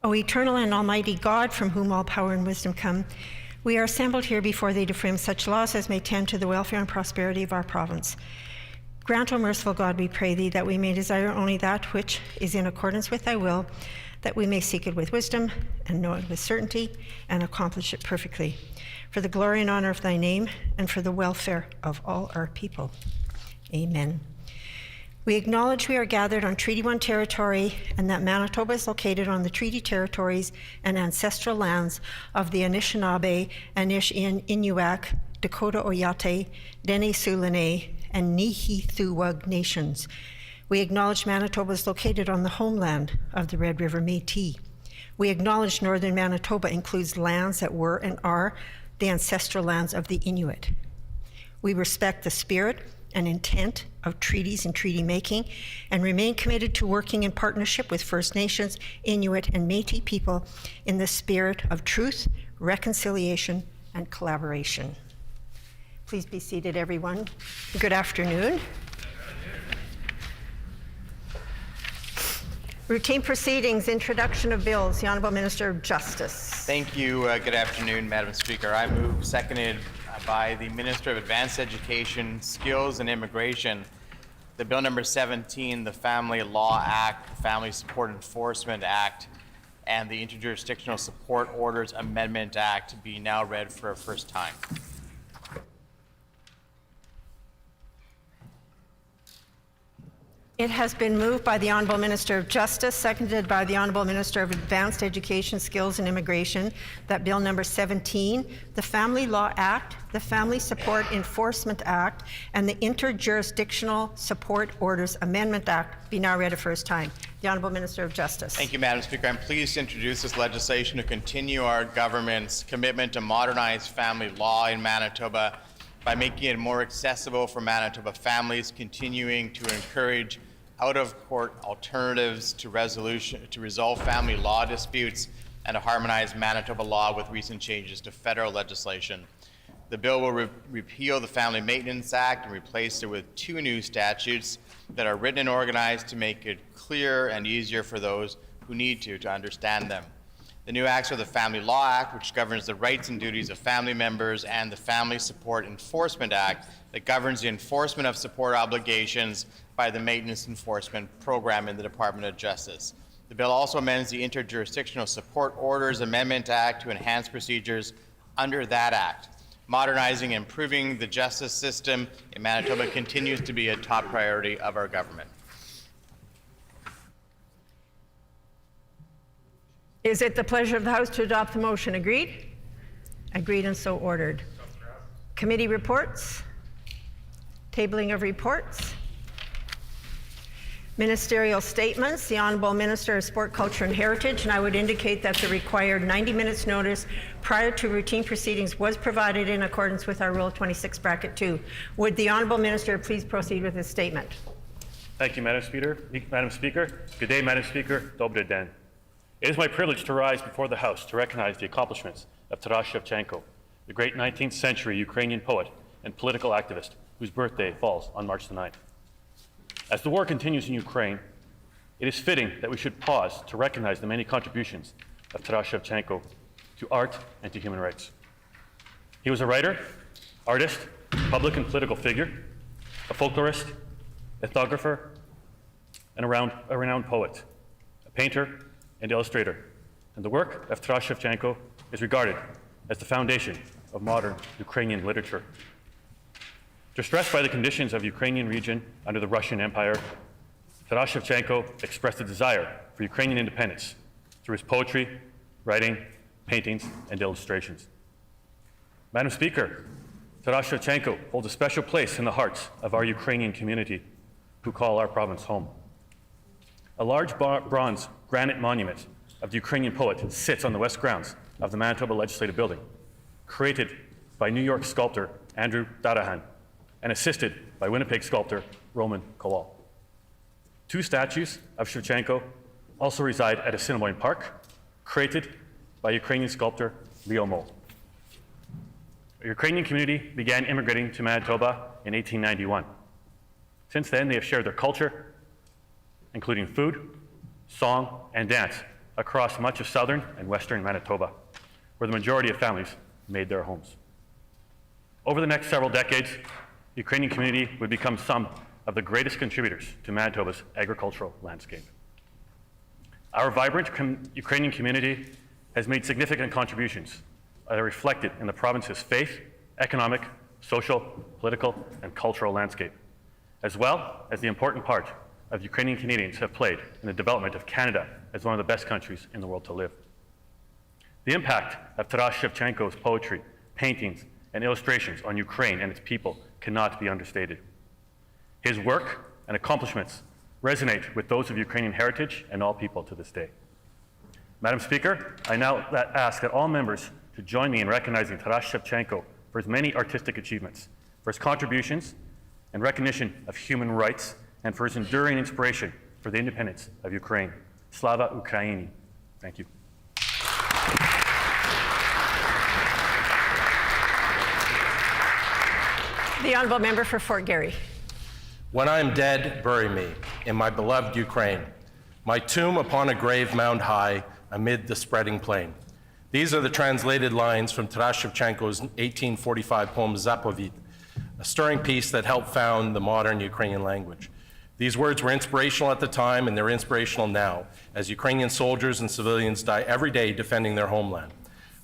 O eternal and almighty God, from whom all power and wisdom come, we are assembled here before thee to frame such laws as may tend to the welfare and prosperity of our province. Grant, O merciful God, we pray thee, that we may desire only that which is in accordance with thy will, that we may seek it with wisdom and know it with certainty and accomplish it perfectly, for the glory and honor of thy name and for the welfare of all our people. Amen. We acknowledge we are gathered on Treaty 1 territory and that Manitoba is located on the treaty territories and ancestral lands of the Anishinaabe, Inuak, Dakota Oyate, Dene Sulene, and Nihithuwug nations. We acknowledge Manitoba is located on the homeland of the Red River Métis. We acknowledge northern Manitoba includes lands that were and are the ancestral lands of the Inuit. We respect the spirit and intent of treaties and treaty making and remain committed to working in partnership with First Nations, Inuit, and Métis people in the spirit of truth, reconciliation, and collaboration. Please be seated, everyone. Good afternoon. Routine proceedings, introduction of bills. The Honourable Minister of Justice. Thank you. Good afternoon, Madam Speaker. I move, seconded by the Minister of Advanced Education, Skills and Immigration, the Bill number 17, the Family Law Act, the Family Support Enforcement Act, and the Interjurisdictional Support Orders Amendment Act be now read for a first time. It has been moved by the Honourable Minister of Justice, seconded by the Honourable Minister of Advanced Education, Skills and Immigration, that Bill number 17, the Family Law Act, the Family Support Enforcement Act, and the Interjurisdictional Support Orders Amendment Act be now read a first time. The Honourable Minister of Justice. Thank you, Madam Speaker. I'm pleased to introduce this legislation to continue our government's commitment to modernize family law in Manitoba by making it more accessible for Manitoba families, continuing to encourage out-of-court alternatives to resolve family law disputes, and to harmonize Manitoba law with recent changes to federal legislation. The bill will repeal the Family Maintenance Act and replace it with two new statutes that are written and organized to make it clearer and easier for those who need to understand them. The new acts are the Family Law Act, which governs the rights and duties of family members, and the Family Support Enforcement Act, that governs the enforcement of support obligations by the Maintenance Enforcement Program in the Department of Justice. The bill also amends the Interjurisdictional Support Orders Amendment Act to enhance procedures under that act. Modernizing and improving the justice system in Manitoba continues to be a top priority of our government. Is it the pleasure of the House to adopt the motion? Agreed? Agreed and so ordered. Committee reports. Tabling of reports. Ministerial statements. The Honourable Minister of Sport, Culture and Heritage, and I would indicate that the required 90 minutes notice prior to routine proceedings was provided in accordance with our Rule 26, Bracket 2. Would the Honourable Minister please proceed with his statement? Thank you, Madam Speaker. Good day, Madam Speaker. Dobry den. It is my privilege to rise before the House to recognize the accomplishments of Taras Shevchenko, the great 19th century Ukrainian poet and political activist whose birthday falls on March the 9th. As the war continues in Ukraine, it is fitting that we should pause to recognize the many contributions of Taras Shevchenko to art and to human rights. He was a writer, artist, public and political figure, a folklorist, ethnographer, and a renowned poet, a painter, and illustrator, and the work of Taras Shevchenko is regarded as the foundation of modern Ukrainian literature. Distressed by the conditions of Ukrainian region under the Russian Empire, Taras Shevchenko expressed a desire for Ukrainian independence through his poetry, writing, paintings, and illustrations. Madam Speaker, Taras Shevchenko holds a special place in the hearts of our Ukrainian community who call our province home. A large bronze granite monument of the Ukrainian poet sits on the west grounds of the Manitoba Legislative Building, created by New York sculptor Andrew Darahan and assisted by Winnipeg sculptor Roman Kowal. Two statues of Shevchenko also reside at Assiniboine Park, created by Ukrainian sculptor Leo Mol. The Ukrainian community began immigrating to Manitoba in 1891. Since then, they have shared their culture, including food, song, and dance, across much of southern and western Manitoba, where the majority of families made their homes. Over the next several decades, the Ukrainian community would become some of the greatest contributors to Manitoba's agricultural landscape. Our vibrant Ukrainian community has made significant contributions that are reflected in the province's faith, economic, social, political, and cultural landscape, as well as the important part of Ukrainian Canadians have played in the development of Canada as one of the best countries in the world to live. The impact of Taras Shevchenko's poetry, paintings, and illustrations on Ukraine and its people cannot be understated. His work and accomplishments resonate with those of Ukrainian heritage and all people to this day. Madam Speaker, I now ask that all members to join me in recognizing Taras Shevchenko for his many artistic achievements, for his contributions and recognition of human rights, and for his enduring inspiration for the independence of Ukraine. Slava Ukraini. Thank you. The honourable member for Fort Garry. When I am dead, bury me in my beloved Ukraine, my tomb upon a grave mound high amid the spreading plain. These are the translated lines from Taras Shevchenko's 1845 poem Zapovit, a stirring piece that helped found the modern Ukrainian language. These words were inspirational at the time, and they're inspirational now, as Ukrainian soldiers and civilians die every day defending their homeland.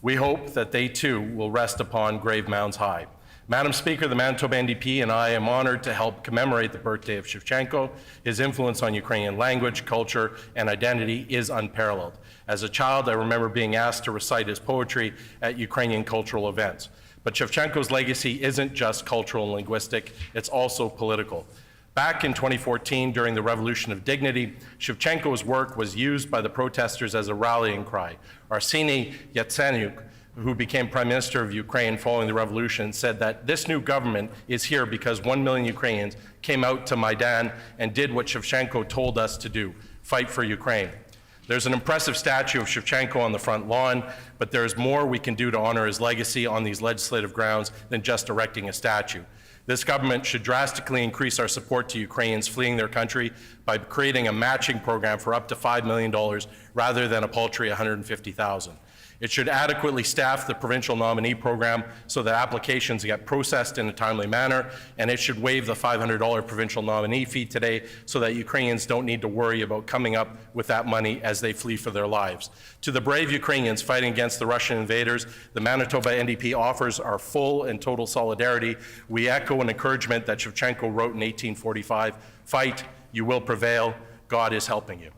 We hope that they too will rest upon grave mounds high. Madam Speaker, the Manitoba NDP and I am honored to help commemorate the birthday of Shevchenko. His influence on Ukrainian language, culture, and identity is unparalleled. As a child, I remember being asked to recite his poetry at Ukrainian cultural events. But Shevchenko's legacy isn't just cultural and linguistic, it's also political. Back in 2014, during the Revolution of Dignity, Shevchenko's work was used by the protesters as a rallying cry. Arseny Yatsenyuk, who became Prime Minister of Ukraine following the revolution, said that this new government is here because 1 million Ukrainians came out to Maidan and did what Shevchenko told us to do, fight for Ukraine. There's an impressive statue of Shevchenko on the front lawn, but there's more we can do to honor his legacy on these legislative grounds than just erecting a statue. This government should drastically increase our support to Ukrainians fleeing their country by creating a matching program for up to $5 million rather than a paltry $150,000. It should adequately staff the provincial nominee program so that applications get processed in a timely manner, and it should waive the $500 provincial nominee fee today so that Ukrainians don't need to worry about coming up with that money as they flee for their lives. To the brave Ukrainians fighting against the Russian invaders, the Manitoba NDP offers our full and total solidarity. We echo an encouragement that Shevchenko wrote in 1845, "Fight, you will prevail, God is helping you."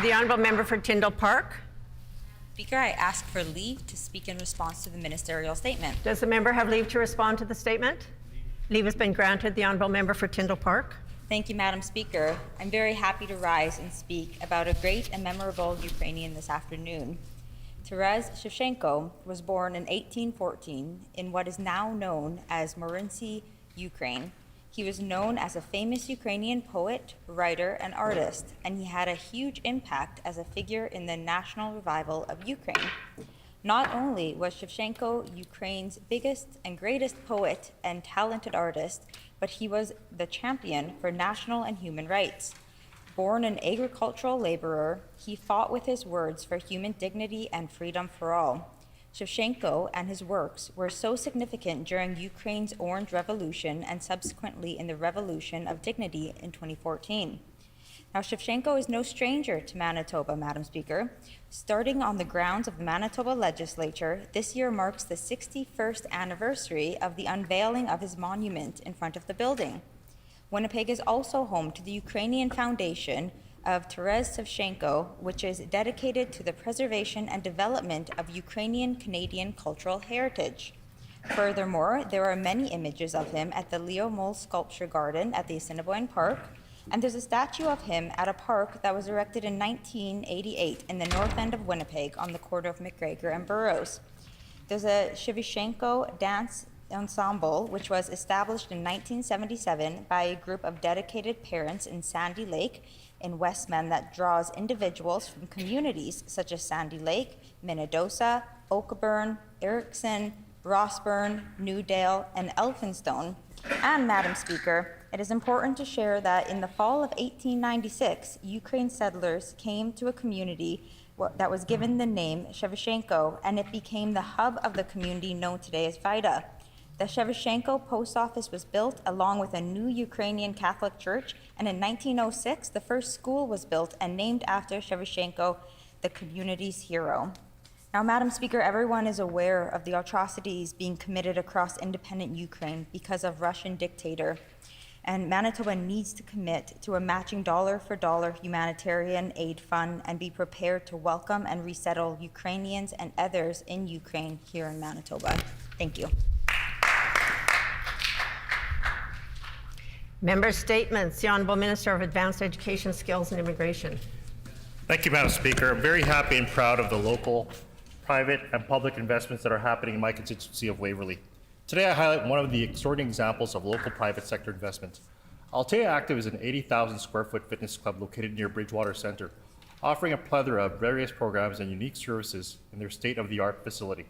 The honourable member for Tyndall Park. Speaker, I ask for leave to speak in response to the ministerial statement. Does the member have leave to respond to the statement? Leave has been granted. The honourable member for Tyndall Park. Thank you, Madam Speaker. I'm very happy to rise and speak about a great and memorable Ukrainian this afternoon. Taras Shevchenko was born in 1814 in what is now known as Marinsky, Ukraine. He was known as a famous Ukrainian poet, writer, and artist, and he had a huge impact as a figure in the national revival of Ukraine. Not only was Shevchenko Ukraine's biggest and greatest poet and talented artist, but he was the champion for national and human rights. Born an agricultural laborer, he fought with his words for human dignity and freedom for all. Shevchenko and his works were so significant during Ukraine's Orange Revolution and subsequently in the Revolution of Dignity in 2014. Now, Shevchenko is no stranger to Manitoba, Madam Speaker. Starting on the grounds of the Manitoba Legislature, this year marks the 61st anniversary of the unveiling of his monument in front of the building. Winnipeg is also home to the Ukrainian Foundation of Taras Shevchenko, which is dedicated to the preservation and development of Ukrainian-Canadian cultural heritage. Furthermore, there are many images of him at the Leo Moll Sculpture Garden at the Assiniboine Park, and there's a statue of him at a park that was erected in 1988 in the north end of Winnipeg on the corner of McGregor and Burroughs. There's a Shevchenko dance ensemble, which was established in 1977 by a group of dedicated parents in Sandy Lake in Westman that draws individuals from communities such as Sandy Lake, Minnedosa, Oakburn, Erickson, Rossburn, Newdale, and Elphinstone And Madam Speaker, it is important to share that in the fall of 1896, Ukraine settlers came to a community that was given the name Shevchenko, and it became the hub of the community known today as Vida. The Shevchenko post office was built along with a new Ukrainian Catholic church, and in 1906, the first school was built and named after Shevchenko, the community's hero. Now, Madam Speaker, everyone is aware of the atrocities being committed across independent Ukraine because of Russian dictator, and Manitoba needs to commit to a matching dollar-for-dollar humanitarian aid fund and be prepared to welcome and resettle Ukrainians and others in Ukraine here in Manitoba. Thank you. Member statements. The Honourable Minister of Advanced Education, Skills and Immigration. Thank you, Madam Speaker. I'm very happy and proud of the local, private, and public investments that are happening in my constituency of Waverley. Today, I highlight one of the extraordinary examples of local private sector investment. Altea Active is an 80,000 square foot fitness club located near Bridgewater Centre, offering a plethora of various programs and unique services in their state-of-the-art facility.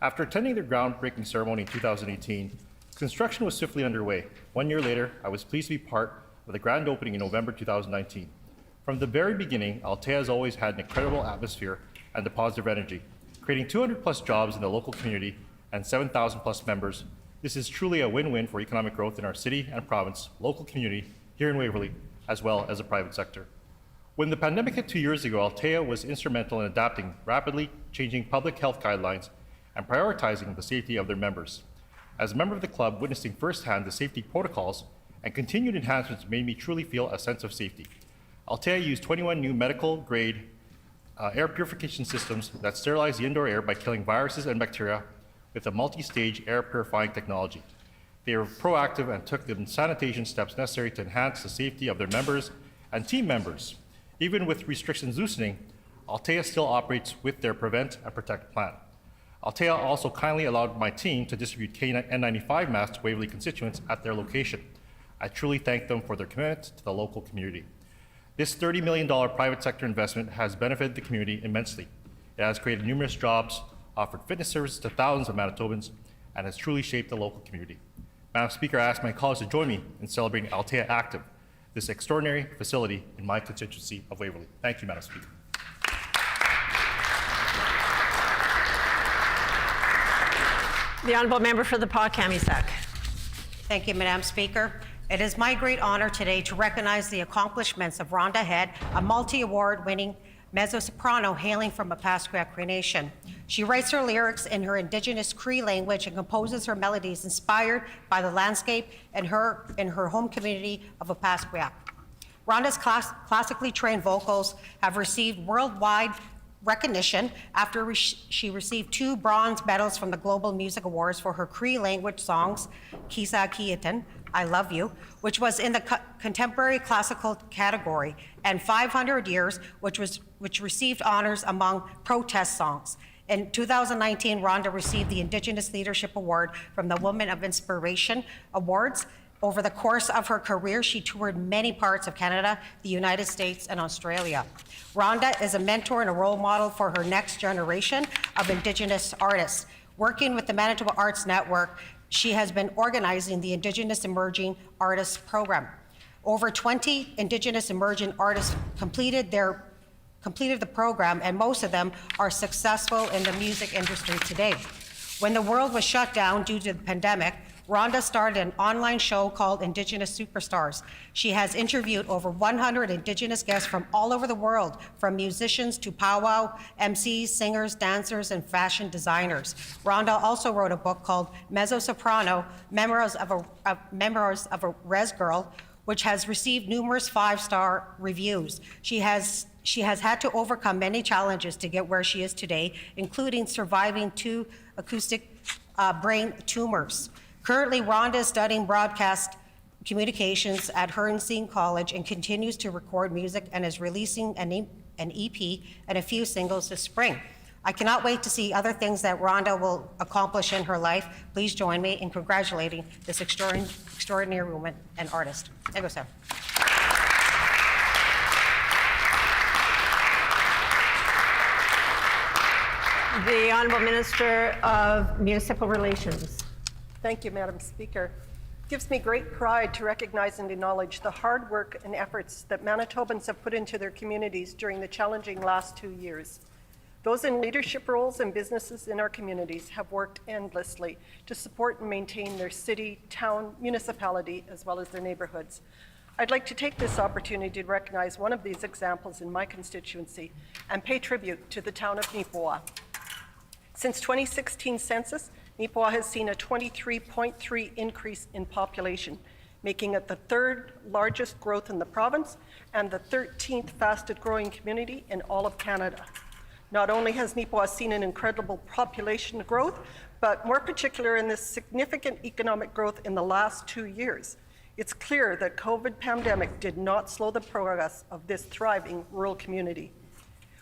After attending their groundbreaking ceremony in 2018, construction was swiftly underway. 1 year later, I was pleased to be part of the grand opening in November 2019. From the very beginning, Altea has always had an incredible atmosphere and a positive energy, creating 200 plus jobs in the local community and 7,000 plus members. This is truly a win-win for economic growth in our city and province, local community here in Waverley, as well as the private sector. When the pandemic hit 2 years ago, Altea was instrumental in adapting rapidly changing public health guidelines and prioritizing the safety of their members. As a member of the club, witnessing firsthand the safety protocols and continued enhancements made me truly feel a sense of safety. Altea used 21 new medical-grade air purification systems that sterilize the indoor air by killing viruses and bacteria with a multi-stage air purifying technology. They were proactive and took the sanitation steps necessary to enhance the safety of their members and team members. Even with restrictions loosening, Altea still operates with their Prevent and Protect plan. Altea also kindly allowed my team to distribute N95 masks to Waverley constituents at their location. I truly thank them for their commitment to the local community. This $30 million private sector investment has benefited the community immensely. It has created numerous jobs, offered fitness services to thousands of Manitobans, and has truly shaped the local community. Madam Speaker, I ask my colleagues to join me in celebrating Altea Active, this extraordinary facility in my constituency of Waverley. Thank you, Madam Speaker. The Honourable Member for the Pas-Kamisak. Thank you, Madam Speaker. It is my great honor today to recognize the accomplishments of Rhonda Head, a multi-award winning mezzo-soprano hailing from a Opaskwayak Cree Nation. She writes her lyrics in her Indigenous Cree language and composes her melodies inspired by the landscape in her home community of Opaskwayak. Rhonda's classically trained vocals have received worldwide recognition after she received 2 bronze medals from the Global Music Awards for her Cree language songs, Kisa Kiitan, I Love You, which was in the contemporary classical category, and 500 Years, which received honors among protest songs. In 2019, Rhonda received the Indigenous Leadership Award from the Women of Inspiration Awards. Over the course of her career, she toured many parts of Canada, the United States, and Australia. Rhonda is a mentor and a role model for her next generation of Indigenous artists. Working with the Manitoba Arts Network, she has been organizing the Indigenous Emerging Artists Program. Over 20 Indigenous emerging artists completed the program, and most of them are successful in the music industry today. When the world was shut down due to the pandemic, Rhonda started an online show called Indigenous Superstars. She has interviewed over 100 Indigenous guests from all over the world, from musicians to powwow MCs, singers, dancers, and fashion designers. Rhonda also wrote a book called Mezzo-Soprano, Memoirs of a Res Girl, which has received numerous 5-star reviews. She has had to overcome many challenges to get where she is today, including surviving 2 acoustic brain tumors. Currently, Rhonda is studying broadcast communications at Herndon College and continues to record music and is releasing an EP and a few singles this spring. I cannot wait to see other things that Rhonda will accomplish in her life. Please join me in congratulating this extraordinary woman and artist. There you go, sir. The Honourable Minister of Municipal Relations. Thank you, Madam Speaker. gives me great pride to recognize and acknowledge the hard work and efforts that Manitobans have put into their communities during the challenging last 2 years. Those in leadership roles and businesses in our communities have worked endlessly to support and maintain their city, town, municipality, as well as their neighborhoods. I'd like to take this opportunity to recognize one of these examples in my constituency and pay tribute to the town of Nipawa. Since 2016 census, Nipawa has seen a 23.3 increase in population, making it the third largest growth in the province and the 13th fastest growing community in all of Canada. Not only has Nipawa seen an incredible population growth, but more particular in this significant economic growth in the last 2 years. It's clear that COVID pandemic did not slow the progress of this thriving rural community.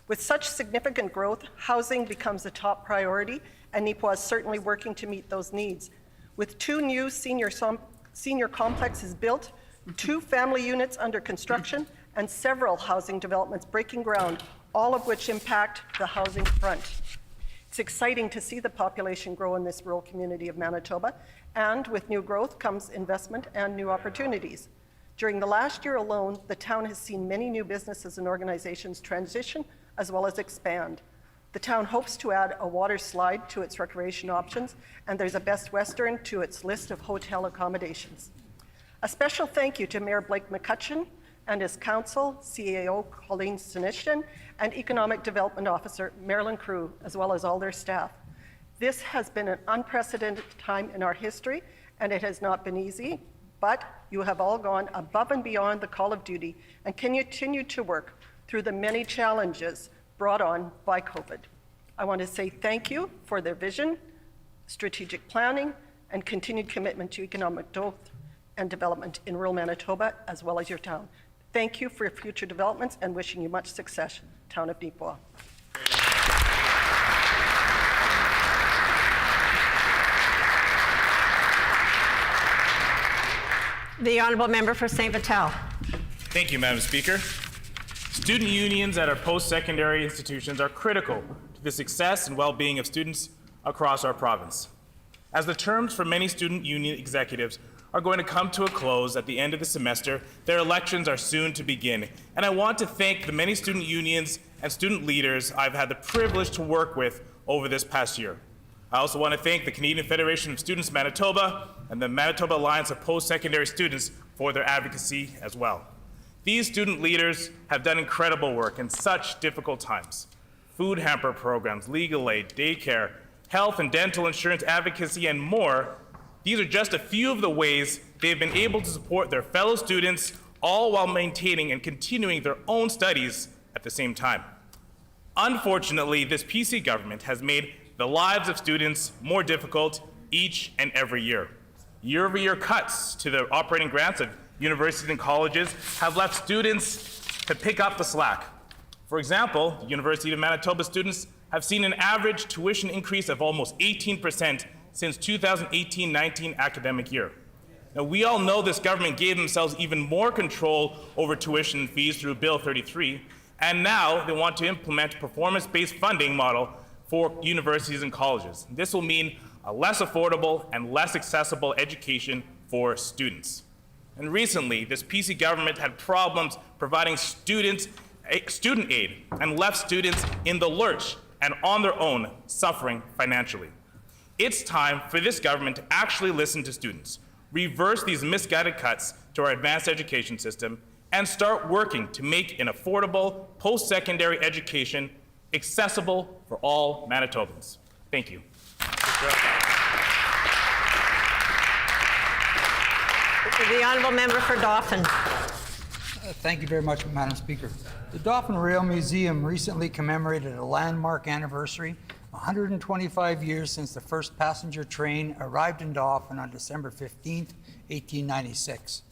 With such significant growth, housing becomes a top priority, and Nipawa is certainly working to meet those needs. With 2 new senior complexes built, 2 family units under construction, and several housing developments breaking ground, all of which impact the housing front. It's exciting to see the population grow in this rural community of Manitoba, and with new growth comes investment and new opportunities. During the last year alone, the town has seen many new businesses and organizations transition as well as expand. The town hopes to add a water slide to its recreation options, and there's a Best Western to its list of hotel accommodations. A special thank you to Mayor Blake McCutcheon and his council, CAO Colleen Sinishin, and Economic Development Officer Marilyn Crew, as well as all their staff. This has been an unprecedented time in our history, and it has not been easy, but you have all gone above and beyond the call of duty and continue to work through the many challenges brought on by COVID. I want to say thank you for their vision, strategic planning, and continued commitment to economic growth and development in rural Manitoba, as well as your town. Thank you for your future developments and wishing you much success, Town of Nipawa. The Honourable Member for St. Vital. Thank you, Madam Speaker. Student unions at our post-secondary institutions are critical to the success and well-being of students across our province. As the terms for many student union executives are going to come to a close at the end of the semester, their elections are soon to begin. And I want to thank the many student unions and student leaders I've had the privilege to work with over this past year. I also want to thank the Canadian Federation of Students Manitoba and the Manitoba Alliance of Post-Secondary Students for their advocacy as well. These student leaders have done incredible work in such difficult times. Food hamper programs, legal aid, daycare, health and dental insurance advocacy, and more. These are just a few of the ways they've been able to support their fellow students, all while maintaining and continuing their own studies at the same time. Unfortunately, this PC government has made the lives of students more difficult each and every year. Year-over-year cuts to the operating grants of universities and colleges have left students to pick up the slack. For example, the University of Manitoba students have seen an average tuition increase of almost 18% since 2018-19 academic year. Now, we all know this government gave themselves even more control over tuition and fees through Bill 33, and now they want to implement a performance-based funding model for universities and colleges. This will mean a less affordable and less accessible education for students. And recently, this PC government had problems providing student aid and left students in the lurch and on their own, suffering financially. It's time for this government to actually listen to students, reverse these misguided cuts to our advanced education system, and start working to make an affordable post-secondary education accessible for all Manitobans. Thank you. The Honourable Member for Dauphin. Thank you very much, Madam Speaker. The Dauphin Rail Museum recently commemorated a landmark anniversary, 125 years since the first passenger train arrived in Dauphin on December 15, 1896.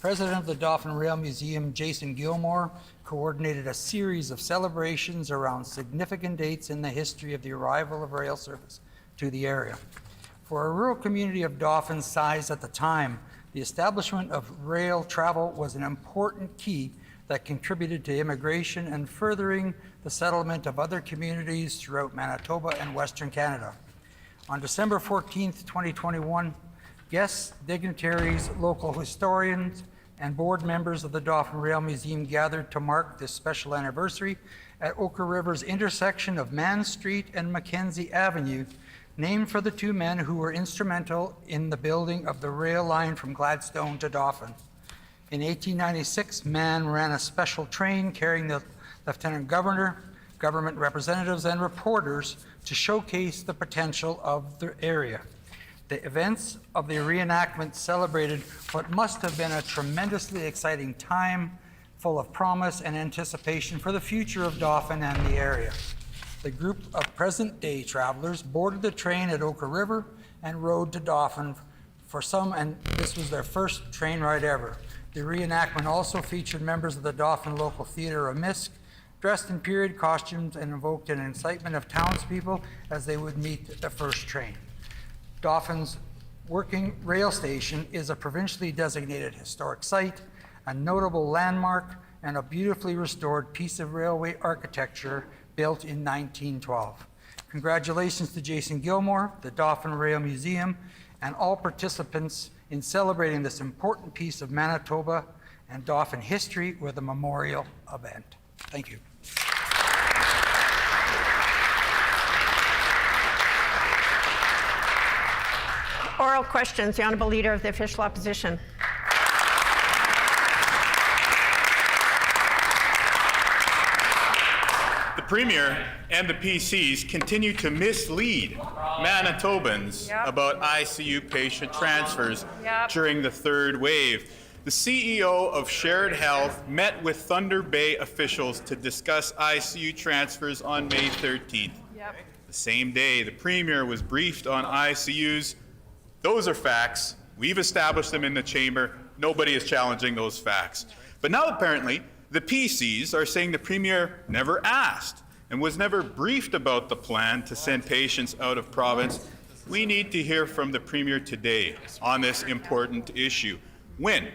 President of the Dauphin Rail Museum, Jason Gilmore, coordinated a series of celebrations around significant dates in the history of the arrival of rail service to the area. For a rural community of Dauphin's size at the time, the establishment of rail travel was an important key that contributed to immigration and furthering the settlement of other communities throughout Manitoba and Western Canada. On December 14, 2021, Guests, dignitaries, local historians, and board members of the Dauphin Rail Museum gathered to mark this special anniversary at Oka River's intersection of Mann Street and Mackenzie Avenue, named for the two men who were instrumental in the building of the rail line from Gladstone to Dauphin. In 1896, Mann ran a special train carrying the Lieutenant Governor, government representatives, and reporters to showcase the potential of the area. The events of the reenactment celebrated what must have been a tremendously exciting time, full of promise and anticipation for the future of Dauphin and the area. The group of present-day travelers boarded the train at Oka River and rode to Dauphin. For some, and this was their first train ride ever. The reenactment also featured members of the Dauphin local theatre of Misk, dressed in period costumes, and invoked an excitement of townspeople as they would meet the first train. Dauphin's working rail station is a provincially designated historic site, a notable landmark, and a beautifully restored piece of railway architecture built in 1912. Congratulations to Jason Gilmore, the Dauphin Rail Museum, and all participants in celebrating this important piece of Manitoba and Dauphin history with a memorial event. Thank you. Oral questions. The Honourable Leader of the Official Opposition. The Premier and the PCs continue to mislead Manitobans about ICU patient transfers during the third wave. The CEO of Shared Health met with Thunder Bay officials to discuss ICU transfers on May 13th. The same day, the Premier was briefed on ICUs. Those are facts. We've established them in the chamber. Nobody is challenging those facts. But now apparently, the PCs are saying the Premier never asked and was never briefed about the plan to send patients out of province. We need to hear from the Premier today on this important issue. When,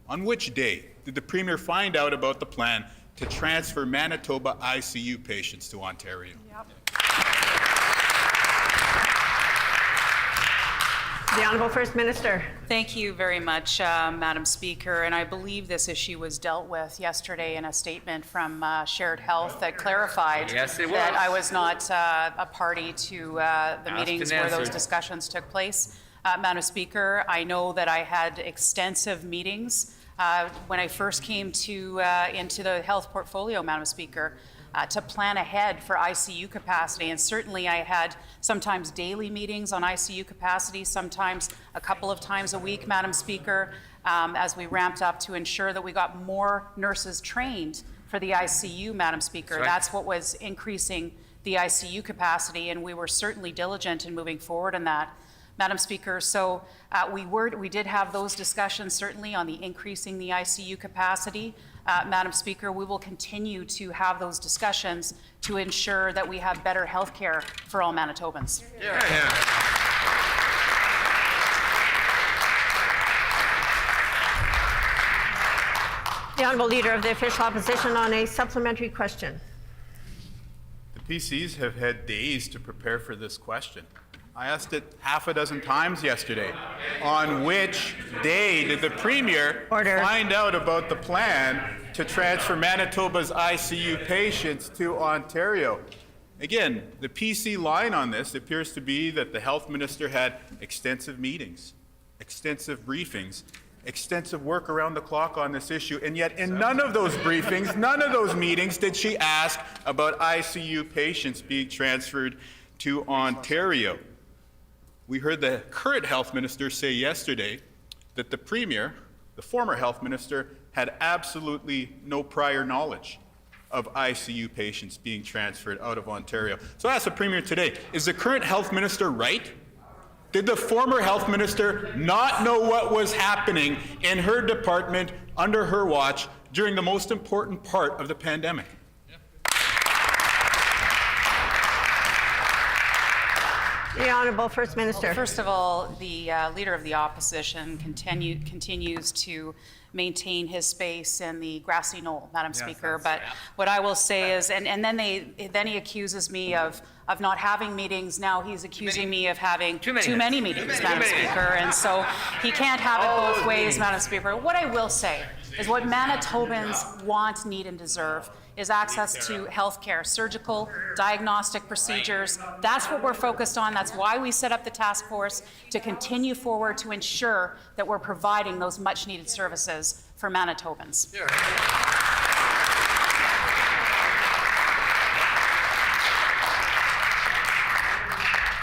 on which day, did the Premier find out about the plan to transfer Manitoba ICU patients to Ontario? The Honourable First Minister. Thank you very much, Madam Speaker. And I believe this issue was dealt with yesterday in a statement from Shared Health that clarified that I was not a party to the meetings where those discussions took place. Madam Speaker, I know that I had extensive meetings when I first came into the health portfolio, Madam Speaker, to plan ahead for ICU capacity. And certainly I had sometimes daily meetings on ICU capacity, sometimes a couple of times a week, Madam Speaker, as we ramped up to ensure that we got more nurses trained for the ICU, Madam Speaker. That's what was increasing the ICU capacity, and we were certainly diligent in moving forward on that, Madam Speaker. So we did have those discussions certainly on the increasing the ICU capacity. Madam Speaker, we will continue to have those discussions to ensure that we have better health care for all Manitobans. The Honourable Leader of the Official Opposition on a supplementary question. The PCs have had days to prepare for this question. I asked it half a dozen times yesterday. On which day did the Premier find out about the plan to transfer Manitoba's ICU patients to Ontario? Again, the PC line on this appears to be that the Health Minister had extensive meetings, extensive briefings, extensive work around the clock on this issue, and yet in none of those briefings, none of those meetings did she ask about ICU patients being transferred to Ontario. We heard the current Health Minister say yesterday that the Premier, the former Health Minister, had absolutely no prior knowledge of ICU patients being transferred out of Ontario. So I asked the Premier today, is the current Health Minister right? Did the former Health Minister not know what was happening in her department under her watch during the most important part of the pandemic? The Honourable First Minister. Well, first of all, the Leader of the Opposition continues to maintain his space in the grassy knoll, Madam Speaker. But what I will say is, and then he accuses me of not having meetings. Now he's accusing me of having too many meetings, Madam Speaker. And so he can't have it both ways, Madam Speaker. What I will say is what Manitobans want, need, and deserve is access to health care, surgical, diagnostic procedures. That's what we're focused on. That's why we set up the task force to continue forward to ensure that we're providing those much-needed services for Manitobans.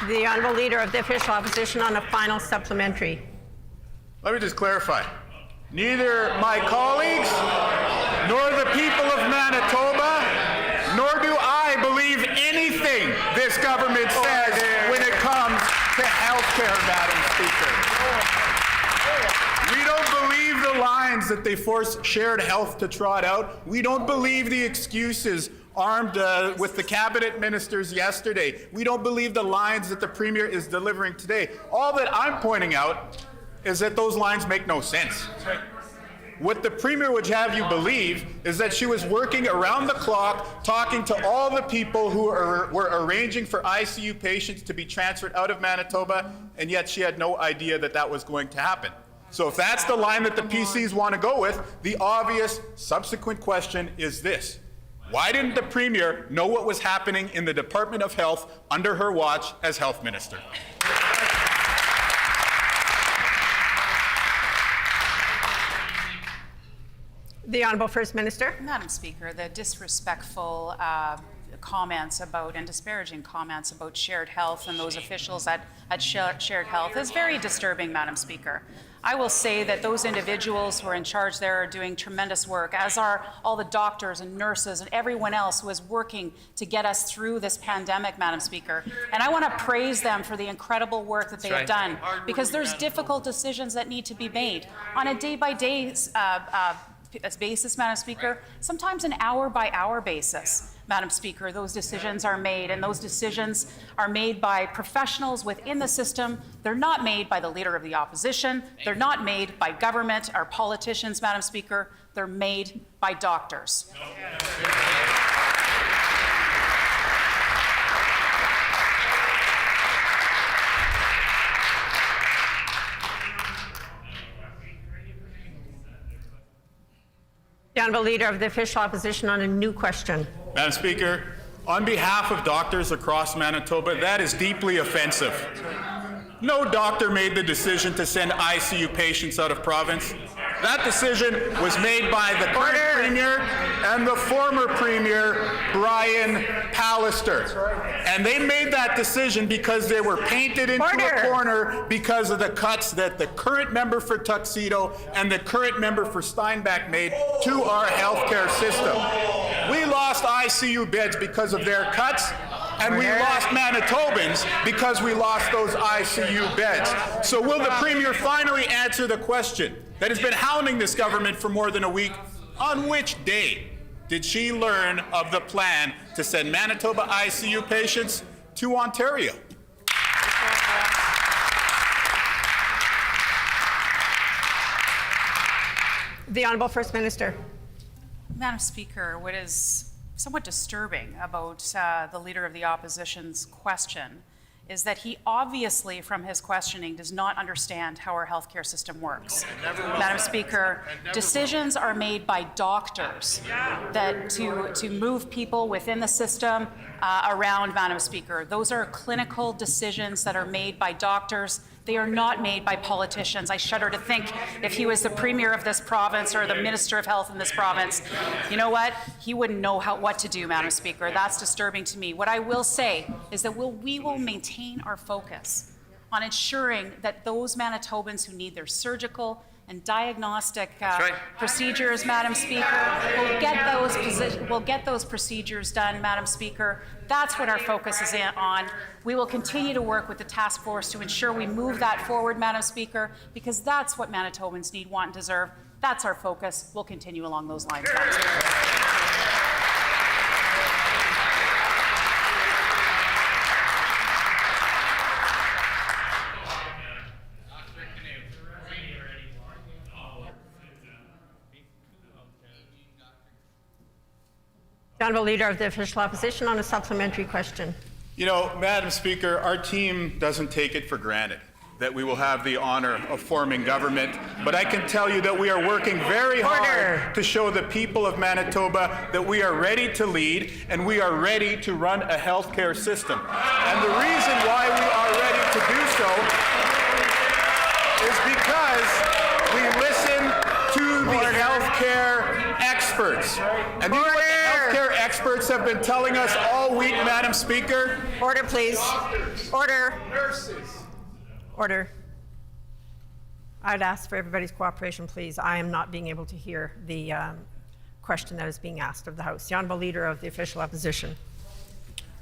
The Honourable Leader of the Official Opposition on a final supplementary. Let me just clarify. Neither my colleagues nor the people of Manitoba, nor do I believe anything this government says when it comes to health care, Madam Speaker. We don't believe the lines that they force Shared Health to trot out. We don't believe the excuses armed with the cabinet ministers yesterday. We don't believe the lines that the Premier is delivering today. All that I'm pointing out is that those lines make no sense. What the Premier would have you believe is that she was working around the clock, talking to all the people who were arranging for ICU patients to be transferred out of Manitoba, and yet she had no idea that that was going to happen. So if that's the line that the PCs want to go with, the obvious subsequent question is this. Why didn't the Premier know what was happening in the Department of Health under her watch as Health Minister? The Honourable First Minister. Madam Speaker, the disrespectful comments about and disparaging comments about Shared Health and those officials at Shared Health is very disturbing, Madam Speaker. I will say that those individuals who are in charge there are doing tremendous work, as are all the doctors and nurses and everyone else who is working to get us through this pandemic, Madam Speaker. And I want to praise them for the incredible work that they have done, because there's difficult decisions that need to be made on a day-by-day basis, Madam Speaker, sometimes an hour-by-hour basis. Madam Speaker, those decisions are made, and those decisions are made by professionals within the system. They're not made by the Leader of the Opposition. They're not made by government or politicians, Madam Speaker. They're made by doctors. The Honourable Leader of the Official Opposition on a new question. Madam Speaker, on behalf of doctors across Manitoba, that is deeply offensive. No doctor made the decision to send ICU patients out of province. That decision was made by the current Premier and the former Premier, Brian Pallister. And they made that decision because they were painted into a corner because of the cuts that the current member for Tuxedo and the current member for Steinbach made to our healthcare system. We lost ICU beds because of their cuts, and we lost Manitobans because we lost those ICU beds. So will the Premier finally answer the question that has been hounding this government for more than a week? On which day did she learn of the plan to send Manitoba ICU patients to Ontario? The Honourable First Minister. Madam Speaker, what is somewhat disturbing about the Leader of the Opposition's question is that he obviously, from his questioning, does not understand how our healthcare system works. Madam Speaker, decisions are made by doctors that to move people within the system around, Madam Speaker. Those are clinical decisions that are made by doctors. They are not made by politicians. I shudder to think if he was the Premier of this province or the Minister of Health in this province, you know what? He wouldn't know what to do, Madam Speaker. That's disturbing to me. What I will say is that we will maintain our focus on ensuring that those Manitobans who need their surgical and diagnostic procedures, Madam Speaker, will get those procedures done, Madam Speaker. That's what our focus is on. We will continue to work with the task force to ensure we move that forward, Madam Speaker, because that's what Manitobans need, want, and deserve. That's our focus. We'll continue along those lines, Madam Speaker. The Honourable Leader of the Official Opposition on a supplementary question. You know, Madam Speaker, our team doesn't take it for granted that we will have the honor of forming government, but I can tell you that we are working very hard to show the people of Manitoba that we are ready to lead and we are ready to run a healthcare system. And the reason why we are ready to do so is because we listen to the healthcare experts. And you know what the healthcare experts have been telling us all week, Madam Speaker? Order, please. Order. Order. I'd ask for everybody's cooperation, please. I am not being able to hear the question that is being asked of the House. The Honourable Leader of the Official Opposition.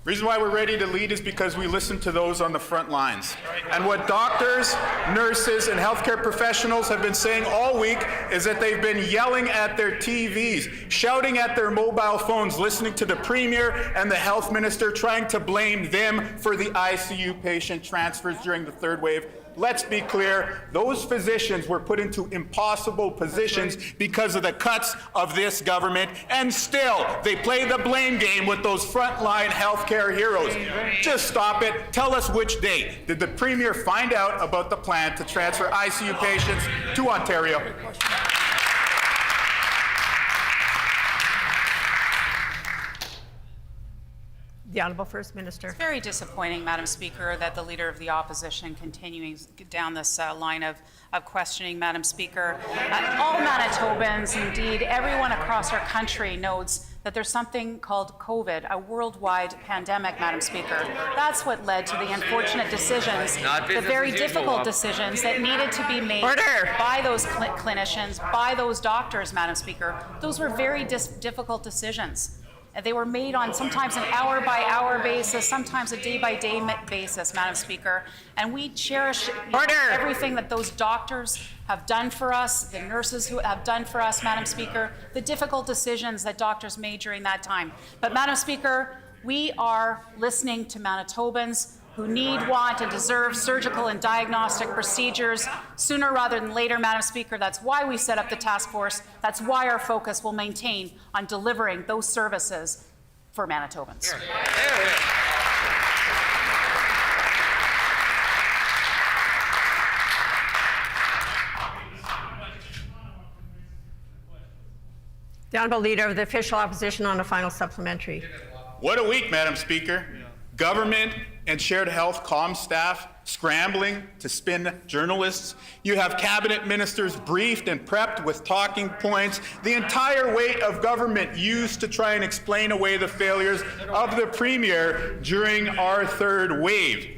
The reason why we're ready to lead is because we listen to those on the front lines. And what doctors, nurses, and healthcare professionals have been saying all week is that they've been yelling at their TVs, shouting at their mobile phones, listening to the Premier and the Health Minister, trying to blame them for the ICU patient transfers during the third wave. Let's be clear, those physicians were put into impossible positions because of the cuts of this government, and still they play the blame game with those frontline healthcare heroes. Just stop it. Tell us which day did the Premier find out about the plan to transfer ICU patients to Ontario? The Honourable First Minister. It's very disappointing, Madam Speaker, that the Leader of the Opposition continuing down this line of questioning, Madam Speaker. All Manitobans, indeed everyone across our country, knows that there's something called COVID, a worldwide pandemic, Madam Speaker. That's what led to the unfortunate decisions, the very difficult decisions that needed to be made by those clinicians, by those doctors, Madam Speaker. Those were very difficult decisions. They were made on sometimes an hour-by-hour basis, sometimes a day-by-day basis, Madam Speaker. And we cherish everything that those doctors have done for us, the nurses who have done for us, Madam Speaker, the difficult decisions that doctors made during that time. But, Madam Speaker, we are listening to Manitobans who need, want, and deserve surgical and diagnostic procedures sooner rather than later, Madam Speaker. That's why we set up the task force. That's why our focus will maintain on delivering those services for Manitobans. The Honourable Leader of the Official Opposition on a final supplementary. What a week, Madam Speaker. Government and shared health comm staff scrambling to spin journalists. You have cabinet ministers briefed and prepped with talking points. The entire weight of government used to try and explain away the failures of the Premier during our third wave.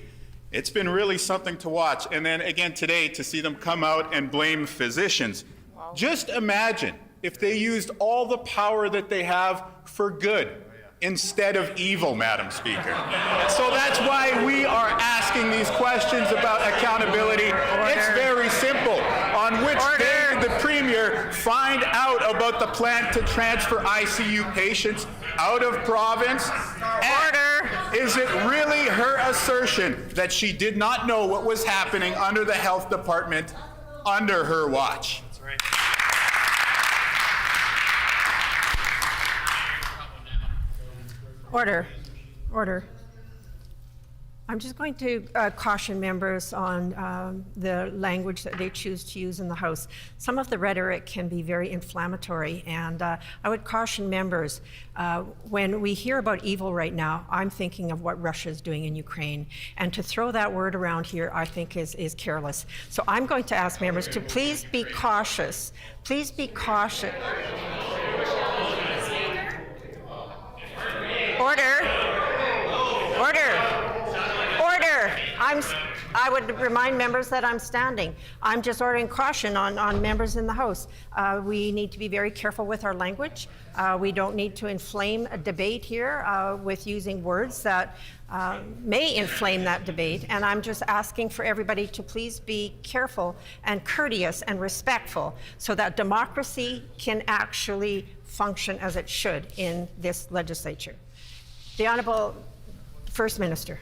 It's been really something to watch. And then again today to see them come out and blame physicians. Just imagine if they used all the power that they have for good instead of evil, Madam Speaker. So that's why we are asking these questions about accountability. It's very simple. On which day did the Premier find out about the plan to transfer ICU patients out of province? And is it really her assertion that she did not know what was happening under the Health Department under her watch? That's right. Order. Order. I'm just going to caution members on the language that they choose to use in the House. Some of the rhetoric can be very inflammatory, and I would caution members, when we hear about evil right now, I'm thinking of what Russia is doing in Ukraine, and to throw that word around here, I think is careless. So I'm going to ask members to please be cautious. Please be cautious. Order. Order. Order. I would remind members that I'm standing. I'm just ordering caution on members in the House. We need to be very careful with our language. We don't need to inflame a debate here with using words that may inflame that debate. And I'm just asking for everybody to please be careful and courteous and respectful so that democracy can actually function as it should in this legislature. The Honourable First Minister.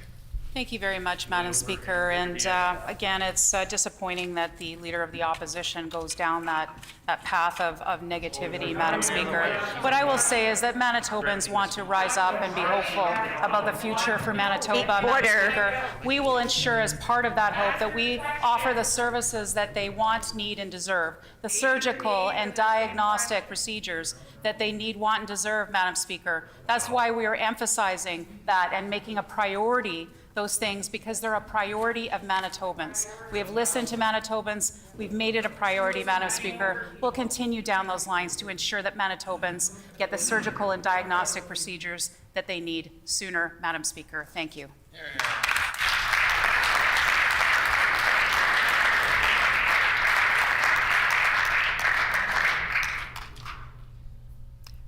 Thank you very much, Madam Speaker. And again, it's disappointing that the Leader of the Opposition goes down that path of negativity, Madam Speaker. What I will say is that Manitobans want to rise up and be hopeful about the future for Manitoba, Madam Speaker. We will ensure, as part of that hope, that we offer the services that they want, need, and deserve, the surgical and diagnostic procedures that they need, want, and deserve, Madam Speaker. That's why we are emphasizing that and making a priority those things, because they're a priority of Manitobans. We have listened to Manitobans. We've made it a priority, Madam Speaker. We'll continue down those lines to ensure that Manitobans get the surgical and diagnostic procedures that they need sooner, Madam Speaker. Thank you.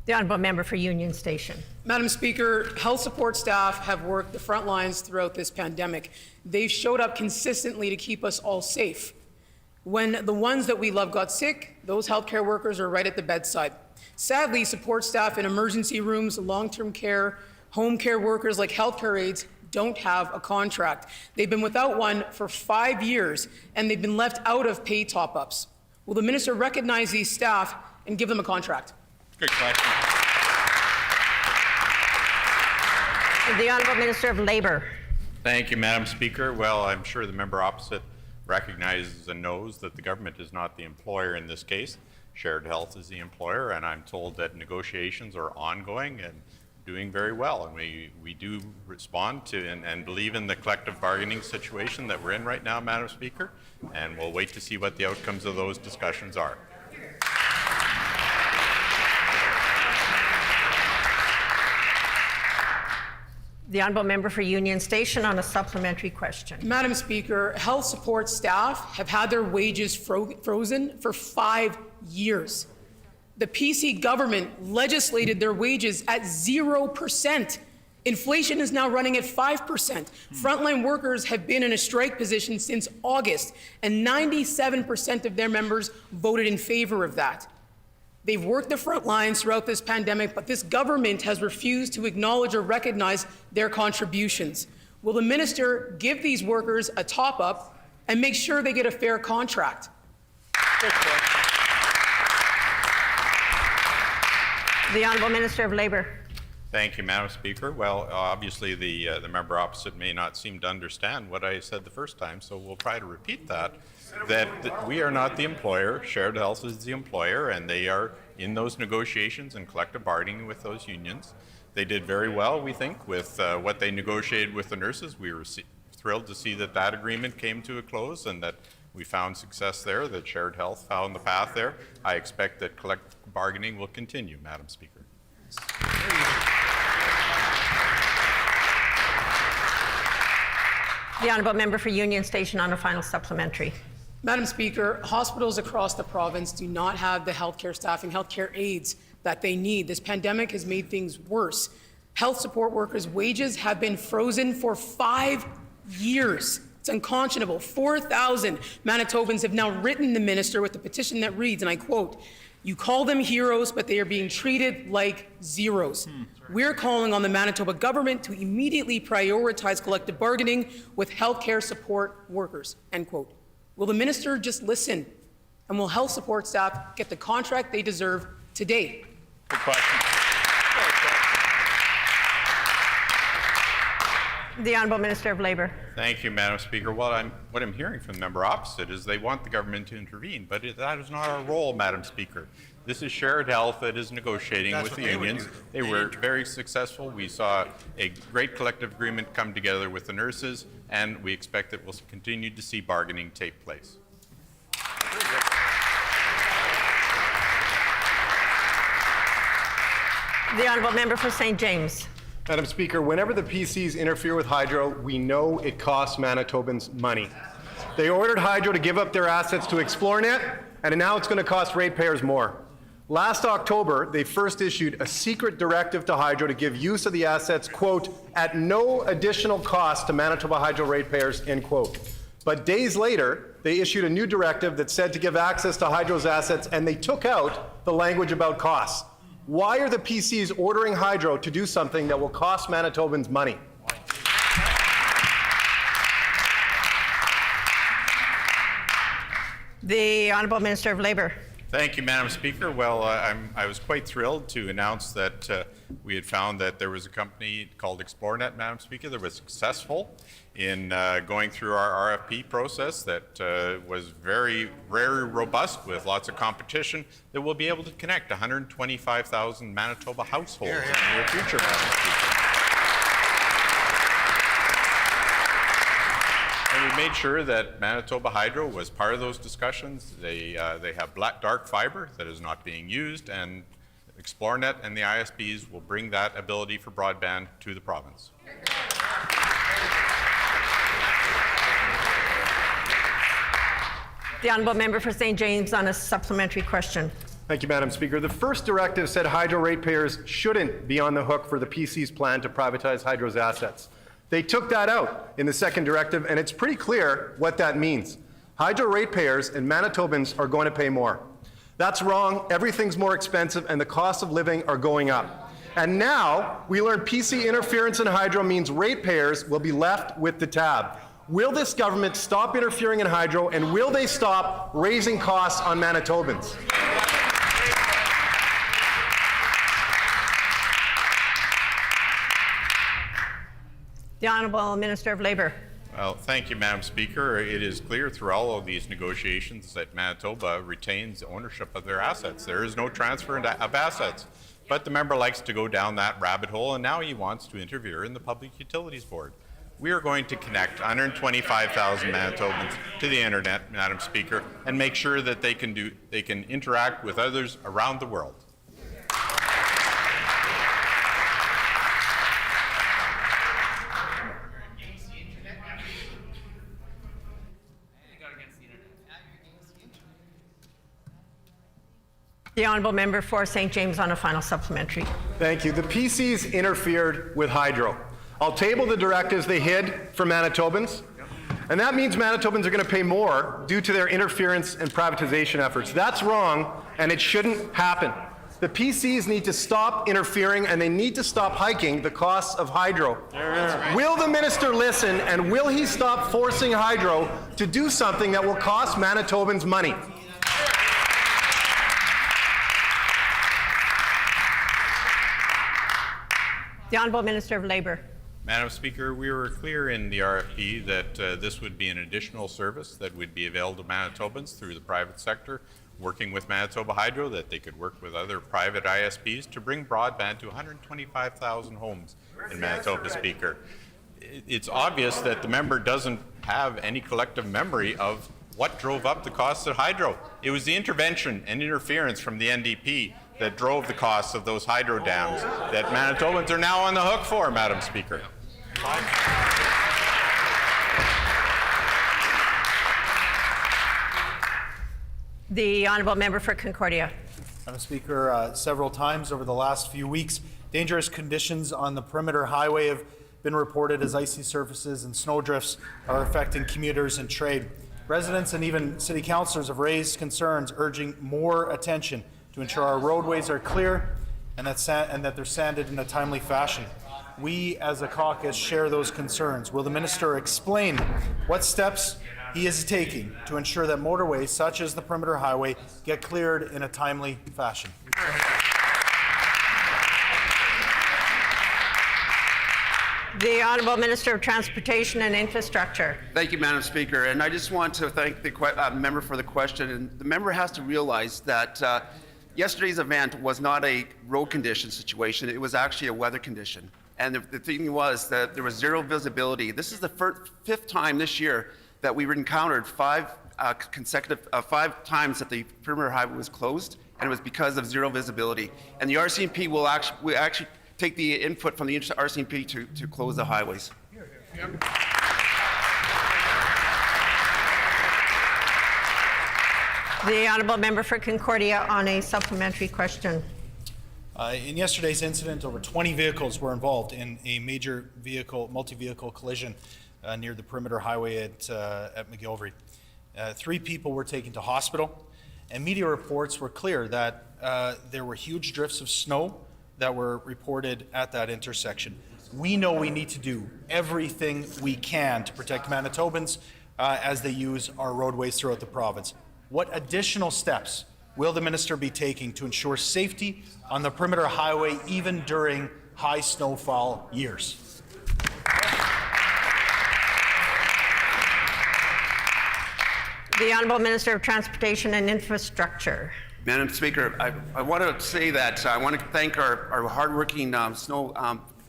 The Honourable Member for Union Station. Madam Speaker, health support staff have worked the front lines throughout this pandemic. They've showed up consistently to keep us all safe. When the ones that we love got sick, those healthcare workers are right at the bedside. Sadly, support staff in emergency rooms, long-term care, home care workers like healthcare aides don't have a contract. They've been without one for 5 years, and they've been left out of pay top-ups. Will the minister recognize these staff and give them a contract? Good question. The Honourable Minister of Labour. Thank you, Madam Speaker. Well, I'm sure the member opposite recognizes and knows that the government is not the employer in this case. Shared Health is the employer, and I'm told that negotiations are ongoing and doing very well. And we do respond to and believe in the collective bargaining situation that we're in right now, Madam Speaker, and we'll wait to see what the outcomes of those discussions are. The Honourable Member for Union Station on a supplementary question. Madam Speaker, health support staff have had their wages frozen for 5 years. The PC government legislated their wages at 0%. Inflation is now running at 5%. Frontline workers have been in a strike position since August, and 97% of their members voted in favor of that. They've worked the front lines throughout this pandemic, but this government has refused to acknowledge or recognize their contributions. Will the minister give these workers a top-up and make sure they get a fair contract? The Honourable Minister of Labour. Thank you, Madam Speaker. Well, obviously the member opposite may not seem to understand what I said the first time, so we'll try to repeat that. That we are not the employer. Shared Health is the employer, and they are in those negotiations and collective bargaining with those unions. They did very well, we think, with what they negotiated with the nurses. We were thrilled to see that that agreement came to a close and that we found success there, that Shared Health found the path there. I expect that collective bargaining will continue, Madam Speaker. The Honourable Member for Union Station on a final supplementary. Madam Speaker, hospitals across the province do not have the healthcare staffing, healthcare aides that they need. This pandemic has made things worse. Health support workers' wages have been frozen for 5 years. It's unconscionable. 4,000 Manitobans have now written the minister with a petition that reads, and I quote, "You call them heroes, but they are being treated like zeros." We're calling on the Manitoba government to immediately prioritize collective bargaining with healthcare support workers, end quote. Will the minister just listen? And will health support staff get the contract they deserve today? Good question. The Honourable Minister of Labour. Thank you, Madam Speaker. What I'm hearing from the member opposite is they want the government to intervene, but that is not our role, Madam Speaker. This is Shared Health that is negotiating with the unions. They were very successful. We saw a great collective agreement come together with the nurses, and we expect that we'll continue to see bargaining take place. The Honourable Member for St. James. Madam Speaker, whenever the PCs interfere with hydro, we know it costs Manitobans money. They ordered hydro to give up their assets to ExploreNet, and now it's going to cost ratepayers more. Last October, they first issued a secret directive to hydro to give use of the assets, quote, at no additional cost to Manitoba Hydro ratepayers, end quote. But days later, they issued a new directive that said to give access to hydro's assets, and they took out the language about costs. Why are the PCs ordering hydro to do something that will cost Manitobans money? The Honourable Minister of Labour. Thank you, Madam Speaker. Well, I was quite thrilled to announce that we had found that there was a company called ExploreNet, Madam Speaker, that was successful in going through our RFP process that was very robust with lots of competition, that will be able to connect 125,000 Manitoba households in the near future, Madam Speaker. And we made sure that Manitoba Hydro was part of those discussions. They have dark fiber that is not being used, and ExploreNet and the ISPs will bring that ability for broadband to the province. The Honourable Member for St. James on a supplementary question. Thank you, Madam Speaker. The first directive said hydro ratepayers shouldn't be on the hook for the PC's plan to privatize hydro's assets. They took that out in the second directive, and it's pretty clear what that means. Hydro ratepayers and Manitobans are going to pay more. That's wrong. Everything's more expensive, and the costs of living are going up. And now we learn PC interference in hydro means ratepayers will be left with the tab. Will this government stop interfering in hydro, and will they stop raising costs on Manitobans? The Honourable Minister of Labour. Well, thank you, Madam Speaker. It is clear through all of these negotiations that Manitoba retains ownership of their assets. There is no transfer of assets. But the member likes to go down that rabbit hole, and now he wants to interfere in the Public Utilities Board. We are going to connect 125,000 Manitobans to the internet, Madam Speaker, and make sure that they can interact with others around the world. The Honourable Member for St. James on a final supplementary. Thank you. The PCs interfered with hydro. I'll table the directives they hid for Manitobans, and that means Manitobans are going to pay more due to their interference and privatization efforts. That's wrong, and it shouldn't happen. The PCs need to stop interfering, and they need to stop hiking the costs of hydro. Will the minister listen, and will he stop forcing hydro to do something that will cost Manitobans money? The Honourable Minister of Labour. Madam Speaker, we were clear in the RFP that this would be an additional service that would be available to Manitobans through the private sector, working with Manitoba Hydro, that they could work with other private ISPs to bring broadband to 125,000 homes in Manitoba, Speaker. It's obvious that the member doesn't have any collective memory of what drove up the costs of hydro. It was the intervention and interference from the NDP that drove the costs of those hydro dams that Manitobans are now on the hook for, Madam Speaker. The Honourable Member for Concordia. Madam Speaker, several times over the last few weeks, dangerous conditions on the perimeter highway have been reported as icy surfaces and snowdrifts are affecting commuters and trade. Residents and even city councillors have raised concerns urging more attention to ensure our roadways are clear and that they're sanded in a timely fashion. We as a caucus share those concerns. Will the minister explain what steps he is taking to ensure that motorways such as the perimeter highway get cleared in a timely fashion? The Honourable Minister of Transportation and Infrastructure. Thank you, Madam Speaker. And I just want to thank the member for the question. And the member has to realize that yesterday's event was not a road condition situation. It was actually a weather condition. And the thing was that there was zero visibility. This is the fifth time this year that we encountered five times that the perimeter highway was closed, and it was because of zero visibility. And the RCMP will actually take the input from the RCMP to close the highways. The Honourable Member for Concordia on a supplementary question. In yesterday's incident, over 20 vehicles were involved in a major multi-vehicle collision near the perimeter highway at McGilvery. 3 people were taken to hospital, and media reports were clear that there were huge drifts of snow that were reported at that intersection. We know we need to do everything we can to protect Manitobans as they use our roadways throughout the province. What additional steps will the minister be taking to ensure safety on the perimeter highway even during high snowfall years? The Honourable Minister of Transportation and Infrastructure. Madam Speaker, I want to say that I want to thank our hardworking snow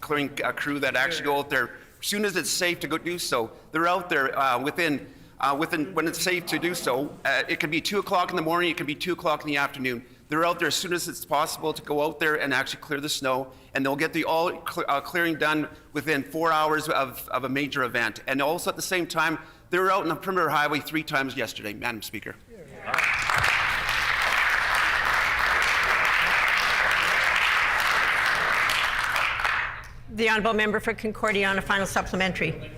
clearing crew that actually go out there as soon as it's safe to go do so. They're out there within when it's safe to do so. It could be 2 o'clock in the morning, it could be 2 o'clock in the afternoon. They're out there as soon as it's possible to go out there and actually clear the snow, and they'll get the clearing done within 4 hours of a major event. And also at the same time, they were out on the perimeter highway 3 times yesterday, Madam Speaker. The Honourable Member for Concordia on a final supplementary.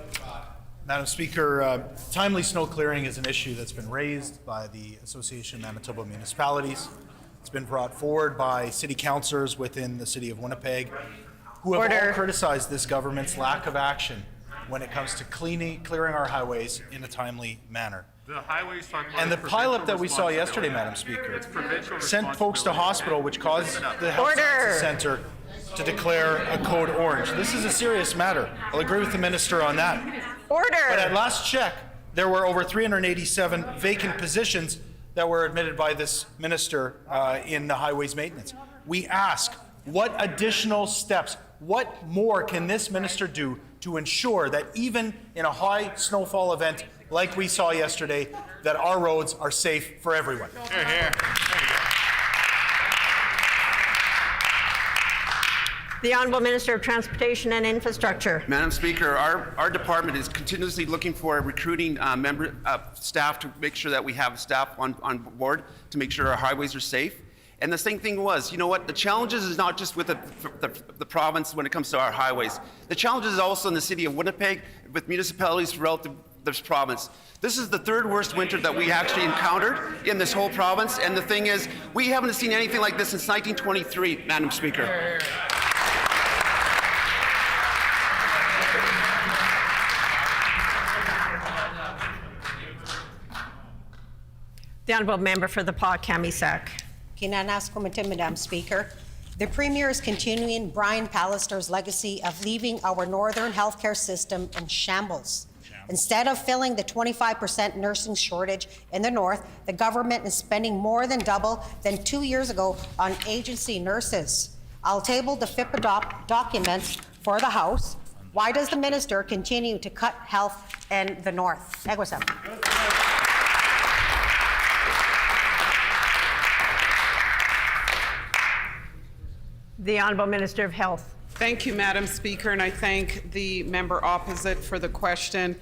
Madam Speaker, timely snow clearing is an issue that's been raised by the Association of Manitoba Municipalities. It's been brought forward by city councillors within the city of Winnipeg who have all criticized this government's lack of action when it comes to clearing our highways in a timely manner. The highways talk about And the pileup that we saw yesterday, Madam Speaker, sent folks to hospital, which caused the Health Sciences Centre to declare a code orange. This is a serious matter. I'll agree with the minister on that. Order! But at last check, there were over 387 vacant positions that were admitted by this minister in the highways maintenance. We ask, what additional steps, what more can this minister do to ensure that even in a high snowfall event like we saw yesterday, that our roads are safe for everyone? Here, here. The Honourable Minister of Transportation and Infrastructure. Madam Speaker, our department is continuously looking for recruiting staff to make sure that we have staff on board to make sure our highways are safe. And the same thing was, you know what, the challenges is not just with the province when it comes to our highways. The challenges is also in the city of Winnipeg with municipalities throughout this province. This is the 3rd worst winter that we actually encountered in this whole province. And the thing is, we haven't seen anything like this since 1923, Madam Speaker. The Honourable Member for the Pas-Camissac. Madam Speaker. The Premier is continuing Brian Pallister's legacy of leaving our northern healthcare system in shambles. Instead of filling the 25% nursing shortage in the north, the government is spending more than double than 2 years ago on agency nurses. I'll table the FIPA documents for the House. Why does the minister continue to cut health in the north? The Honourable Minister of Health. Thank you, Madam Speaker, and I thank the member opposite for the question.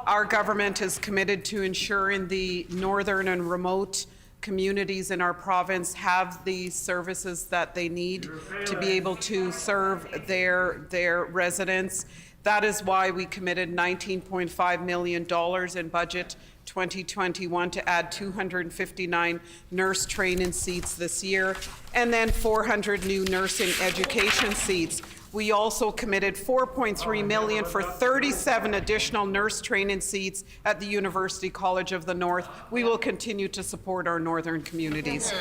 Our government is committed to ensuring the northern and remote communities in our province have the services that they need to be able to serve their residents. That is why we committed $19.5 million in budget 2021 to add 259 nurse training seats this year, and then 400 new nursing education seats. We also committed $4.3 million for 37 additional nurse training seats at the University College of the North. We will continue to support our northern communities.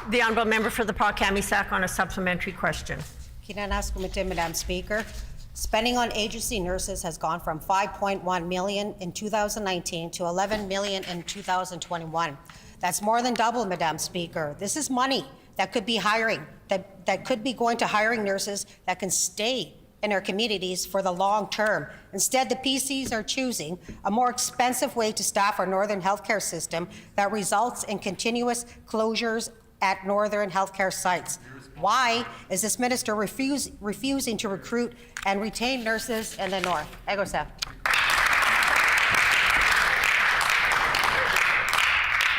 The Honourable Member for the Pas-Camissac on a supplementary question. Madam Speaker. Spending on agency nurses has gone from $5.1 million in 2019 to $11 million in 2021. That's more than double, Madam Speaker. This is money that could be that could be going to hiring nurses that can stay in our communities for the long term. Instead, the PCs are choosing a more expensive way to staff our northern healthcare system that results in continuous closures at northern healthcare sites. Why is this minister refusing to recruit and retain nurses in the north?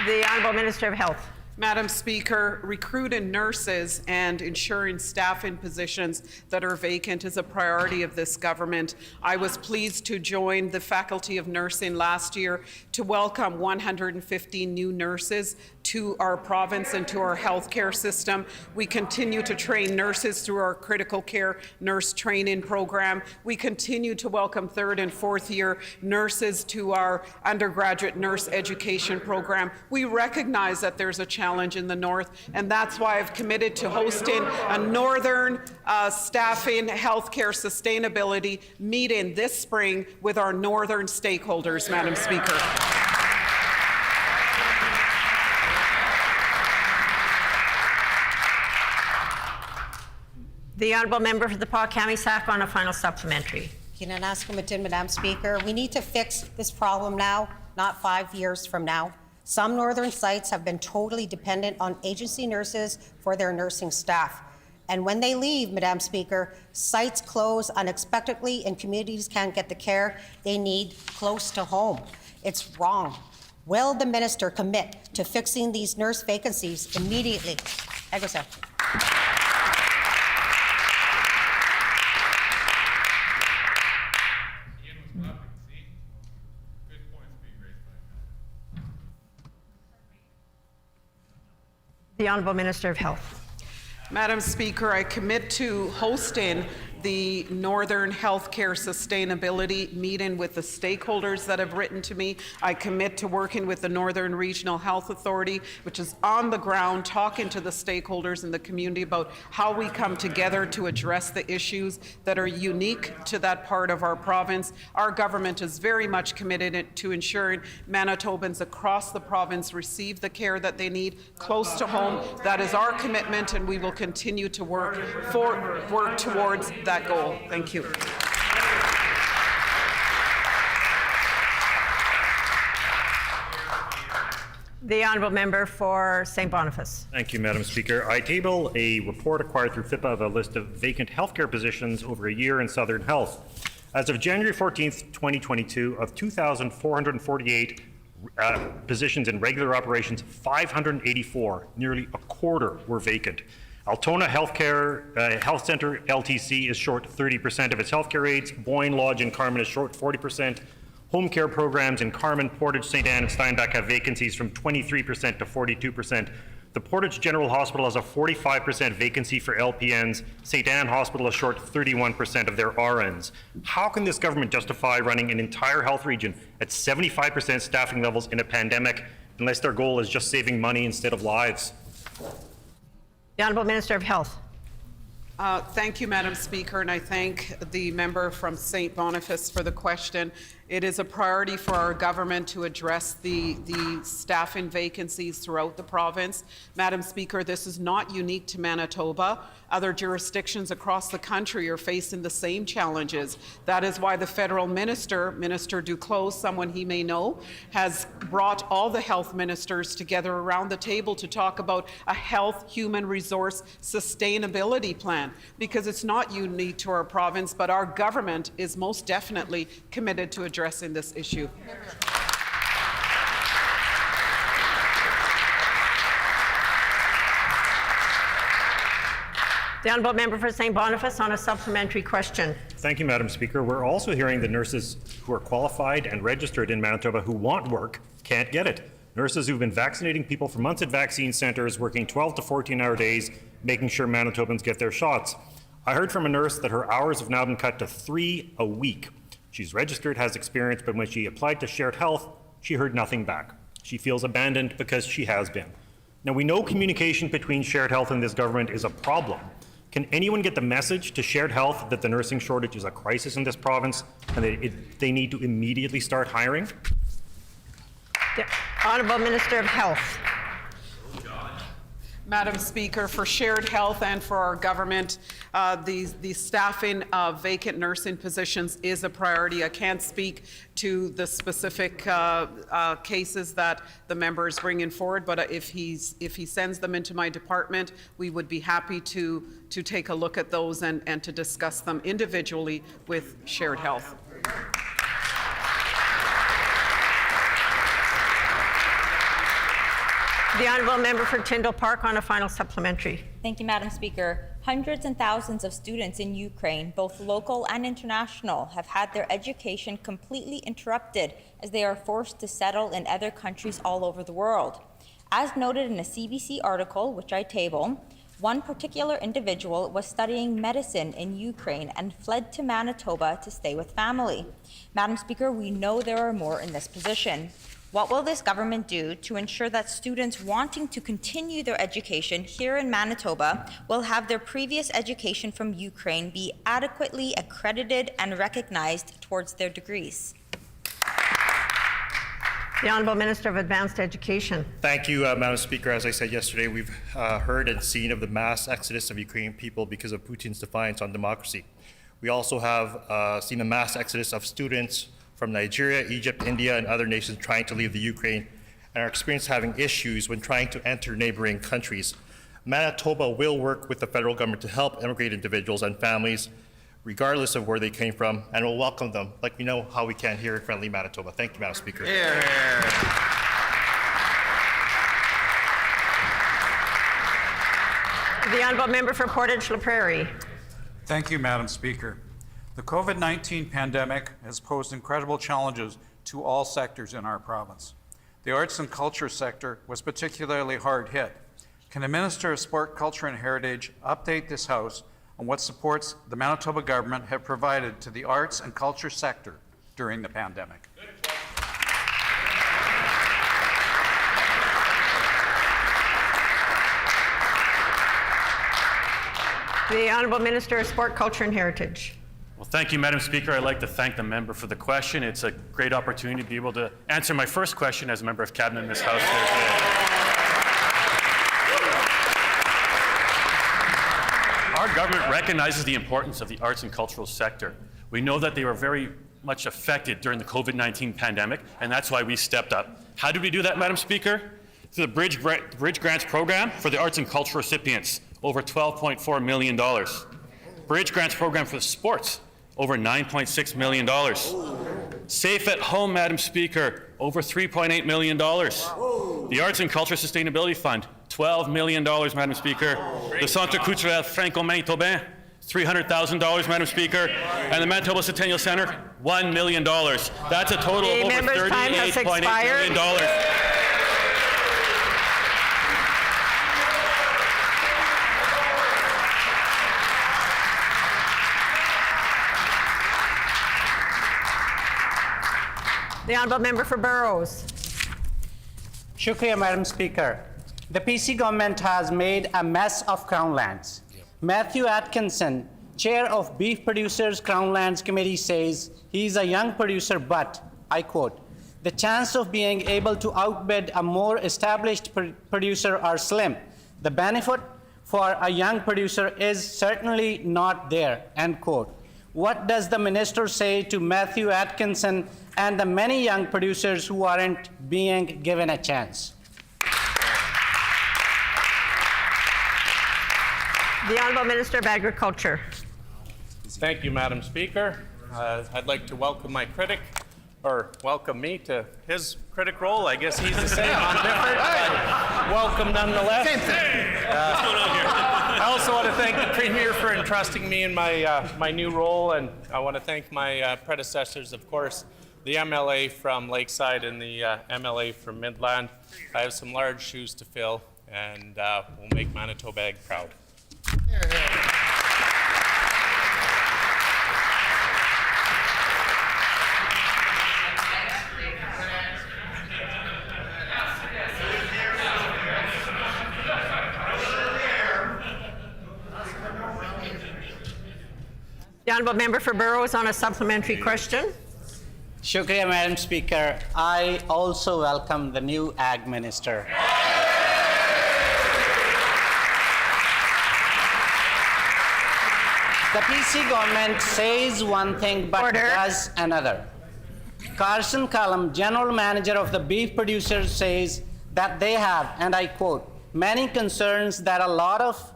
The Honourable Minister of Health. Madam Speaker, recruiting nurses and ensuring staff in positions that are vacant is a priority of this government. I was pleased to join the Faculty of Nursing last year to welcome 115 new nurses to our province and to our healthcare system. We continue to train nurses through our critical care nurse training program. We continue to welcome third and fourth year nurses to our undergraduate nurse education program. We recognize that there's a challenge in the north, and that's why I've committed to hosting a northern staffing healthcare sustainability meeting this spring with our northern stakeholders, Madam Speaker. The honourable member for the Pas-Kamisak on a final supplementary. Madam Speaker, we need to fix this problem now, not 5 years from now. Some northern sites have been totally dependent on agency nurses for their nursing staff. And when they leave, Madam Speaker, sites close unexpectedly and communities can't get the care they need close to home. It's wrong. Will the minister commit to fixing these nurse vacancies immediately? The Honourable Minister of Health. Madam Speaker, I commit to hosting the Northern Healthcare Sustainability meeting with the stakeholders that have written to me. I commit to working with the Northern Regional Health Authority, which is on the ground talking to the stakeholders in the community about how we come together to address the issues that are unique to that part of our province. Our government is very much committed to ensuring Manitobans across the province receive the care that they need close to home. That is our commitment, and we will continue to work towards that goal. Thank you. The honourable member for St. Boniface. Thank you, Madam Speaker. I table a report acquired through FIPA of a list of vacant healthcare positions over a year in Southern Health. As of January 14th, 2022, of 2,448 positions in regular operations, 584, nearly a quarter, were vacant. Altona Health Centre LTC is short 30% of its healthcare aides. Boyne Lodge in Carman is short 40%. Home care programs in Carman, Portage, St. Anne, and Steinbach have vacancies from 23% to 42%. The Portage General Hospital has a 45% vacancy for LPNs. St. Anne Hospital is short 31% of their RNs. How can this government justify running an entire health region at 75% staffing levels in a pandemic unless their goal is just saving money instead of lives? The Honourable Minister of Health. Thank you, Madam Speaker, and I thank the member from St. Boniface for the question. It is a priority for our government to address the staffing vacancies throughout the province. Madam Speaker, this is not unique to Manitoba. Other jurisdictions across the country are facing the same challenges. That is why the federal minister, Minister Duclos, someone he may know, has brought all the health ministers together around the table to talk about a health human resource sustainability plan, because it's not unique to our province, but our government is most definitely committed to addressing this issue. The honourable member for St. Boniface on a supplementary question. Thank you, Madam Speaker. We're also hearing that nurses who are qualified and registered in Manitoba who want work can't get it. Nurses who've been vaccinating people for months at vaccine centres, working 12 to 14-hour days, making sure Manitobans get their shots. I heard from a nurse that her hours have now been cut to 3 a week. She's registered, has experience, but when she applied to Shared Health, she heard nothing back. She feels abandoned because she has been. Now, we know communication between Shared Health and this government is a problem. Can anyone get the message to Shared Health that the nursing shortage is a crisis in this province and that they need to immediately start hiring? The Honourable Minister of Health. Madam Speaker, for Shared Health and for our government, the staffing of vacant nursing positions is a priority. I can't speak to the specific cases that the member is bringing forward, but if he sends them into my department, we would be happy to take a look at those and to discuss them individually with Shared Health. The honourable member for Tyndall Park on a final supplementary. Thank you, Madam Speaker. Hundreds and thousands of students in Ukraine, both local and international, have had their education completely interrupted as they are forced to settle in other countries all over the world. As noted in a CBC article, which I table, one particular individual was studying medicine in Ukraine and fled to Manitoba to stay with family. Madam Speaker, we know there are more in this position. What will this government do to ensure that students wanting to continue their education here in Manitoba will have their previous education from Ukraine be adequately accredited and recognized towards their degrees? The Honourable Minister of Advanced Education. Thank you, Madam Speaker. As I said yesterday, we've heard and seen of the mass exodus of Ukrainian people because of Putin's defiance on democracy. We also have seen a mass exodus of students from Nigeria, Egypt, India, and other nations trying to leave the Ukraine, and are experiencing having issues when trying to enter neighboring countries. Manitoba will work with the federal government to help immigrant individuals and families, regardless of where they came from, and will welcome them like we know how we can here in friendly Manitoba. Thank you, Madam Speaker. The honourable member for Portage-La Prairie. Thank you, Madam Speaker. The COVID-19 pandemic has posed incredible challenges to all sectors in our province. The arts and culture sector was particularly hard hit. Can the Minister of Sport, Culture and Heritage update this House on what supports the Manitoba government have provided to the arts and culture sector during the pandemic? The Honourable Minister of Sport, Culture and Heritage. Well, thank you, Madam Speaker. I'd like to thank the member for the question. It's a great opportunity to be able to answer my first question as a member of Cabinet in this House today. Our government recognizes the importance of the arts and cultural sector. We know that they were very much affected during the COVID-19 pandemic, and that's why we stepped up. How did we do that, Madam Speaker? Through the Bridge Grants program for the arts and culture recipients, over $12.4 million. Bridge Grants program for the sports, over $9.6 million. Safe at Home, Madam Speaker, over $3.8 million. The Arts and Culture Sustainability Fund, $12 million, Madam Speaker. The Centre Culturel Franco-Manitobain, $300,000, Madam Speaker. And the Manitoba Centennial Center, $1 million. That's a total of over $38.8 million. The honourable member for Burrows. Shukriya, Madam Speaker. The PC government has made a mess of Crown Lands. Matthew Atkinson, chair of Beef Producers Crown Lands Committee, says he's a young producer, but, I quote, the chance of being able to outbid a more established producer are slim. The benefit for a young producer is certainly not there, end quote. What does the minister say to Matthew Atkinson and the many young producers who aren't being given a chance? The Honourable Minister of Agriculture. Thank you, Madam Speaker. I'd like to welcome my critic, or welcome me to his critic role. I guess he's the same, I'm different, but welcome nonetheless. Same thing. I also want to thank the Premier for entrusting me in my new role, and I want to thank my predecessors, of course, the MLA from Lakeside and the MLA from Midland. I have some large shoes to fill, and we'll make Manitoba Ag proud. The honourable member for Burrows on a supplementary question. Shukriya, Madam Speaker. I also welcome the new Ag Minister. The PC government says one thing but does another. Carson Cullum, General Manager of the Beef Producers, says that they have, and I quote, many concerns that a lot of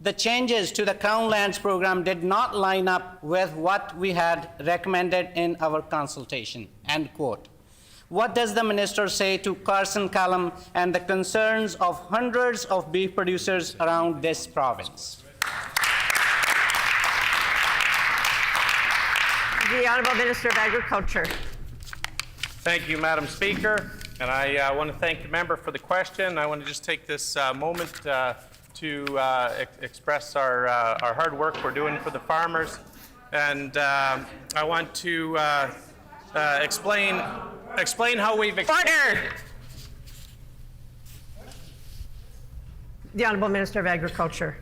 the changes to the Crown Lands program did not line up with what we had recommended in our consultation, end quote. What does the minister say to Carson Callum and the concerns of hundreds of beef producers around this province? The Honourable Minister of Agriculture. Thank you, Madam Speaker. And I want to thank the member for the question. I want to just take this moment to express our hard work we're doing for the farmers. And I want to explain how we've... Order! The Honourable Minister of Agriculture.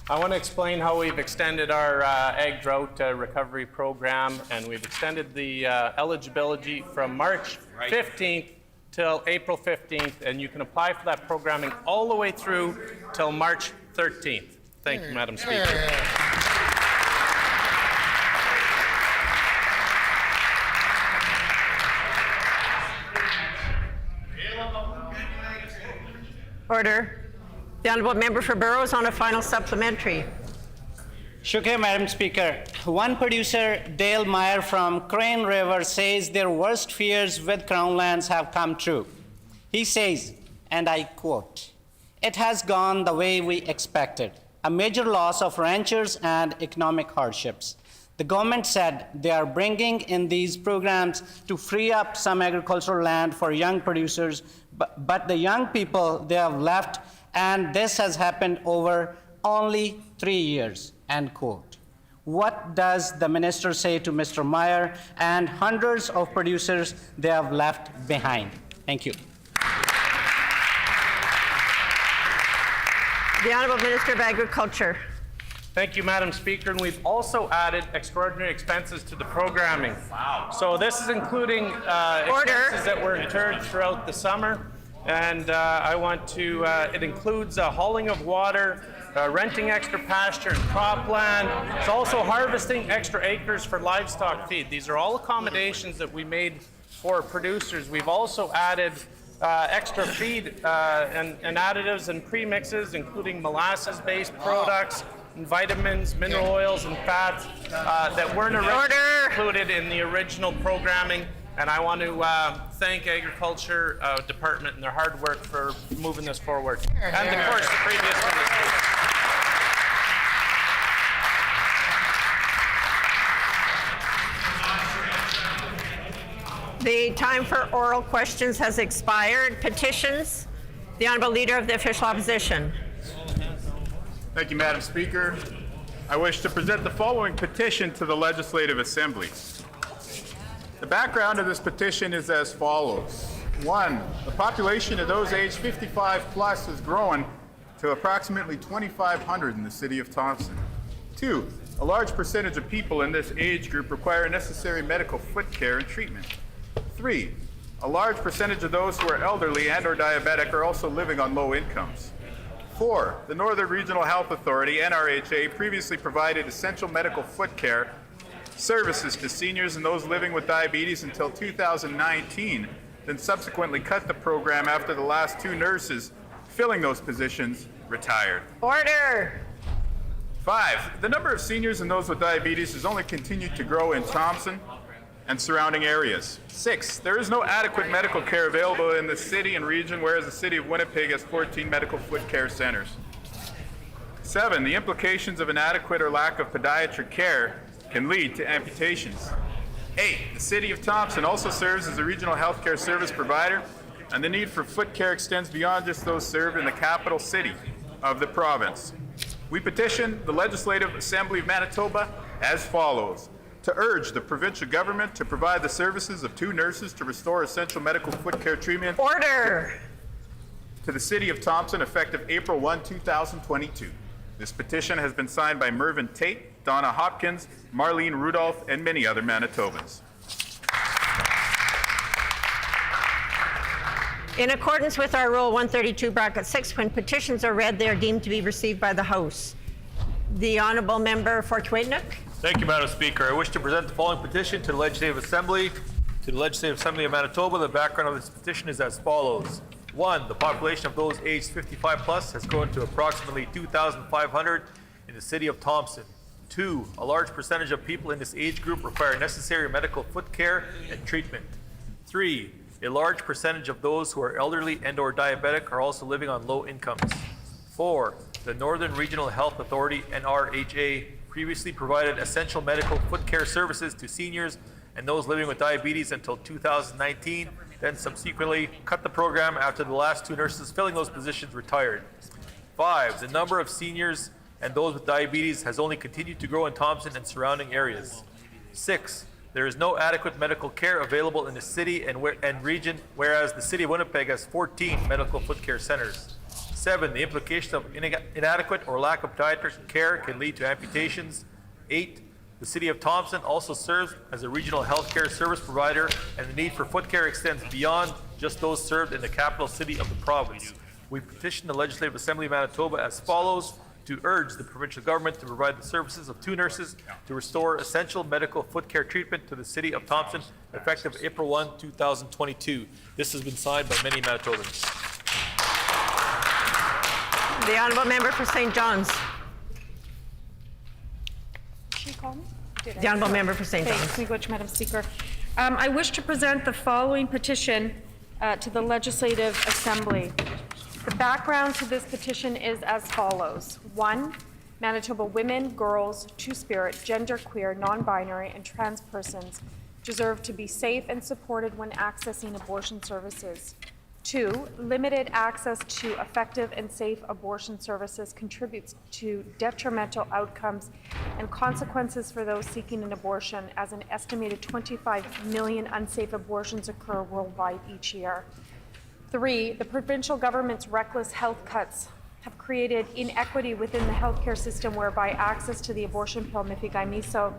I want to explain how we've extended our ag drought recovery program, and we've extended the eligibility from March 15th till April 15th, and you can apply for that programming all the way through till March 13th. Thank you, Madam Speaker. Order. The Honourable Member for Burrows on a final supplementary. Shukriya, Madam Speaker. One producer, Dale Meyer from Crane River, says their worst fears with Crown lands have come true. He says, and I quote, "It has gone the way we expected, a major loss of ranchers and economic hardships. The government said they are bringing in these programs to free up some agricultural land for young producers, but the young people they have left, and this has happened over only 3 years," end quote. What does the minister say to Mr. Meyer and hundreds of producers they have left behind? Thank you. The Honourable Minister of Agriculture. Thank you, Madam Speaker. And we've also added extraordinary expenses to the programming. Wow. So this is including expenses that were incurred throughout the summer. And I want to, it includes hauling of water, renting extra pasture and cropland. It's also harvesting extra acres for livestock feed. These are all accommodations that we made for producers. We've also added extra feed and additives and premixes, including molasses-based products, and vitamins, mineral oils, and fats that weren't included in the original programming. And I want to thank Agriculture Department and their hard work for moving this forward. And of course, the previous minister. The time for oral questions has expired. Petitions. The Honourable Leader of the Official Opposition. Thank you, Madam Speaker. I wish to present the following petition to the Legislative Assembly. The background of this petition is as follows. 1, the population of those aged 55 plus is growing to approximately 2,500 in the city of Thompson. 2, a large percentage of people in this age group require necessary medical foot care and treatment. 3, a large percentage of those who are elderly and or diabetic are also living on low incomes. 4, the Northern Regional Health Authority, NRHA, previously provided essential medical foot care services to seniors and those living with diabetes until 2019, then subsequently cut the program after the last 2 nurses filling those positions retired. Order. 5, the number of seniors and those with diabetes has only continued to grow in Thompson and surrounding areas. 6, there is no adequate medical care available in the city and region, whereas the city of Winnipeg has 14 medical foot care centers. 7, the implications of inadequate or lack of podiatric care can lead to amputations. 8, the city of Thompson also serves as a regional healthcare service provider, and the need for foot care extends beyond just those served in the capital city of the province. We petition the Legislative Assembly of Manitoba as follows: to urge the provincial government to provide the services of 2 nurses to restore essential medical foot care treatment. Order. To the city of Thompson effective April 1, 2022. This petition has been signed by Mervyn Tate, Donna Hopkins, Marlene Rudolph, and many other Manitobans. In accordance with our Rule 132(6), when petitions are read, they are deemed to be received by the House. The Honourable Member for Kiiwetinoong. Thank you, Madam Speaker. I wish to present the following petition to the Legislative Assembly. To the Legislative Assembly of Manitoba, the background of this petition is as follows. 1, the population of those aged 55 plus has grown to approximately 2,500 in the city of Thompson. 2, a large percentage of people in this age group require necessary medical foot care and treatment. 3, A large percentage of those who are elderly and/or diabetic are also living on low incomes. 4, the Northern Regional Health Authority, NRHA, previously provided essential medical foot care services to seniors and those living with diabetes until 2019, then subsequently cut the program after the last 2 nurses filling those positions retired. 5, the number of seniors and those with diabetes has only continued to grow in Thompson and surrounding areas. 6, there is no adequate medical care available in the city and region, whereas the city of Winnipeg has 14 medical foot care centers. 7, the implication of inadequate or lack of pediatric care can lead to amputations. 8, the city of Thompson also serves as a regional healthcare service provider, and the need for foot care extends beyond just those served in the capital city of the province. We petition the Legislative Assembly of Manitoba as follows: to urge the provincial government to provide the services of 2 nurses to restore essential medical foot care treatment to the city of Thompson effective April 1, 2022. This has been signed by many Manitobans. The Honourable Member for St. John's. The Honourable Member for St. John's. Thanks, very much, Madam Speaker. I wish to present the following petition to the Legislative Assembly. The background to this petition is as follows. 1, Manitoba women, girls, two-spirit, genderqueer, non-binary, and trans persons deserve to be safe and supported when accessing abortion services. 2, limited access to effective and safe abortion services contributes to detrimental outcomes and consequences for those seeking an abortion, as an estimated 25 million unsafe abortions occur worldwide each year. 3, the provincial government's reckless health cuts have created inequity within the healthcare system, whereby access to the abortion pill mifegai-miso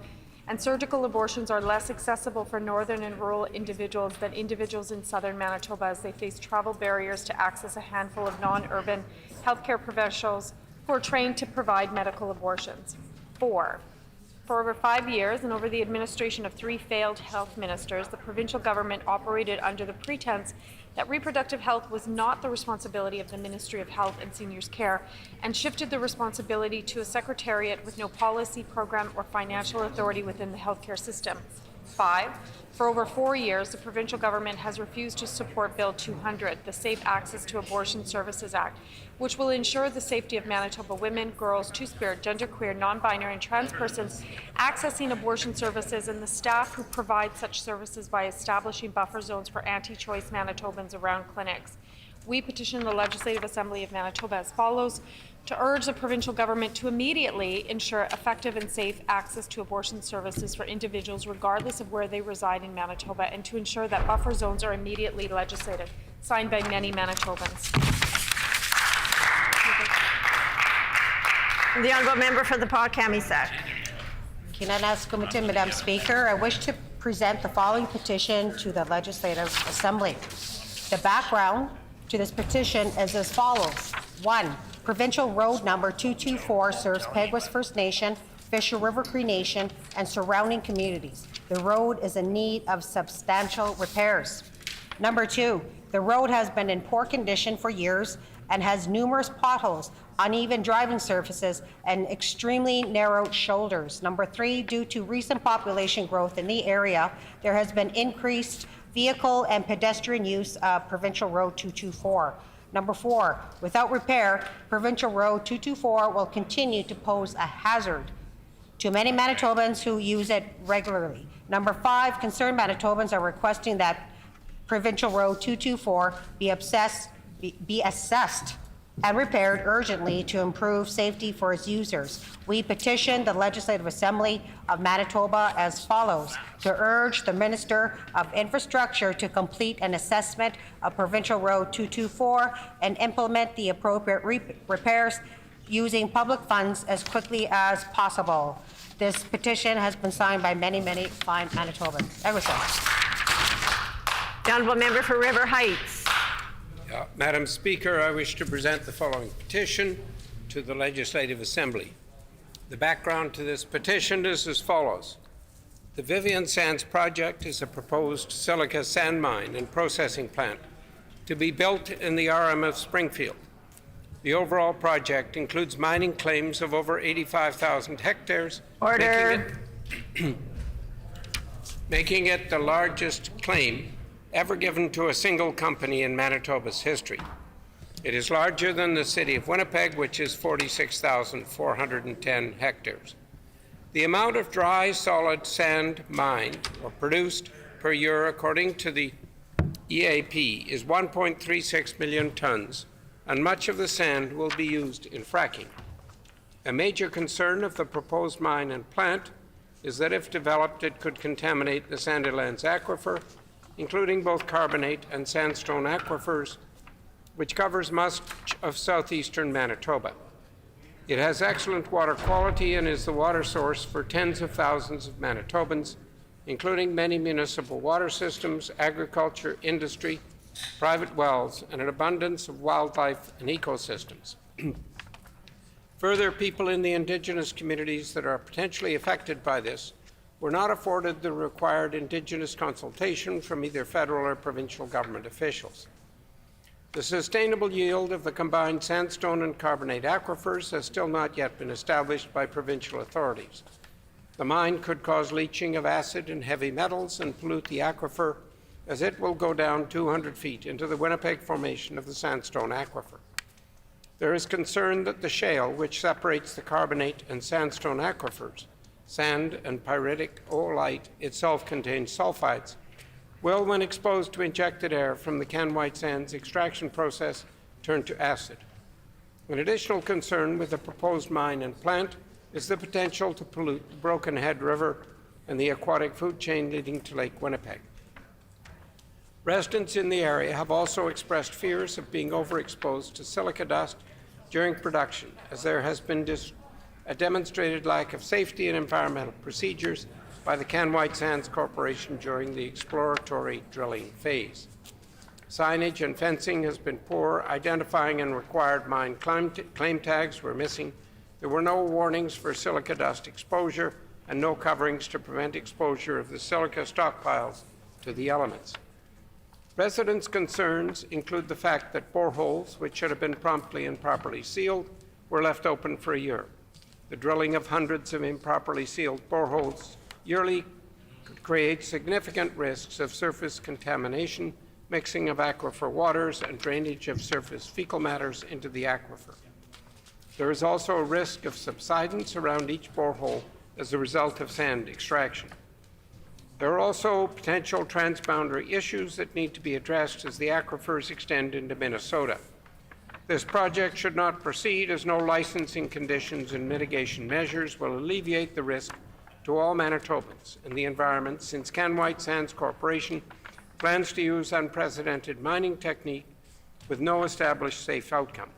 and surgical abortions are less accessible for northern and rural individuals than individuals in southern Manitoba, as they face travel barriers to access a handful of non-urban healthcare professionals who are trained to provide medical abortions. 4, for over 5 years and over the administration of 3 failed health ministers, the provincial government operated under the pretense that reproductive health was not the responsibility of the Ministry of Health and Seniors Care, and shifted the responsibility to a secretariat with no policy, program, or financial authority within the healthcare system. 5, for over 4 years, the provincial government has refused to support Bill 200, the Safe Access to Abortion Services Act, which will ensure the safety of Manitoba women, girls, two-spirit, genderqueer, non-binary, and trans persons accessing abortion services, and the staff who provide such services, by establishing buffer zones for anti-choice Manitobans around clinics. We petition the Legislative Assembly of Manitoba as follows: to urge the provincial government to immediately ensure effective and safe access to abortion services for individuals regardless of where they reside in Manitoba, and to ensure that buffer zones are immediately legislated. Signed by many Manitobans. The Honourable Member for the Pas-Camissac. Madam Speaker, I wish to present the following petition to the Legislative Assembly. The background to this petition is as follows. 1, Provincial Road number 224 serves Peguis First Nation, Fisher River Cree Nation, and surrounding communities. The road is in need of substantial repairs. Number 2, the road has been in poor condition for years and has numerous potholes, uneven driving surfaces, and extremely narrow shoulders. Number 3, due to recent population growth in the area, there has been increased vehicle and pedestrian use of Provincial Road 224. Number 4, without repair, Provincial Road 224 will continue to pose a hazard to many Manitobans who use it regularly. Number 5, concerned Manitobans are requesting that Provincial Road 224 be assessed and repaired urgently to improve safety for its users. We petition the Legislative Assembly of Manitoba as follows: to urge the Minister of Infrastructure to complete an assessment of Provincial Road 224 and implement the appropriate repairs using public funds as quickly as possible. This petition has been signed by many fine Manitobans. The Honourable Member for River Heights. Madam Speaker, I wish to present the following petition to the Legislative Assembly. The background to this petition is as follows. The Vivian Sands project is a proposed silica sand mine and processing plant to be built in the RM of Springfield. The overall project includes mining claims of over 85,000 hectares, making it the largest claim ever given to a single company in Manitoba's history. It is larger than the city of Winnipeg, which is 46,410 hectares. The amount of dry, solid sand mined or produced per year, according to the EAP, is 1.36 million tons, and much of the sand will be used in fracking. A major concern of the proposed mine and plant is that if developed, it could contaminate the Sandilands aquifer, including both carbonate and sandstone aquifers, which covers much of southeastern Manitoba. It has excellent water quality and is the water source for tens of thousands of Manitobans, including many municipal water systems, agriculture, industry, private wells, and an abundance of wildlife and ecosystems. Further, people in the Indigenous communities that are potentially affected by this were not afforded the required Indigenous consultation from either federal or provincial government officials. The sustainable yield of the combined sandstone and carbonate aquifers has still not yet been established by provincial authorities. The mine could cause leaching of acid and heavy metals and pollute the aquifer, as it will go down 200 feet into the Winnipeg Formation of the sandstone aquifer. There is concern that the shale, which separates the carbonate and sandstone aquifers, sand and pyritic oolite itself contains sulfides, will, when exposed to injected air from the Can White Sands extraction process, turn to acid. An additional concern with the proposed mine and plant is the potential to pollute the Broken Head River and the aquatic food chain leading to Lake Winnipeg. Residents in the area have also expressed fears of being overexposed to silica dust during production, as there has been a demonstrated lack of safety and environmental procedures by the Can White Sands Corporation during the exploratory drilling phase. Signage and fencing has been poor, identifying and required mine claim tags were missing. There were no warnings for silica dust exposure and no coverings to prevent exposure of the silica stockpiles to the elements. Residents' concerns include the fact that boreholes, which should have been promptly and properly sealed, were left open for a year. The drilling of hundreds of improperly sealed boreholes yearly could create significant risks of surface contamination, mixing of aquifer waters, and drainage of surface fecal matters into the aquifer. There is also a risk of subsidence around each borehole as a result of sand extraction. There are also potential transboundary issues that need to be addressed as the aquifers extend into Minnesota. This project should not proceed, as no licensing conditions and mitigation measures will alleviate the risk to all Manitobans and the environment, since Can White Sands Corporation plans to use unprecedented mining technique with no established safe outcome.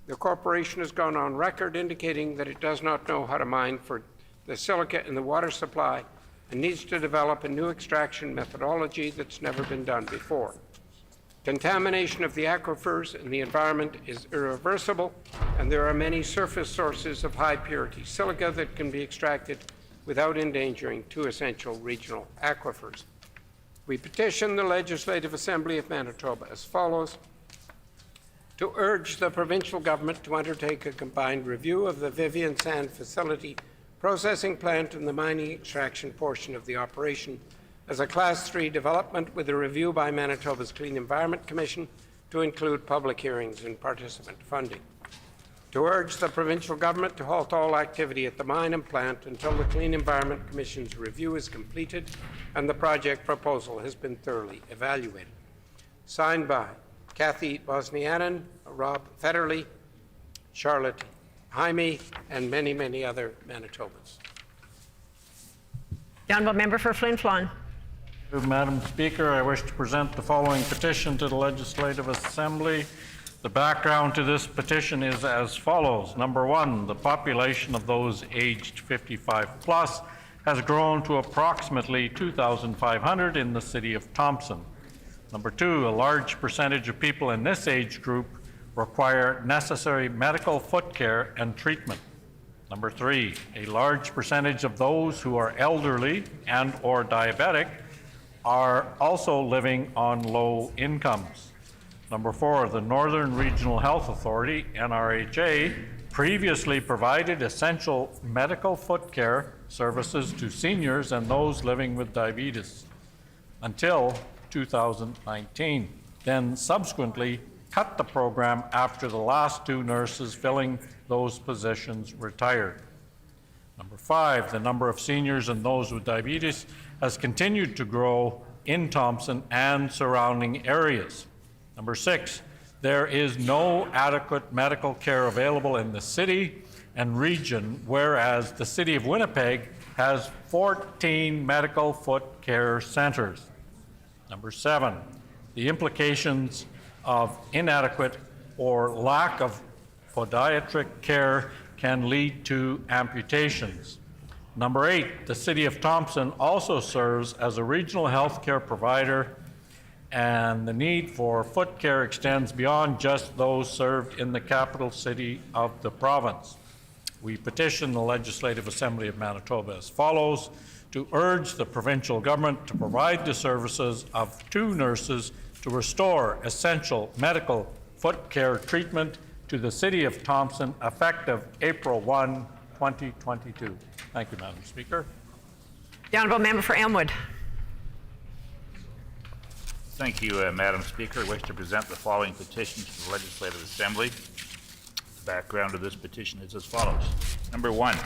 The corporation has gone on record indicating that it does not know how to mine for the silica in the water supply and needs to develop a new extraction methodology that's never been done before. Contamination of the aquifers and the environment is irreversible, and there are many surface sources of high purity silica that can be extracted without endangering two essential regional aquifers. We petition the Legislative Assembly of Manitoba as follows: to urge the provincial government to undertake a combined review of the Vivian Sand Facility processing plant and the mining extraction portion of the operation as a Class 3 development, with a review by Manitoba's Clean Environment Commission to include public hearings and participant funding. To urge the provincial government to halt all activity at the mine and plant until the Clean Environment Commission's review is completed and the project proposal has been thoroughly evaluated. Signed by Kathy Bosnianen, Rob Federley, Charlotte Jaime, and many, many other Manitobans. The Honourable Member for Flin Flon. Madam Speaker, I wish to present the following petition to the Legislative Assembly. The background to this petition is as follows. Number one, the population of those aged 55 plus has grown to approximately 2,500 in the city of Thompson. Number two, a large percentage of people in this age group require necessary medical foot care and treatment. Number three, a large percentage of those who are elderly and or diabetic are also living on low incomes. Number four, the Northern Regional Health Authority, NRHA, previously provided essential medical foot care services to seniors and those living with diabetes until 2019, then subsequently cut the program after the last 2 nurses filling those positions retired. Number 5, the number of seniors and those with diabetes has continued to grow in Thompson and surrounding areas. Number 6, there is no adequate medical care available in the city and region, whereas the City of Winnipeg has 14 medical foot care centers. Number 7, the implications of inadequate or lack of podiatric care can lead to amputations. Number 8, the City of Thompson also serves as a regional health care provider, and the need for foot care extends beyond just those served in the capital city of the province. We petition the Legislative Assembly of Manitoba as follows: to urge the provincial government to provide the services of 2 nurses to restore essential medical foot care treatment to the City of Thompson effective April 1, 2022. Thank you, Madam Speaker. The Honourable Member for Elmwood. Thank you, Madam Speaker. I wish to present the following petition to the Legislative Assembly. The background of this petition is as follows. Number 1,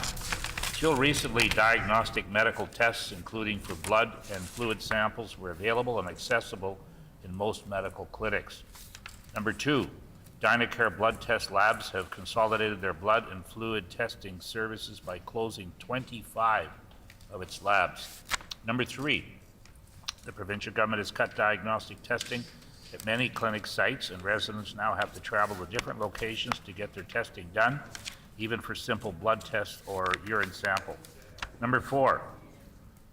till recently, diagnostic medical tests, including for blood and fluid samples, were available and accessible in most medical clinics. Number 2, Dynacare blood test labs have consolidated their blood and fluid testing services by closing 25 of its labs. Number 3, the provincial government has cut diagnostic testing at many clinic sites, and residents now have to travel to different locations to get their testing done, even for simple blood tests or urine sample. Number 4,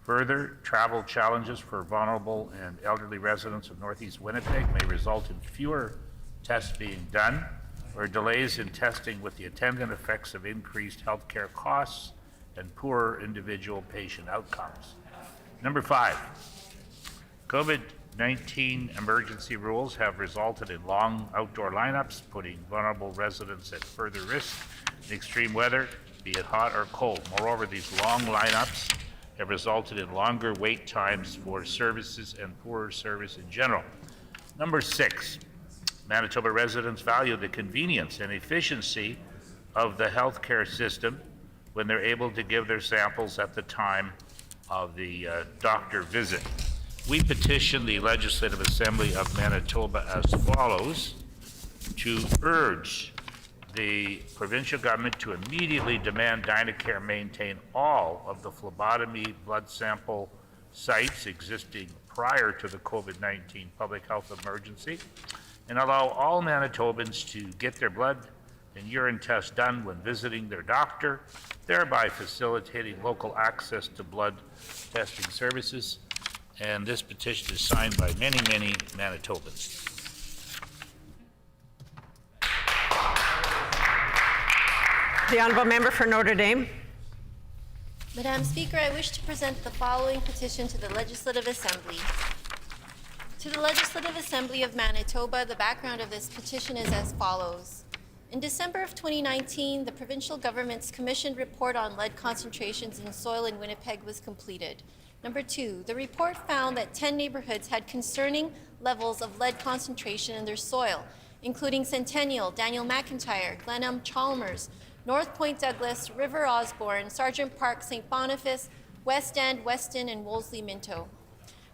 further travel challenges for vulnerable and elderly residents of Northeast Winnipeg may result in fewer tests being done or delays in testing, with the attendant effects of increased healthcare costs and poorer individual patient outcomes. Number 5, COVID-19 emergency rules have resulted in long outdoor lineups, putting vulnerable residents at further risk in extreme weather, be it hot or cold. Moreover, these long lineups have resulted in longer wait times for services and poorer service in general. Number 6, Manitoba residents value the convenience and efficiency of the healthcare system when they're able to give their samples at the time of the doctor visit. We petition the Legislative Assembly of Manitoba as follows: to urge the provincial government to immediately demand Dynacare maintain all of the phlebotomy blood sample sites existing prior to the COVID-19 public health emergency, and allow all Manitobans to get their blood and urine tests done when visiting their doctor, thereby facilitating local access to blood testing services. And this petition is signed by many, many Manitobans. The Honourable Member for Notre Dame. Madam Speaker, I wish to present the following petition to the Legislative Assembly. To the Legislative Assembly of Manitoba, the background of this petition is as follows. In December of 2019, the provincial government's commissioned report on lead concentrations in soil in Winnipeg was completed. Number 2, the report found that 10 neighborhoods had concerning levels of lead concentration in their soil, including Centennial, Daniel McIntyre, Glenham Chalmers, North Point Douglas, River Osborne, Sergeant Park, St. Boniface, West End, Weston, and Wolseley Minto.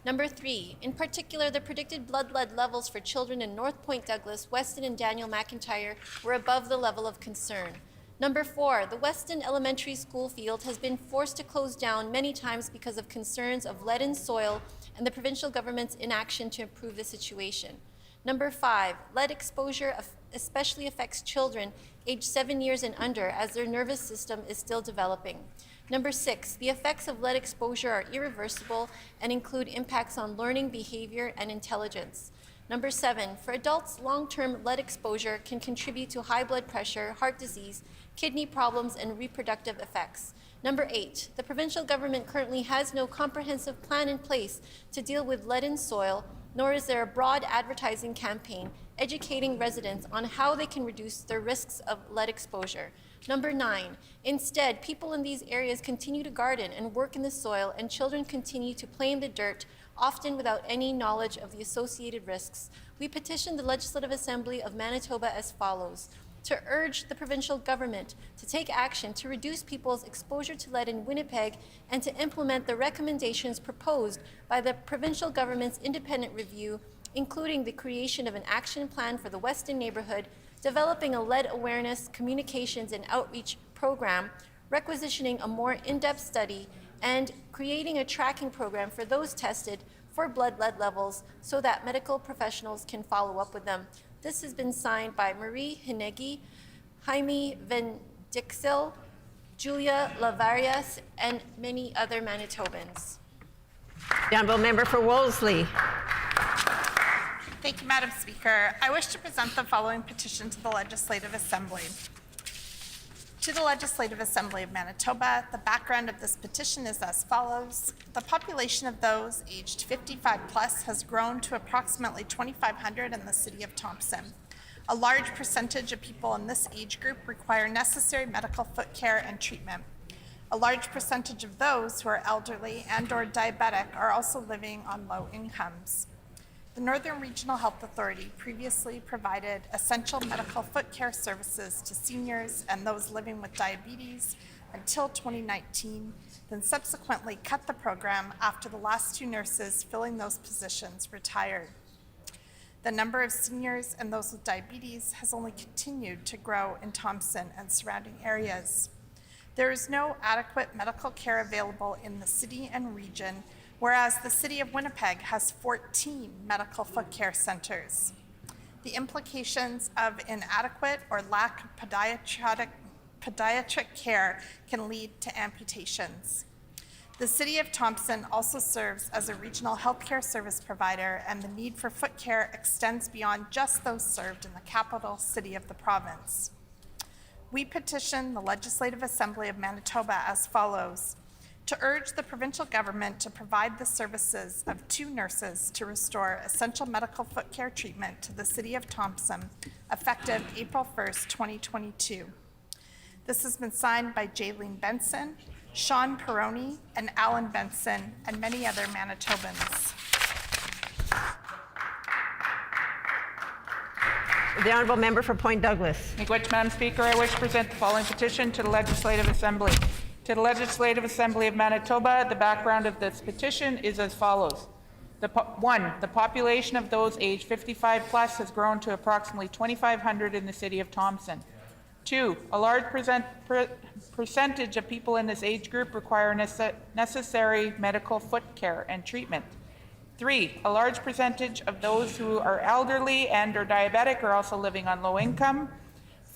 Number 3, in particular, the predicted blood lead levels for children in North Point Douglas, Weston, and Daniel McIntyre were above the level of concern. Number 4, the Weston Elementary School field has been forced to close down many times because of concerns of lead in soil and the provincial government's inaction to improve the situation. Number 5, lead exposure especially affects children aged 7 years and under, as their nervous system is still developing. Number 6, the effects of lead exposure are irreversible and include impacts on learning, behavior, and intelligence. Number 7, for adults, long-term lead exposure can contribute to high blood pressure, heart disease, kidney problems, and reproductive effects. Number 8, the provincial government currently has no comprehensive plan in place to deal with lead in soil, nor is there a broad advertising campaign educating residents on how they can reduce their risks of lead exposure. Number 9, instead, people in these areas continue to garden and work in the soil, and children continue to play in the dirt often without any knowledge of the associated risks, we petition the Legislative Assembly of Manitoba as follows: to urge the provincial government to take action to reduce people's exposure to lead in Winnipeg and to implement the recommendations proposed by the provincial government's independent review, including the creation of an action plan for the Weston neighborhood, developing a lead awareness, communications, and outreach program, requisitioning a more in-depth study, and creating a tracking program for those tested for blood lead levels so that medical professionals can follow up with them. This has been signed by Marie Hinegi, Jaime Vendixil, Julia Lavarias, and many other Manitobans. The honourable member for Wolseley. Thank you, Madam Speaker. I wish to present the following petition to the Legislative Assembly. To the Legislative Assembly of Manitoba, the background of this petition is as follows. The population of those aged 55 plus has grown to approximately 2,500 in the city of Thompson. A large percentage of people in this age group require necessary medical foot care and treatment. A large percentage of those who are elderly and/or diabetic are also living on low incomes. The Northern Regional Health Authority previously provided essential medical foot care services to seniors and those living with diabetes until 2019, then subsequently cut the program after the last two nurses filling those positions retired. The number of seniors and those with diabetes has only continued to grow in Thompson and surrounding areas. There is no adequate medical care available in the city and region, whereas the city of Winnipeg has 14 medical foot care centers. The implications of inadequate or lack of podiatric care can lead to amputations. The city of Thompson also serves as a regional healthcare service provider, and the need for foot care extends beyond just those served in the capital city of the province. We petition the Legislative Assembly of Manitoba as follows: to urge the provincial government to provide the services of 2 nurses to restore essential medical foot care treatment to the city of Thompson, effective April 1st, 2022. This has been signed by Jaylene Benson, Sean Peroni, and Alan Benson, and many other Manitobans. The honourable member for Point Douglas. Madam Speaker, I wish to present the following petition to the Legislative Assembly. To the Legislative Assembly of Manitoba, the background of this petition is as follows. 1. The population of those aged 55 plus has grown to approximately 2,500 in the city of Thompson. 2. A large percentage of people in this age group require necessary medical foot care and treatment. 3. A large percentage of those who are elderly and/or diabetic are also living on low income.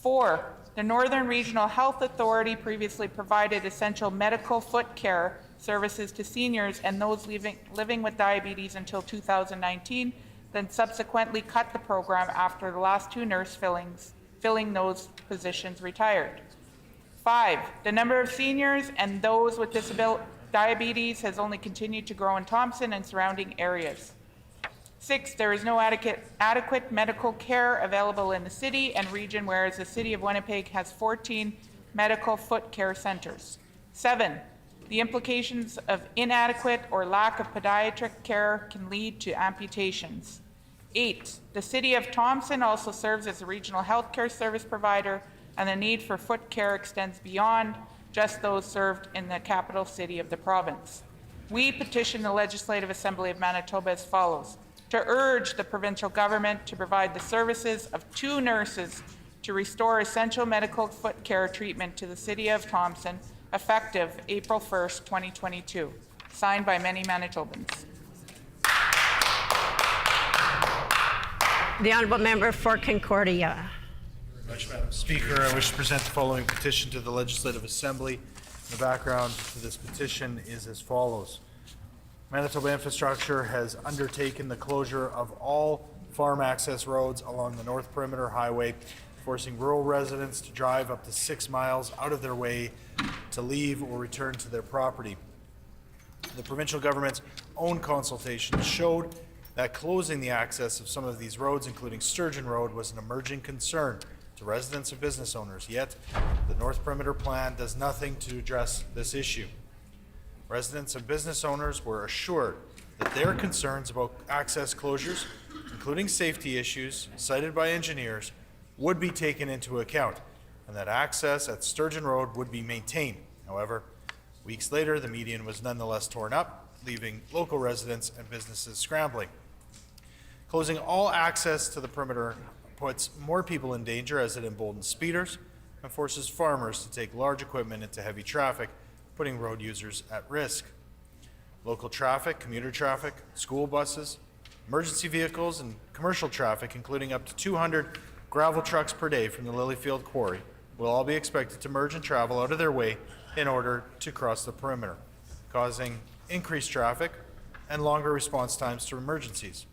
4. The Northern Regional Health Authority previously provided essential medical foot care services to seniors and those living with diabetes until 2019, then subsequently cut the program after the last 2 nurse filling those positions retired. 5. The number of seniors and those with diabetes has only continued to grow in Thompson and surrounding areas. 6. There is no adequate medical care available in the city and region, whereas the city of Winnipeg has 14 medical foot care centers. 7. The implications of inadequate or lack of podiatric care can lead to amputations. 8. The city of Thompson also serves as a regional healthcare service provider, and the need for foot care extends beyond just those served in the capital city of the province. We petition the Legislative Assembly of Manitoba as follows: to urge the provincial government to provide the services of 2 nurses to restore essential medical foot care treatment to the city of Thompson, effective April 1st, 2022. Signed by many Manitobans. The honourable member for Concordia. Madam Speaker, I wish to present the following petition to the Legislative Assembly. The background to this petition is as follows. Manitoba Infrastructure has undertaken the closure of all farm access roads along the North Perimeter Highway, forcing rural residents to drive up to 6 miles out of their way to leave or return to their property. The provincial government's own consultation showed that closing the access of some of these roads, including Sturgeon Road, was an emerging concern to residents and business owners, yet the North Perimeter Plan does nothing to address this issue. Residents and business owners were assured that their concerns about access closures, including safety issues cited by engineers, would be taken into account, and that access at Sturgeon Road would be maintained. However, weeks later, the median was nonetheless torn up, leaving local residents and businesses scrambling. Closing all access to the perimeter puts more people in danger as it emboldens speeders and forces farmers to take large equipment into heavy traffic, putting road users at risk. Local traffic, commuter traffic, school buses, emergency vehicles, and commercial traffic, including up to 200 gravel trucks per day from the Lilyfield Quarry, will all be expected to merge and travel out of their way in order to cross the perimeter, causing increased traffic and longer response times to emergencies.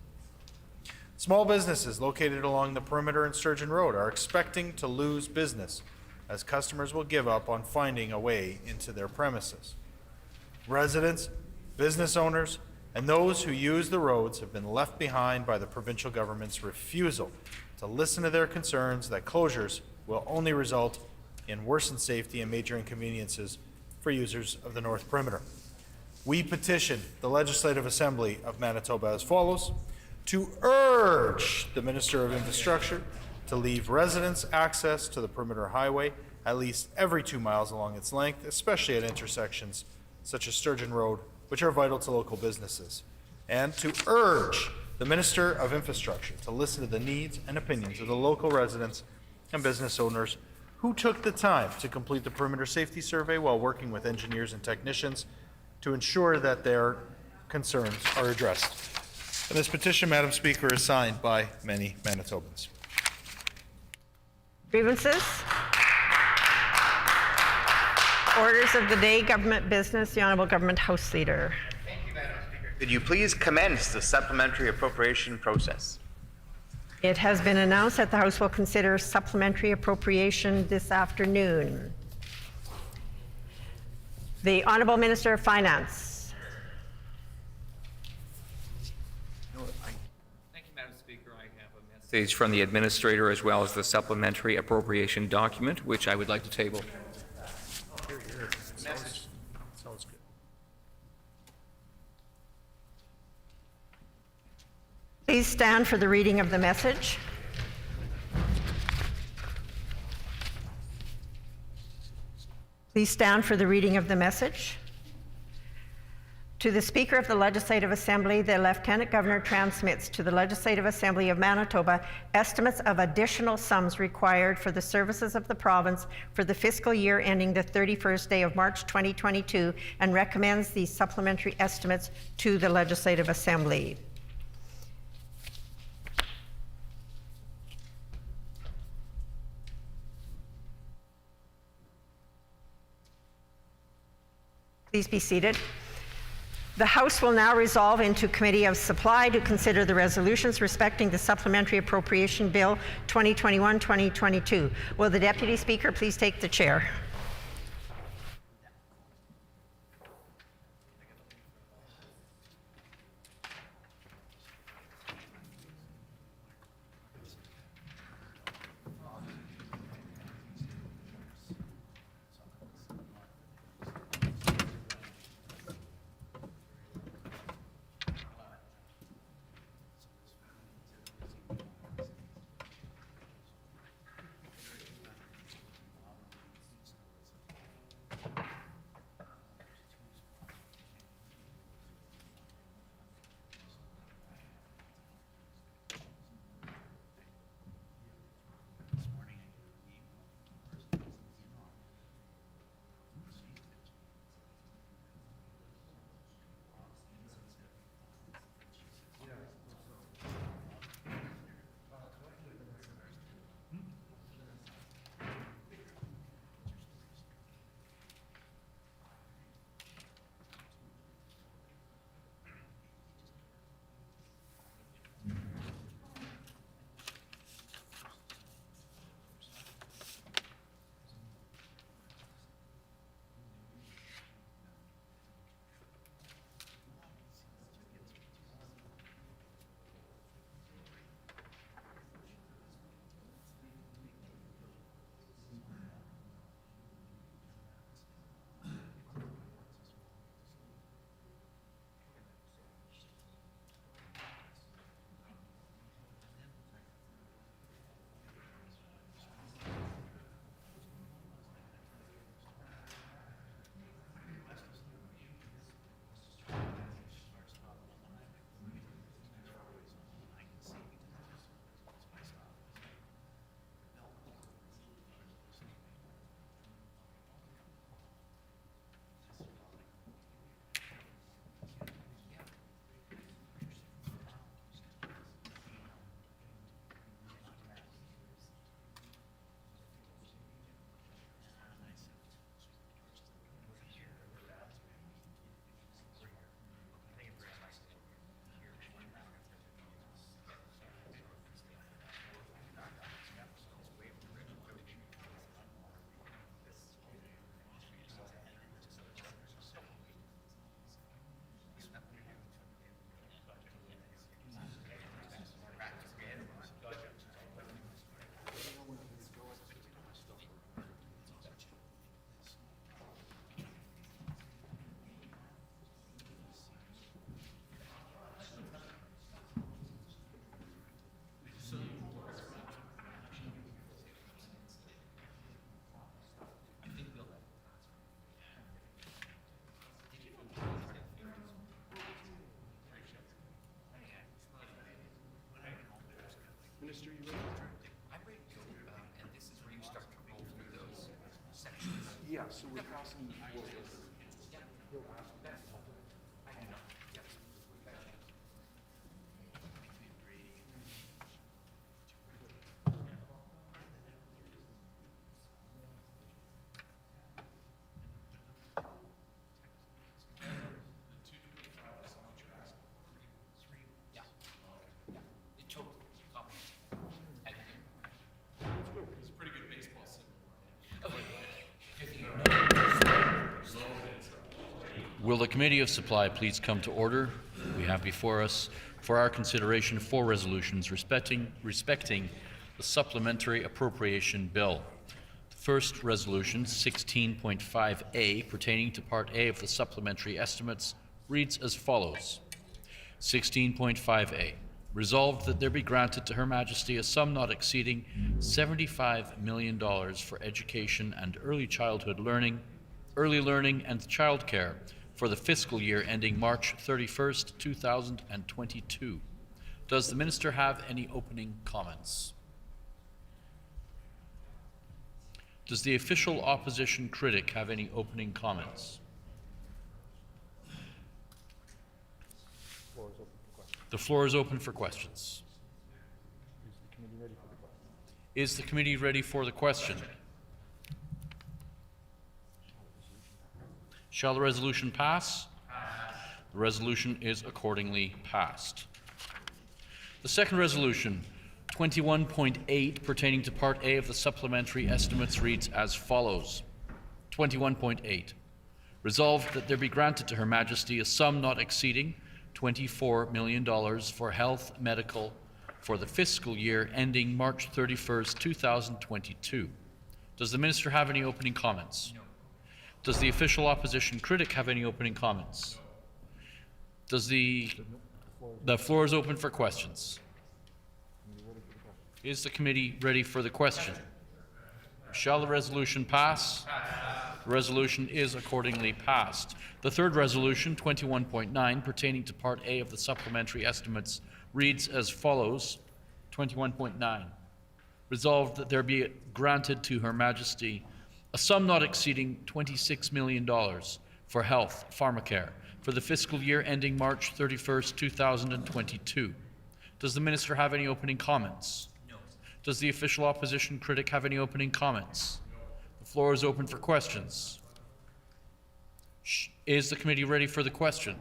Small businesses located along the perimeter and Sturgeon Road are expecting to lose business as customers will give up on finding a way into their premises. Residents, business owners, and those who use the roads have been left behind by the provincial government's refusal to listen to their concerns that closures will only result in worsened safety and major inconveniences for users of the North Perimeter. We petition the Legislative Assembly of Manitoba as follows: to urge the Minister of Infrastructure to leave residents access to the Perimeter Highway at least every 2 miles along its length, especially at intersections such as Sturgeon Road, which are vital to local businesses, and to urge the Minister of Infrastructure to listen to the needs and opinions of the local residents and business owners who took the time to complete the perimeter safety survey while working with engineers and technicians to ensure that their concerns are addressed. And this petition, Madam Speaker, is signed by many Manitobans. Grievances? Orders of the day, government business, the Honourable Government House Leader. Thank you, Madam Speaker. Could you please commence the supplementary appropriation process? It has been announced that the House will consider supplementary appropriation this afternoon. The Honourable Minister of Finance. Thank you, Madam Speaker. I have a message from the Administrator as well as the supplementary appropriation document, which I would like to table. Sounds good. Please stand for the reading of the message. Please stand for the reading of the message. To the Speaker of the Legislative Assembly, the Lieutenant Governor transmits to the Legislative Assembly of Manitoba estimates of additional sums required for the services of the province for the fiscal year ending the 31st day of March 2022 and recommends these supplementary estimates to the Legislative Assembly. Please be seated. The House will now resolve into Committee of Supply to consider the resolutions respecting the Supplementary Appropriation Bill 2021-2022. Will the Deputy Speaker please take the chair? Will the Committee of Supply please come to order? We have before us for our consideration 4 resolutions respecting the Supplementary Appropriation Bill. The first resolution, 16.5A, pertaining to Part A of the Supplementary Estimates, reads as follows. 16.5A. Resolved that there be granted to Her Majesty a sum not exceeding $75 million for education and early childhood learning, early learning and childcare for the fiscal year ending March 31st, 2022. Does the Minister have any opening comments? Does the official opposition critic have any opening comments? The floor is open for questions. Is the committee ready for the question? Shall the resolution pass? The resolution is accordingly passed. The second resolution, 21.8, pertaining to Part A of the Supplementary Estimates, reads as follows. 21.8. Resolved that there be granted to Her Majesty a sum not exceeding $24 million for health medical for the fiscal year ending March 31st, 2022. Does the Minister have any opening comments? No. Does the official opposition critic have any opening comments? Does the floor is open for questions. Is the committee ready for the question? Shall the resolution pass? The resolution is accordingly passed. The third resolution, 21.9, pertaining to Part A of the Supplementary Estimates, reads as follows. 21.9. Resolved that there be granted to Her Majesty a sum not exceeding $26 million for health, pharmacare, for the fiscal year ending March 31st, 2022. Does the Minister have any opening comments? No. Does the official opposition critic have any opening comments? No. The floor is open for questions. Is the committee ready for the question?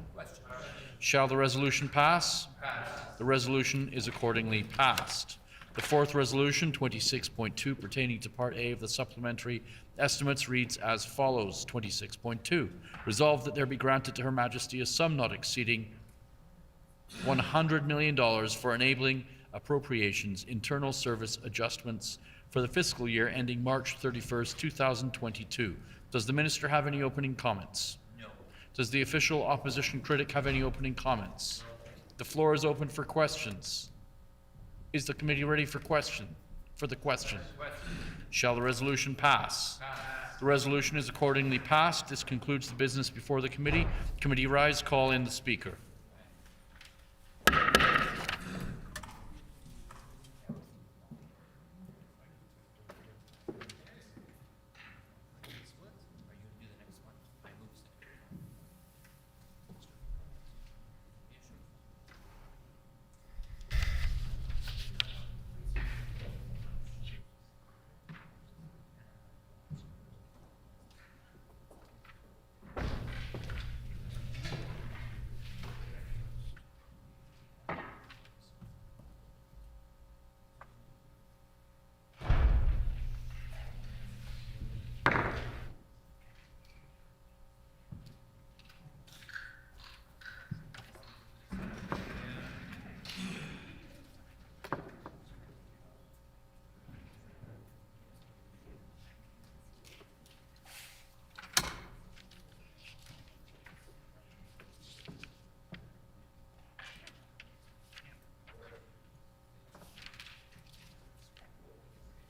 Shall the resolution pass? The resolution is accordingly passed. The fourth resolution, 26.2, pertaining to Part A of the Supplementary Estimates, reads as follows. 26.2. Resolved that there be granted to Her Majesty a sum not exceeding $100 million for enabling appropriations, internal service adjustments for the fiscal year ending March 31st, 2022. Does the Minister have any opening comments? No. Does the official opposition critic have any opening comments? The floor is open for questions. Is the committee ready for the question? Shall the resolution pass? The resolution is accordingly passed. This concludes the business before the committee. Committee rise, call in the Speaker.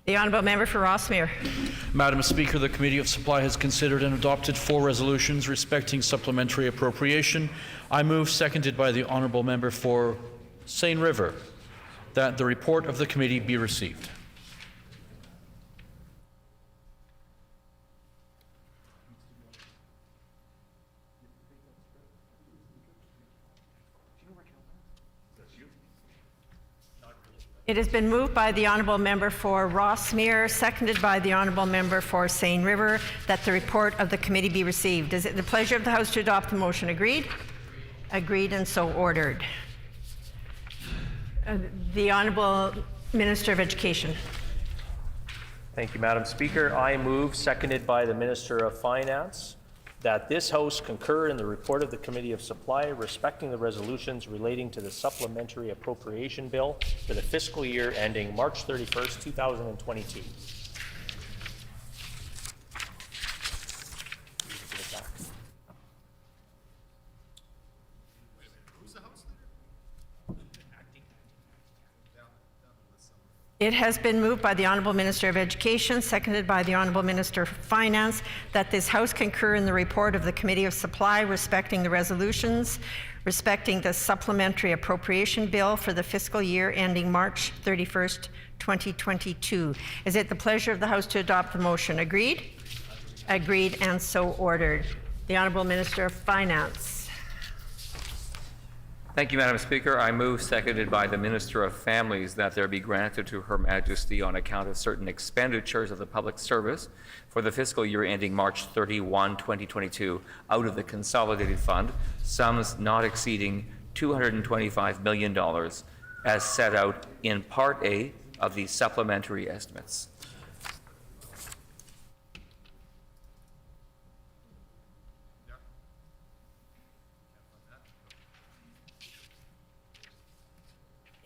The Honourable Member for Rossmere. Madam Speaker, the Committee of Supply has considered and adopted 4 resolutions respecting supplementary appropriation. I move, seconded by the Honourable Member for Seine River, that the report of the committee be received. It has been moved by the Honourable Member for Rossmere, seconded by the Honourable Member for Seine River, that the report of the committee be received. Is it the pleasure of the House to adopt the motion? Agreed? Agreed, and so ordered. The Honourable Minister of Education. Thank you, Madam Speaker. I move, seconded by the Minister of Finance, that this House concur in the report of the Committee of Supply respecting the resolutions relating to the Supplementary Appropriation Bill for the fiscal year ending March 31st, 2022. It has been moved by the Honourable Minister of Education, seconded by the Honourable Minister of Finance, that this House concur in the report of the Committee of Supply respecting the resolutions respecting the Supplementary Appropriation Bill for the fiscal year ending March 31st, 2022. Is it the pleasure of the House to adopt the motion? Agreed? Agreed, and so ordered. The Honourable Minister of Finance. Thank you, Madam Speaker. I move, seconded by the Minister of Families, that there be granted to Her Majesty on account of certain expenditures of the public service for the fiscal year ending March 31, 2022, out of the Consolidated Fund, sums not exceeding $225 million as set out in Part A of the supplementary estimates.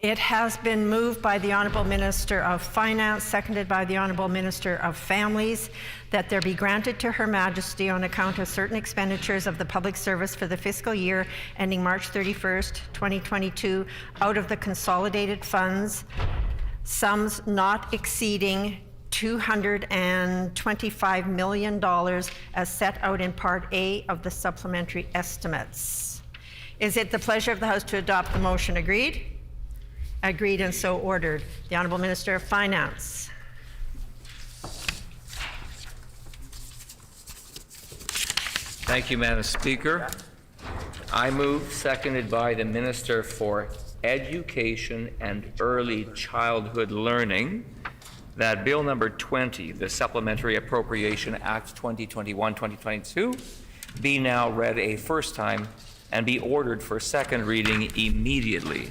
It has been moved by the Honourable Minister of Finance, seconded by the Honourable Minister of Families, that there be granted to Her Majesty on account of certain expenditures of the public service for the fiscal year ending March 31st, 2022, out of the consolidated funds, sums not exceeding $225 million as set out in Part A of the supplementary estimates. Is it the pleasure of the House to adopt the motion? Agreed? Agreed, and so ordered. The Honourable Minister of Finance. Thank you, Madam Speaker. I move, seconded by the Minister for Education and Early Childhood Learning, that Bill number 20, the Supplementary Appropriation Act 2021-2022, be now read a first time and be ordered for second reading immediately.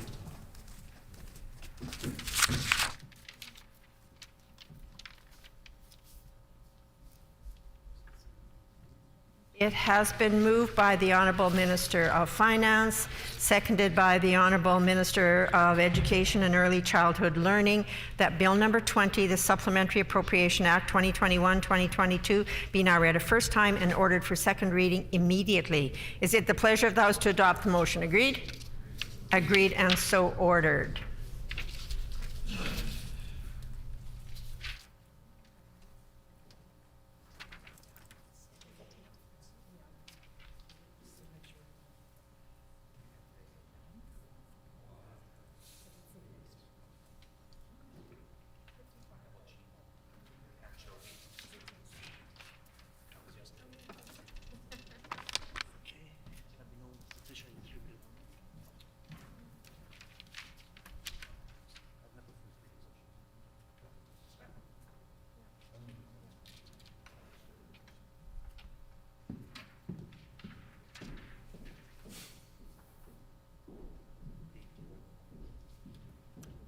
It has been moved by the Honourable Minister of Finance, seconded by the Honourable Minister of Education and Early Childhood Learning, that Bill number 20, the Supplementary Appropriation Act 2021-2022, be now read a first time and ordered for second reading immediately. Is it the pleasure of the House to adopt the motion? Agreed? Agreed, and so ordered.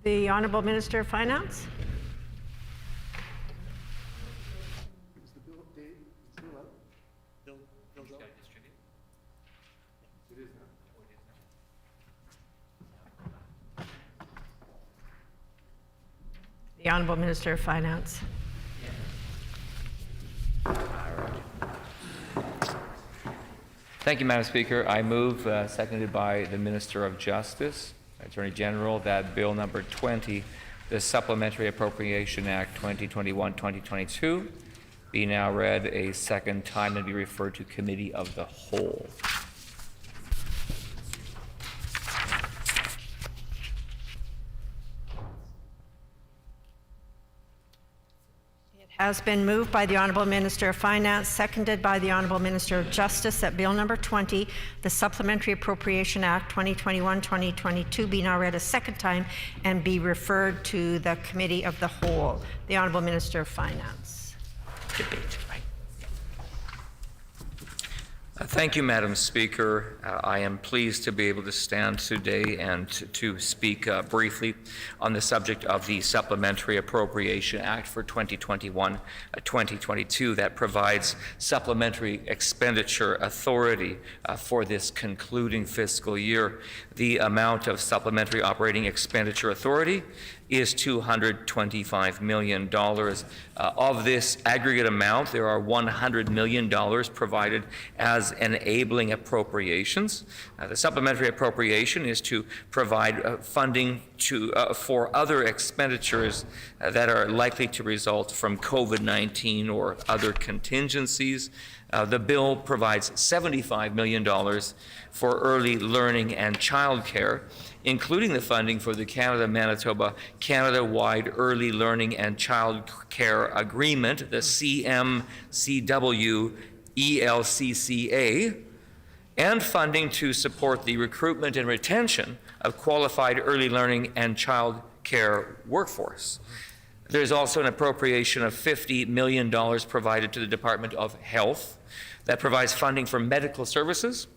The Honourable Minister of Finance. The Honourable Minister of Finance. Thank you, Madam Speaker. I move, seconded by the Minister of Justice, Attorney General, that Bill number 20, the Supplementary Appropriation Act 2021-2022, be now read a second time and be referred to Committee of the Whole. It Has been moved by the Honourable Minister of Finance, seconded by the Honourable Minister of Justice, that Bill number 20, the Supplementary Appropriation Act 2021-2022, be now read a second time and be referred to the Committee of the Whole. The Honourable Minister of Finance. Debate, right? Thank you, Madam Speaker. I am pleased to be able to stand today and to speak briefly on the subject of the Supplementary Appropriation Act for 2021-2022 that provides supplementary expenditure authority for this concluding fiscal year. The amount of supplementary operating expenditure authority is $225 million. Of this aggregate amount, there are $100 million provided as enabling appropriations. The supplementary appropriation is to provide funding for other expenditures that are likely to result from COVID-19 or other contingencies. The bill provides $75 million for early learning and childcare, including the funding for the Canada-Manitoba Canada-wide Early Learning and Child Care Agreement, the CMCW-ELCCA, and funding to support the recruitment and retention of qualified early learning and child care workforce. There's also an appropriation of $50 million provided to the Department of Health that provides funding for medical services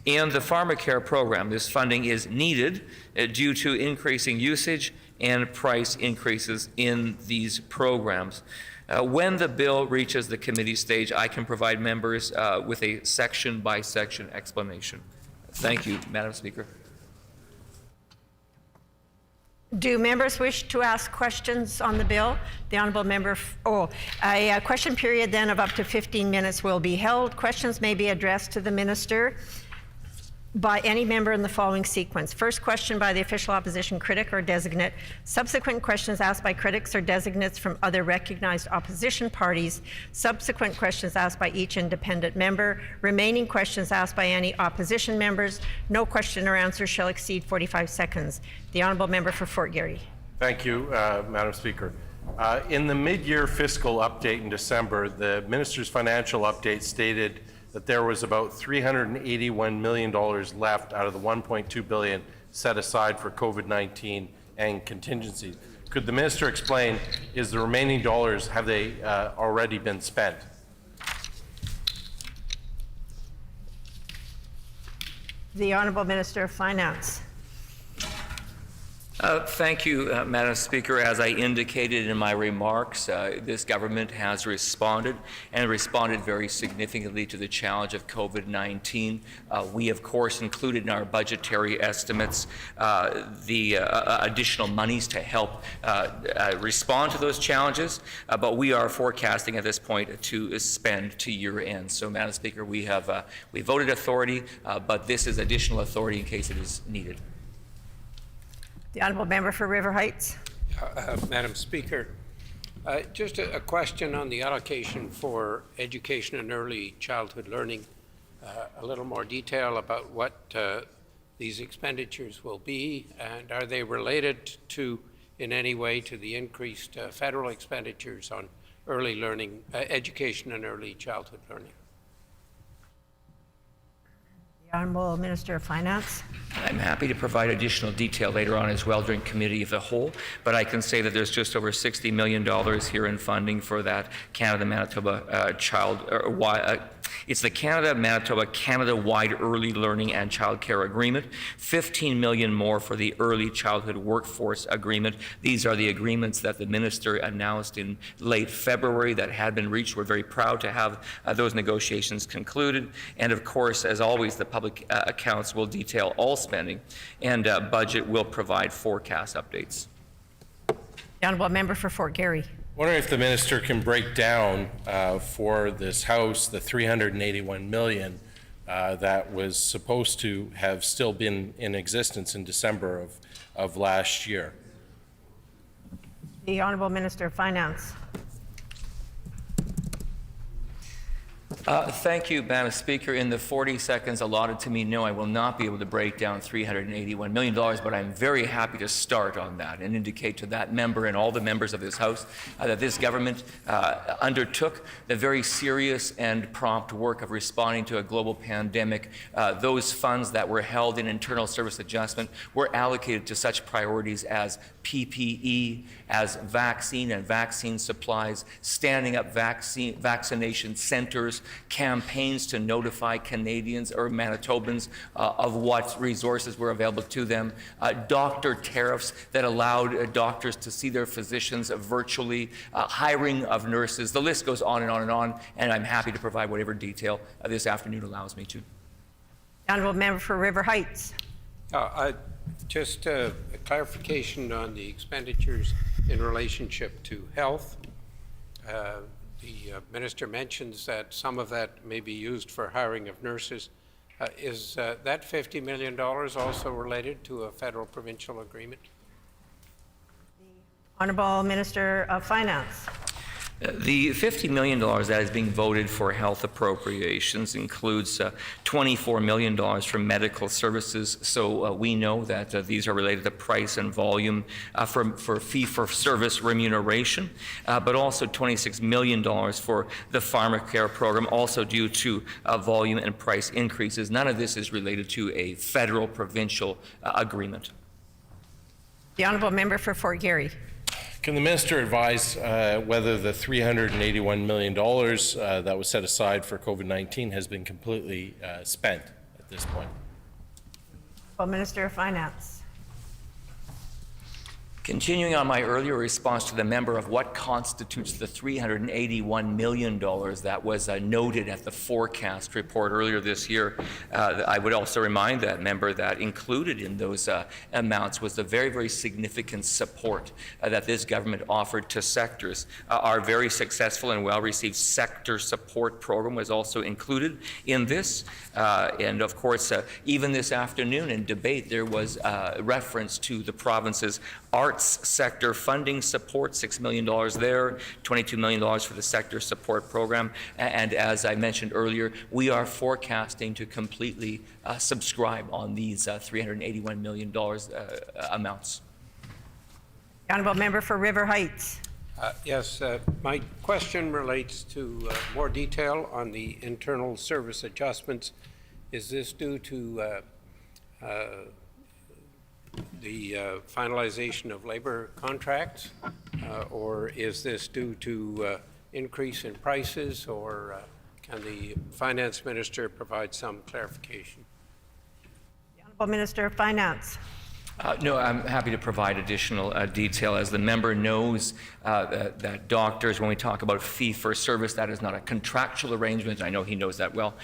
and the pharmacare program. This funding is needed due to increasing usage and price increases in these programs. When the bill reaches the committee stage, I can provide members with a section-by-section explanation. Thank you, Madam Speaker. Do members wish to ask questions on the bill? The Honourable Member, a question period then of up to 15 minutes will be held. Questions may be addressed to the Minister by any member in the following sequence. First question by the official opposition critic or designate. Subsequent questions asked by critics or designates from other recognized opposition parties. Subsequent questions asked by each independent member. Remaining questions asked by any opposition members. No question or answer shall exceed 45 seconds. The Honourable Member for Fort Garry. Thank you, Madam Speaker. In the mid-year fiscal update in December, the Minister's financial update stated that there was about $381 million left out of the $1.2 billion set aside for COVID-19 and contingencies. Could the Minister explain, is the remaining dollars, have they already been spent? The Honourable Minister of Finance. Thank you, Madam Speaker. As I indicated in my remarks, this government has responded and responded very significantly to the challenge of COVID-19. We, of course, included in our budgetary estimates the additional monies to help respond to those challenges, but we are forecasting at this point to spend to year end. So, Madam Speaker, we voted authority, but this is additional authority in case it is needed. The Honourable Member for River Heights. Madam Speaker, just a question on the allocation for education and early childhood learning. A little more detail about what these expenditures will be, and are they related to, in any way, to the increased federal expenditures on early learning, education and early childhood learning? The Honourable Minister of Finance. I'm happy to provide additional detail later on as well during Committee of the Whole, but I can say that there's just over $60 million here in funding for that Canada-Manitoba it's the Canada-Manitoba Canada-wide Early Learning and Child Care Agreement, $15 million more for the Early Childhood Workforce Agreement. These are the agreements that the Minister announced in late February that had been reached. We're very proud to have those negotiations concluded. And of course, as always, the public accounts will detail all spending, and budget will provide forecast updates. The Honourable Member for Fort Garry. I wonder if the Minister can break down for this House the $381 million that was supposed to have still been in existence in December of last year. The Honourable Minister of Finance. Thank you, Madam Speaker. In the 40 seconds allotted to me, no, I will not be able to break down $381 million, but I'm very happy to start on that and indicate to that member and all the members of this House that this government undertook the very serious and prompt work of responding to a global pandemic. Those funds that were held in internal service adjustment were allocated to such priorities as PPE, as vaccine and vaccine supplies, standing up vaccination centers, campaigns to notify Canadians or Manitobans of what resources were available to them, doctor tariffs that allowed doctors to see their physicians virtually, hiring of nurses. The list goes on and on and on, and I'm happy to provide whatever detail this afternoon allows me to. Honourable Member for River Heights. Just a clarification on the expenditures in relationship to health. The minister mentions that some of that may be used for hiring of nurses. Is that $50 million also related to a federal-provincial agreement? Honourable Minister of Finance. The $50 million that is being voted for health appropriations includes $24 million for medical services. So we know that these are related to price and volume for fee-for-service remuneration, but also $26 million for the pharmacare program, also due to volume and price increases. None of this is related to a federal-provincial agreement. The Honourable Member for Fort Garry. Can the minister advise whether the $381 million that was set aside for COVID-19 has been completely spent at this point? Well, Minister of Finance. Continuing on my earlier response to the member of what constitutes the $381 million that was noted at the forecast report earlier this year, I would also remind that member that included in those amounts was the very, very significant support that this government offered to sectors. Our very successful and well-received sector support program was also included in this. And of course, even this afternoon in debate, there was reference to the province's arts sector funding support, $6 million there, $22 million for the sector support program. And as I mentioned earlier, we are forecasting to completely subscribe on these $381 million amounts. Honourable Member for River Heights. Yes, my question relates to more detail on the internal service adjustments. Is this due to the finalization of labor contracts, or is this due to increase in prices, or can the finance minister provide some clarification? The Honourable Minister of Finance. No, I'm happy to provide additional detail. As the member knows, that doctors, when we talk about fee-for-service, that is not a contractual arrangement. I know he knows that well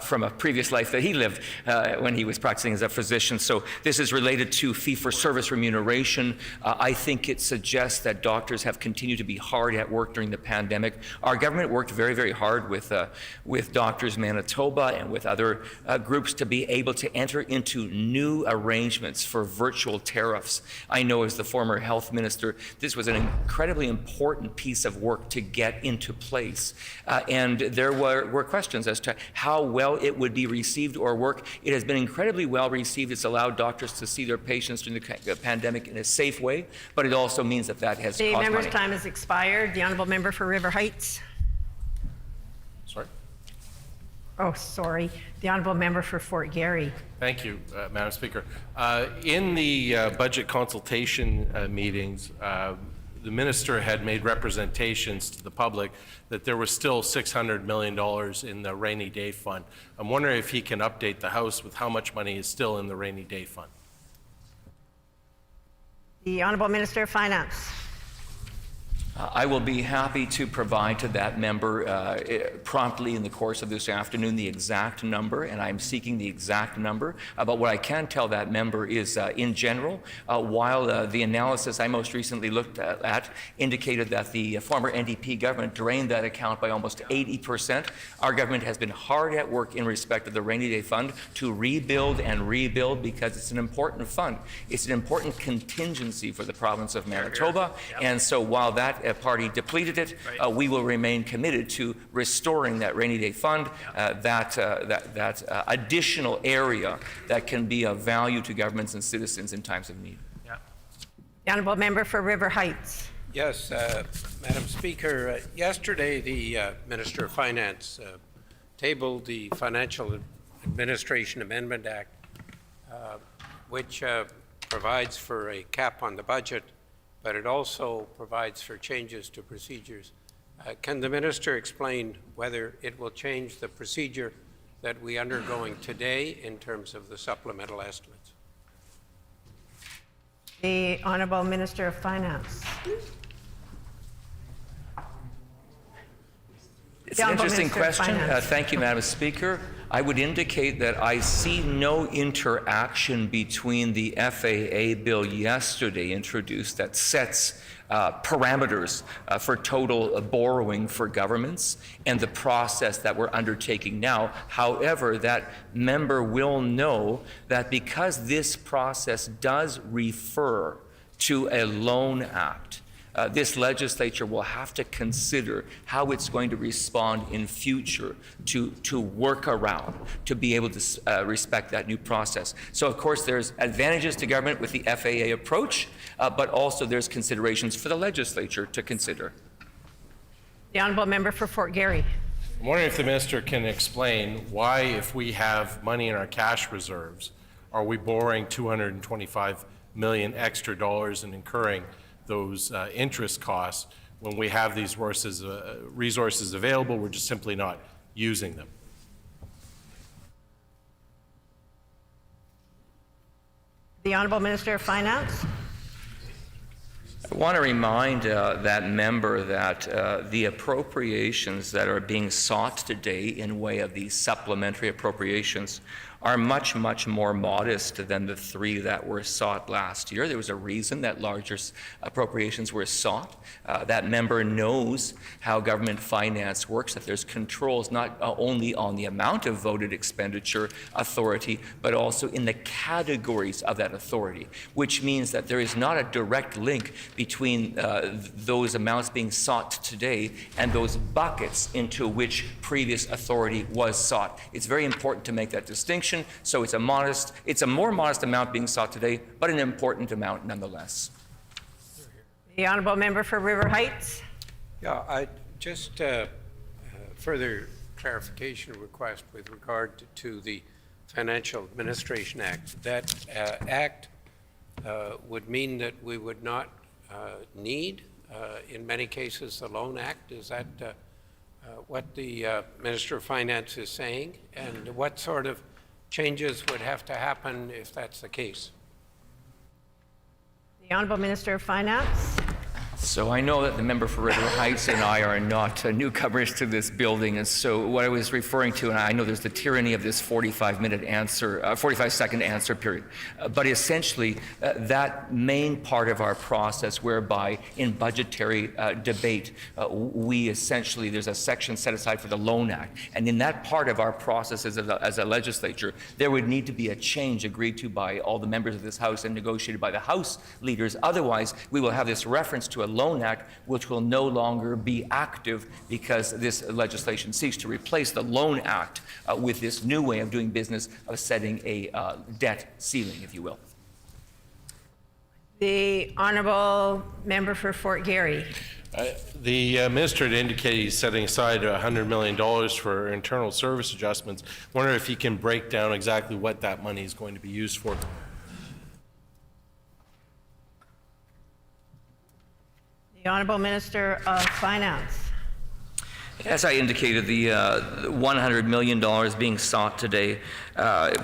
from a previous life that he lived when he was practicing as a physician. So this is related to fee-for-service remuneration. I think it suggests that doctors have continued to be hard at work during the pandemic. Our government worked very, very hard with Doctors Manitoba and with other groups to be able to enter into new arrangements for virtual tariffs. I know as the former health minister, this was an incredibly important piece of work to get into place. And there were questions as to how well it would be received or work. It has been incredibly well received. It's allowed doctors to see their patients during the pandemic in a safe way, but it also means that that has cost money. The member's time has expired. The Honourable Member for River Heights. Sorry? Oh, sorry. The Honourable Member for Fort Garry. Thank you, Madam Speaker. In the budget consultation meetings, the minister had made representations to the public that there was still $600 million in the rainy day fund. I'm wondering if he can update the House with how much money is still in the rainy day fund. The Honourable Minister of Finance. I will be happy to provide to that member promptly in the course of this afternoon the exact number, and I'm seeking the exact number. But what I can tell that member is, in general, while the analysis I most recently looked at indicated that the former NDP government drained that account by almost 80%, our government has been hard at work in respect of the Rainy Day Fund to rebuild and rebuild, because it's an important fund. It's an important contingency for the province of Manitoba, and so while that party depleted it. We will remain committed to restoring that rainy day fund, that additional area that can be of value to governments and citizens in times of need. The honourable member for River Heights. Yes, Madam Speaker, yesterday the Minister of Finance tabled the Financial Administration Amendment Act, which provides for a cap on the budget, but it also provides for changes to procedures. Can the minister explain whether it will change the procedure that we are undergoing today in terms of the supplemental estimates? The Honourable Minister of Finance. It's an interesting question. Thank you, Madam Speaker. I would indicate that I see no interaction between the FAA bill yesterday introduced that sets parameters for total borrowing for governments and the process that we're undertaking now. However, that member will know that because this process does refer to a loan act, this legislature will have to consider how it's going to respond in future to work around, to be able to respect that new process. So of course there's advantages to government with the FAA approach, but also there's considerations for the legislature to consider. The honourable member for Fort Garry. I'm wondering if the minister can explain why, if we have money in our cash reserves, are we borrowing $225 million extra dollars and incurring those interest costs when we have these resources available? We're just simply not using them. The Honourable Minister of Finance. I want to remind that member that the appropriations that are being sought today in way of these supplementary appropriations are much, much more modest than the 3 that were sought last year. There was a reason that larger appropriations were sought. That member knows how government finance works, that there's controls not only on the amount of voted expenditure authority, but also in the categories of that authority, which means that there is not a direct link between those amounts being sought today and those buckets into which previous authority was sought. It's very important to make that distinction. So it's a more modest amount being sought today, but an important amount nonetheless. The honourable member for River Heights. Yeah, I just further clarification request with regard to the Financial Administration Act. That act would mean that we would not need, in many cases, the Loan Act. Is that what the Minister of Finance is saying? And what sort of changes would have to happen if that's the case? The Honourable Minister of Finance. So I know that the member for River Heights and I are not newcomers to this building, and so what I was referring to, and I know there's the tyranny of this 45-second answer period, but essentially that main part of our process whereby in budgetary debate, there's a section set aside for the Loan Act, and in that part of our process as a legislature, there would need to be a change agreed to by all the members of this House and negotiated by the House leaders. Otherwise, we will have this reference to a Loan Act, which will no longer be active because this legislation seeks to replace the Loan Act with this new way of doing business of setting a debt ceiling, if you will. The honourable member for Fort Garry. The minister had indicated he's setting aside $100 million for internal service adjustments. I wonder if he can break down exactly what that money is going to be used for. The Honourable Minister of Finance. As I indicated, the $100 million being sought today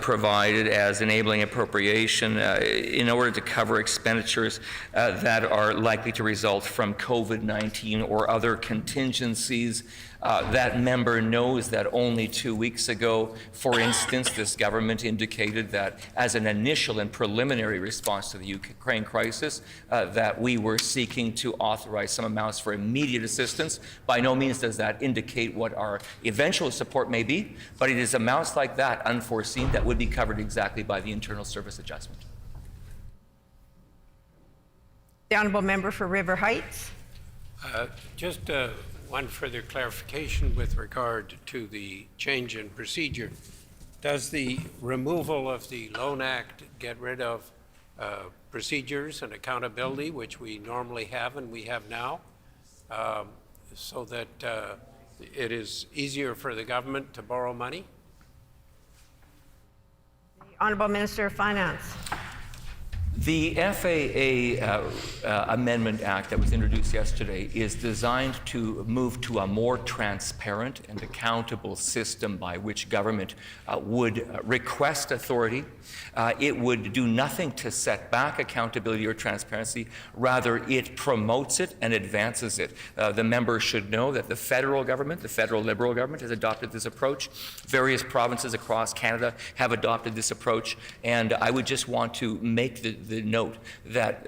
provided as enabling appropriation in order to cover expenditures that are likely to result from COVID-19 or other contingencies. That member knows that only 2 weeks ago, for instance, this government indicated that as an initial and preliminary response to the Ukraine crisis, that we were seeking to authorize some amounts for immediate assistance. By no means does that indicate what our eventual support may be, but it is amounts like that, unforeseen, that would be covered exactly by the internal service adjustment. The honourable member for River Heights. Just one further clarification with regard to the change in procedure. Does the removal of the Loan Act get rid of procedures and accountability, which we normally have and we have now, so that it is easier for the government to borrow money? The Honourable Minister of Finance. The FAA Amendment Act that was introduced yesterday is designed to move to a more transparent and accountable system by which government would request authority. It would do nothing to set back accountability or transparency. Rather, it promotes it and advances it. The member should know that the federal government, the federal Liberal government, has adopted this approach. Various provinces across Canada have adopted this approach, and I would just want to make the note that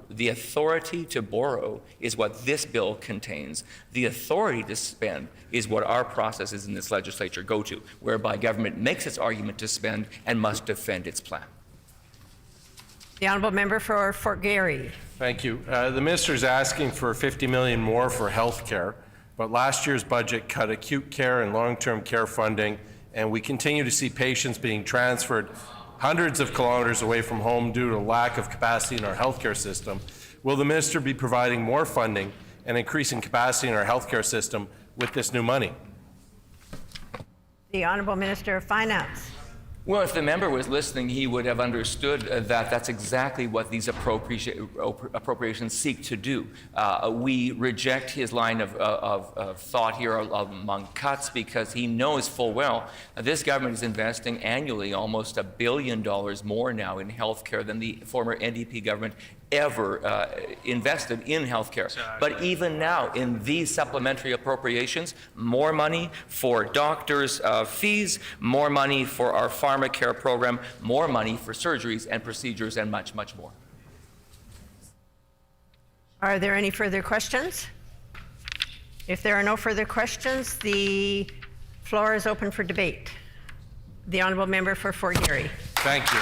the authority to borrow is what this bill contains. The authority to spend is what our processes in this legislature go to, whereby government makes its argument to spend and must defend its plan. The Honourable Member for Fort Garry. Thank you. The minister is asking for $50 million more for health care, but last year's budget cut acute care and long-term care funding, and we continue to see patients being transferred hundreds of kilometers away from home due to lack of capacity in our healthcare system. Will the minister be providing more funding and increasing capacity in our healthcare system with this new money? The Honourable Minister of Finance. Well, if the member was listening, he would have understood that that's exactly what these appropriations seek to do. We reject his line of thought here among cuts because he knows full well this government is investing annually almost $1 billion more now in health care than the former NDP government ever invested in healthcare. But even now, in these supplementary appropriations, more money for doctors' fees, more money for our pharmacare program, more money for surgeries and procedures, and much, much more. Are there any further questions? If there are no further questions, the floor is open for debate. The Honourable Member for Fort Garry. Thank you.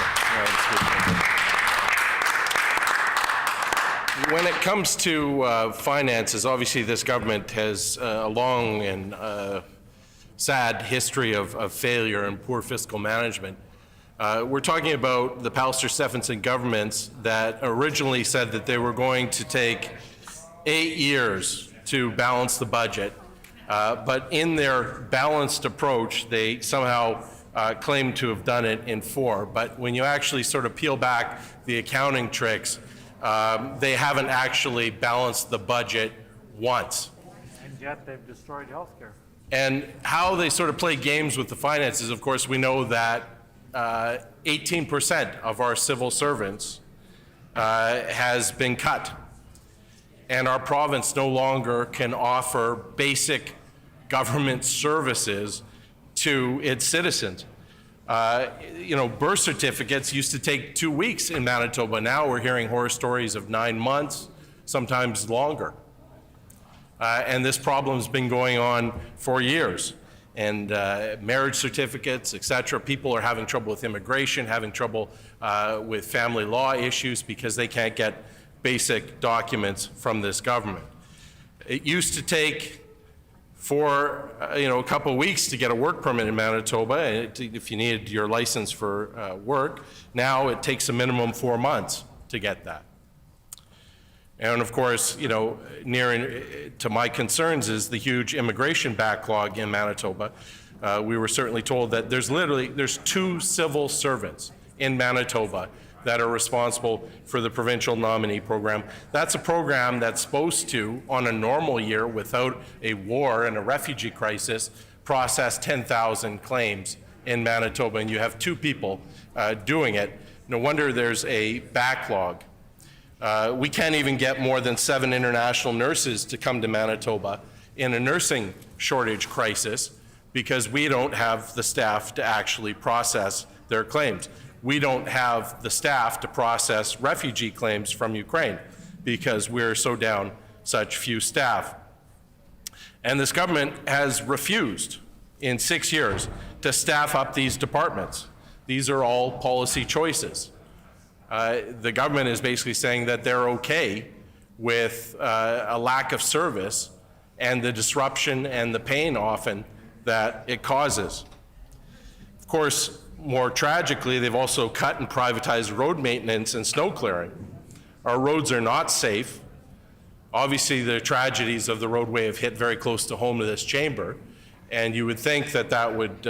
When it comes to finances, obviously this government has a long and sad history of failure and poor fiscal management. We're talking about the Pallister-Stephenson governments that originally said that they were going to take 8 years to balance the budget, but in their balanced approach, they somehow claimed to have done it in 4. But when you actually sort of peel back the accounting tricks, they haven't actually balanced the budget once. And yet they've destroyed healthcare. And how they sort of play games with the finances, of course, we know that 18% of our civil servants has been cut. And our province no longer can offer basic government services to its citizens. Birth certificates used to take 2 weeks in Manitoba. Now we're hearing horror stories of 9 months, sometimes longer. And this problem's been going on for years. And marriage certificates, etc. People are having trouble with immigration, having trouble with family law issues because they can't get basic documents from this government. It used to take for a couple of weeks to get a work permit in Manitoba if you needed your license for work. Now it takes a minimum 4 months to get that. And of course, near to my concerns is the huge immigration backlog in Manitoba. We were certainly told that there's 2 civil servants in Manitoba that are responsible for the provincial nominee program. That's a program that's supposed to, on a normal year without a war and a refugee crisis, process 10,000 claims in Manitoba, and you have 2 people doing it. No wonder there's a backlog. We can't even get more than 7 international nurses to come to Manitoba in a nursing shortage crisis because we don't have the staff to actually process their claims. We don't have the staff to process refugee claims from Ukraine because we're so down such few staff. And this government has refused in 6 years to staff up these departments. These are all policy choices. The government is basically saying that they're okay with a lack of service and the disruption and the pain often that it causes. Of course, more tragically, they've also cut and privatized road maintenance and snow clearing. Our roads are not safe. Obviously, the tragedies of the roadway have hit very close to home to this chamber, and you would think that that would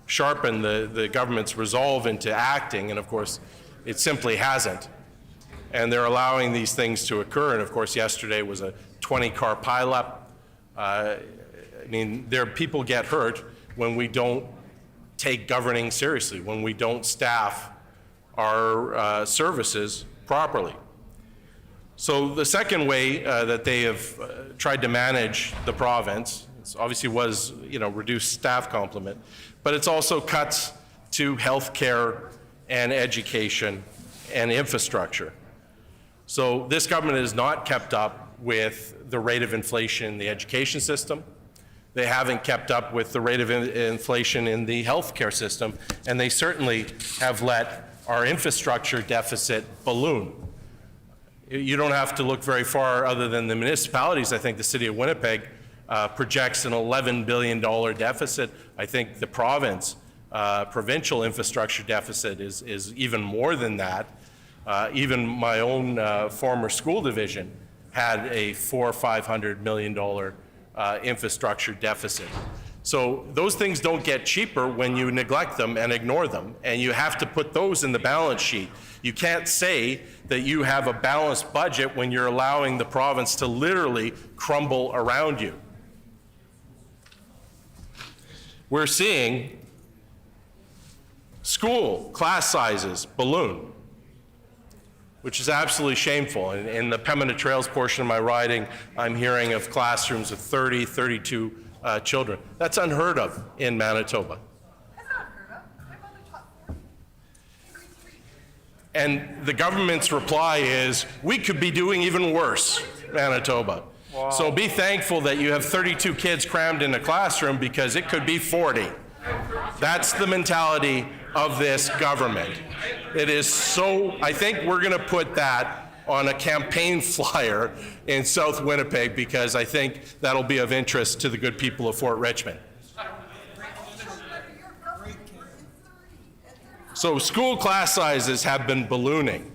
sharpen the government's resolve into acting, and of course, it simply hasn't. And they're allowing these things to occur, and of course, yesterday was a 20-car pileup. I mean, people get hurt when we don't take governing seriously, when we don't staff our services properly. So the second way that they have tried to manage the province obviously was, reduced staff complement, but it's also cuts to healthcare and education and infrastructure. So this government has not kept up with the rate of inflation in the education system. They haven't kept up with the rate of inflation in the healthcare system, and they certainly have let our infrastructure deficit balloon. You don't have to look very far other than the municipalities. I think the city of Winnipeg projects an $11 billion deficit. I think the provincial infrastructure deficit is even more than that. Even my own former school division had a $400 or $500 million infrastructure deficit. So those things don't get cheaper when you neglect them and ignore them, and you have to put those in the balance sheet. You can't say that you have a balanced budget when you're allowing the province to literally crumble around you. We're seeing school class sizes balloon, which is absolutely shameful. In the Pembina Trails portion of my riding, I'm hearing of classrooms of 30, 32 children. That's unheard of in Manitoba. And the government's reply is, we could be doing even worse, Manitoba. Wow. So be thankful that you have 32 kids crammed in a classroom, because it could be 40. That's the mentality of this government. It is so, I think we're going to put that on a campaign flyer in South Winnipeg, because I think that'll be of interest to the good people of Fort Richmond. So school class sizes have been ballooning,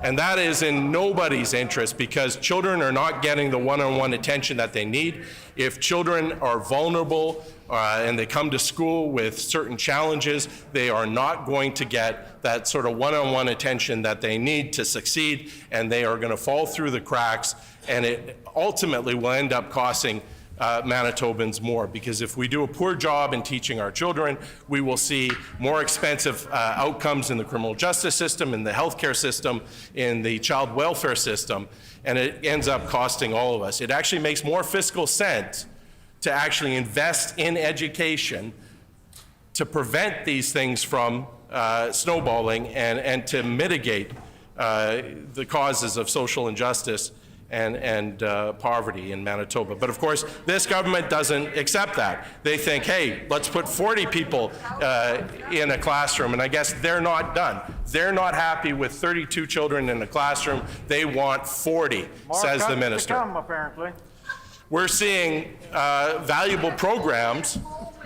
and that is in nobody's interest, because children are not getting the one-on-one attention that they need. If children are vulnerable and they come to school with certain challenges, they are not going to get that sort of one-on-one attention that they need to succeed, and they are going to fall through the cracks, and it ultimately will end up costing Manitobans more, because if we do a poor job in teaching our children, we will see more expensive outcomes in the criminal justice system, in the healthcare system, in the child welfare system, and it ends up costing all of us. It actually makes more fiscal sense to actually invest in education to prevent these things from snowballing and to mitigate the causes of social injustice and poverty in Manitoba. But of course, this government doesn't accept that. They think, hey, let's put 40 people in a classroom, and I guess they're not done. They're not happy with 32 children in a classroom. They want 40, says the minister. More cuts to come, apparently. We're seeing valuable programs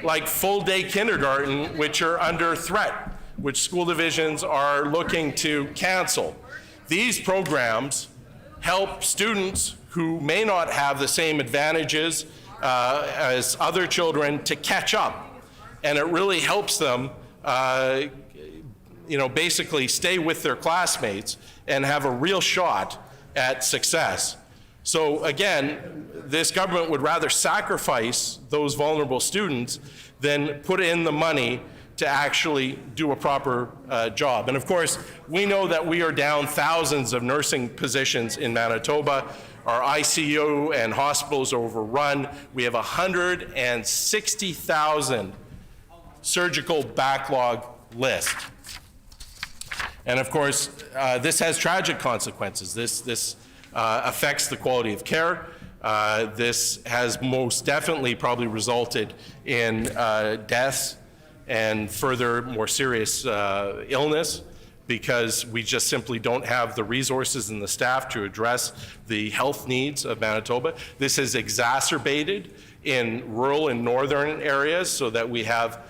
like full-day kindergarten, which are under threat, which school divisions are looking to cancel. These programs help students who may not have the same advantages as other children to catch up. And it really helps them, basically stay with their classmates and have a real shot at success. So again, this government would rather sacrifice those vulnerable students than put in the money to actually do a proper job. And of course, we know that we are down thousands of nursing positions in Manitoba. Our ICU and hospitals are overrun. We have 160,000 surgical backlog list. And of course, this has tragic consequences. This affects the quality of care. This has most definitely probably resulted in deaths and further more serious illness. because we just simply don't have the resources and the staff to address the health needs of Manitoba. This is exacerbated in rural and northern areas so that we have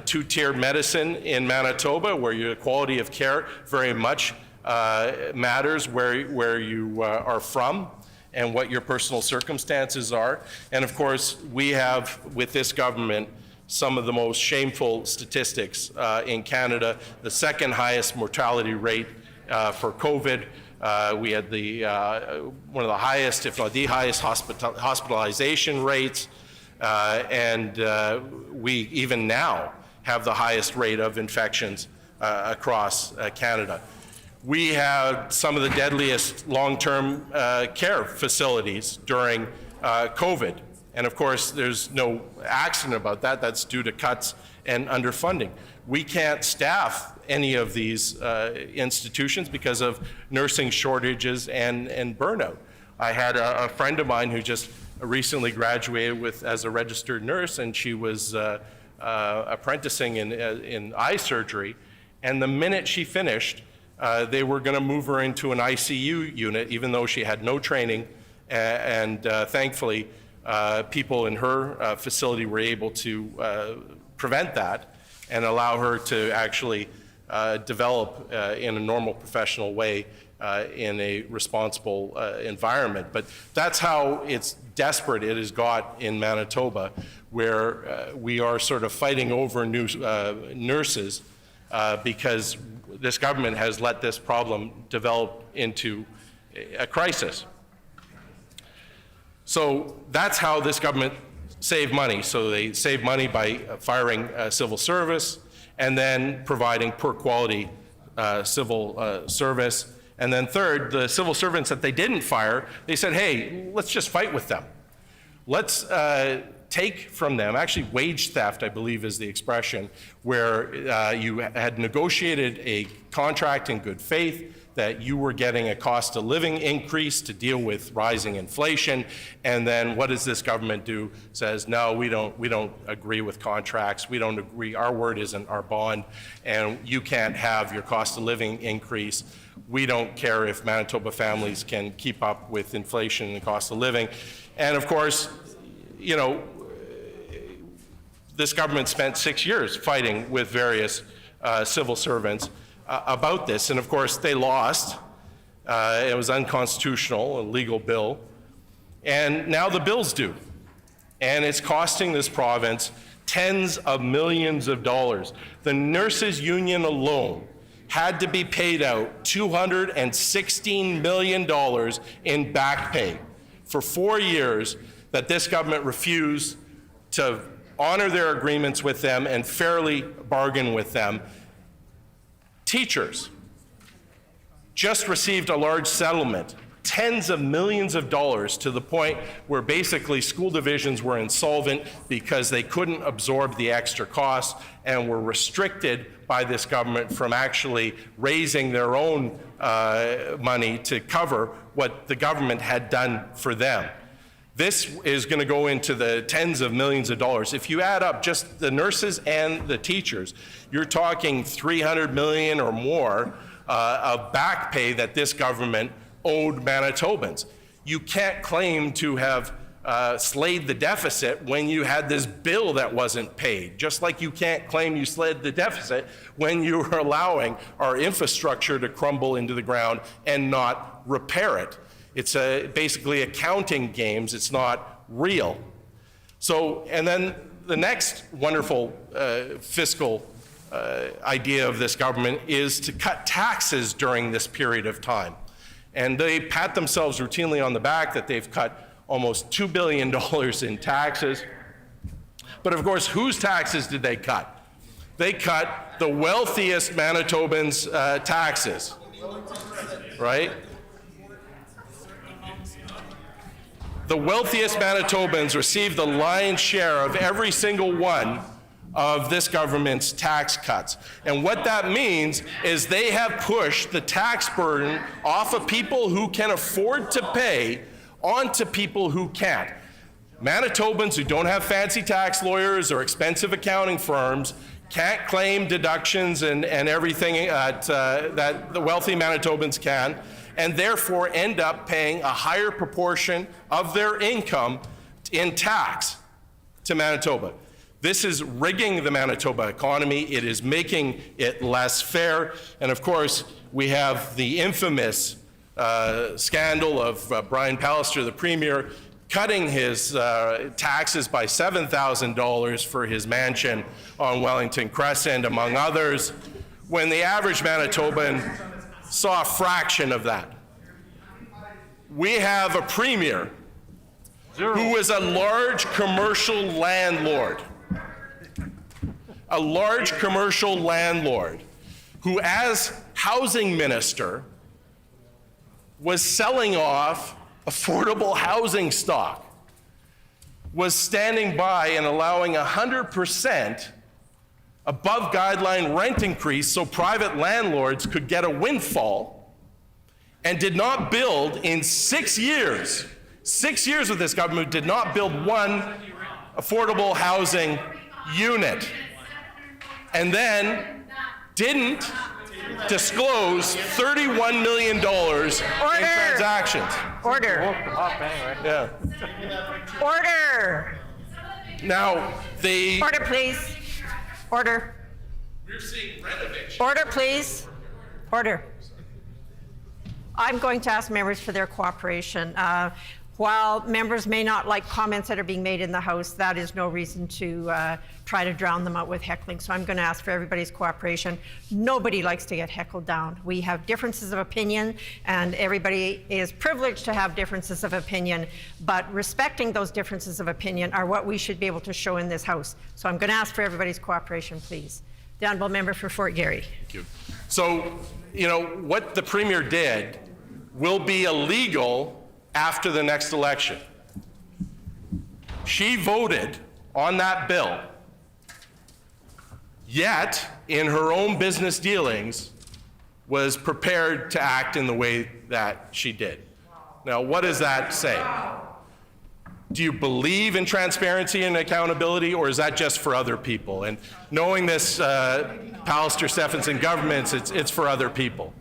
two-tiered medicine in Manitoba where your quality of care very much matters where you are from and what your personal circumstances are. And of course, we have, with this government, some of the most shameful statistics in Canada, the second highest mortality rate for COVID. We had one of the highest, if not the highest, hospitalization rates. And we even now have the highest rate of infections across Canada. We had some of the deadliest long-term care facilities during COVID. And of course, there's no accident about that. That's due to cuts and underfunding. We can't staff any of these institutions because of nursing shortages and burnout. I had a friend of mine who just recently graduated as a registered nurse, and she was apprenticing in eye surgery. And the minute she finished, they were going to move her into an ICU unit, even though she had no training. And thankfully, people in her facility were able to prevent that and allow her to actually develop in a normal professional way in a responsible environment. But that's how it's desperate it has got in Manitoba, where we are sort of fighting over nurses because this government has let this problem develop into a crisis. So that's how this government saved money. So they saved money by firing civil service and then providing poor quality civil service. And then third, the civil servants that they didn't fire, they said, hey, let's just fight with them. Let's take from them, actually wage theft, I believe is the expression, where you had negotiated a contract in good faith, that you were getting a cost of living increase to deal with rising inflation, and then what does this government do? Says, no, we don't agree with contracts, we don't agree, our word isn't our bond, and you can't have your cost of living increase. We don't care if Manitoba families can keep up with inflation and the cost of living. And of course, you know, this government spent 6 years fighting with various civil servants about this, and of course they lost. It was unconstitutional, a legal bill, and now the bill's due, and it's costing this province tens of millions of dollars. The nurses union alone had to be paid out $216 million in back pay for 4 years that this government refused to honor their agreements with them and fairly bargain with them. Teachers just received a large settlement, tens of millions of dollars, to the point where basically school divisions were insolvent because they couldn't absorb the extra costs and were restricted by this government from actually raising their own money to cover what the government had done for them. This is going to go into the tens of millions of dollars. If you add up just the nurses and the teachers, you're talking $300 million or more of back pay that this government owed Manitobans. You can't claim to have slayed the deficit when you had this bill that wasn't paid, just like you can't claim you slayed the deficit when you were allowing our infrastructure to crumble into the ground and not repair it. It's basically accounting games. It's not real. So, and then the next wonderful fiscal idea of this government is to cut taxes during this period of time. And they pat themselves routinely on the back that they've cut almost $2 billion in taxes. But of course, whose taxes did they cut? They cut the wealthiest Manitobans' taxes, right? The wealthiest Manitobans receive the lion's share of every single one of this government's tax cuts. And what that means is they have pushed the tax burden off of people who can afford to pay onto people who can't. Manitobans who don't have fancy tax lawyers or expensive accounting firms can't claim deductions and everything that the wealthy Manitobans can, and therefore end up paying a higher proportion of their income in tax to Manitoba. This is rigging the Manitoba economy. It is making it less fair. And of course, we have the infamous scandal of Brian Pallister, the Premier, cutting his taxes by $7,000 for his mansion on Wellington Crescent, among others, when the average Manitoban saw a fraction of that. We have a Premier who is a large commercial landlord. A large commercial landlord who, as housing minister, was selling off affordable housing stock, was standing by and allowing 100% above guideline rent increase so private landlords could get a windfall, and did not build in 6 years. 6 years with this government did not build one affordable housing unit, and then didn't disclose $31 million in transactions. Order. Yeah. Order. Now, the... Order, please. Order. We're seeing renovation. Order, please. Order. I'm going to ask members for their cooperation. While members may not like comments that are being made in the House, that is no reason to try to drown them out with heckling. So I'm going to ask for everybody's cooperation. Nobody likes to get heckled down. We have differences of opinion, and everybody is privileged to have differences of opinion, but respecting those differences of opinion are what we should be able to show in this House. So I'm going to ask for everybody's cooperation, please. The Honourable Member for Fort Garry. Thank you. So, you know, what the Premier did will be illegal after the next election. She voted on that bill, yet in her own business dealings was prepared to act in the way that she did. Now, what does that say? Do you believe in transparency and accountability, or is that just for other people? And knowing this Pallister Stephenson governments, it's for other people.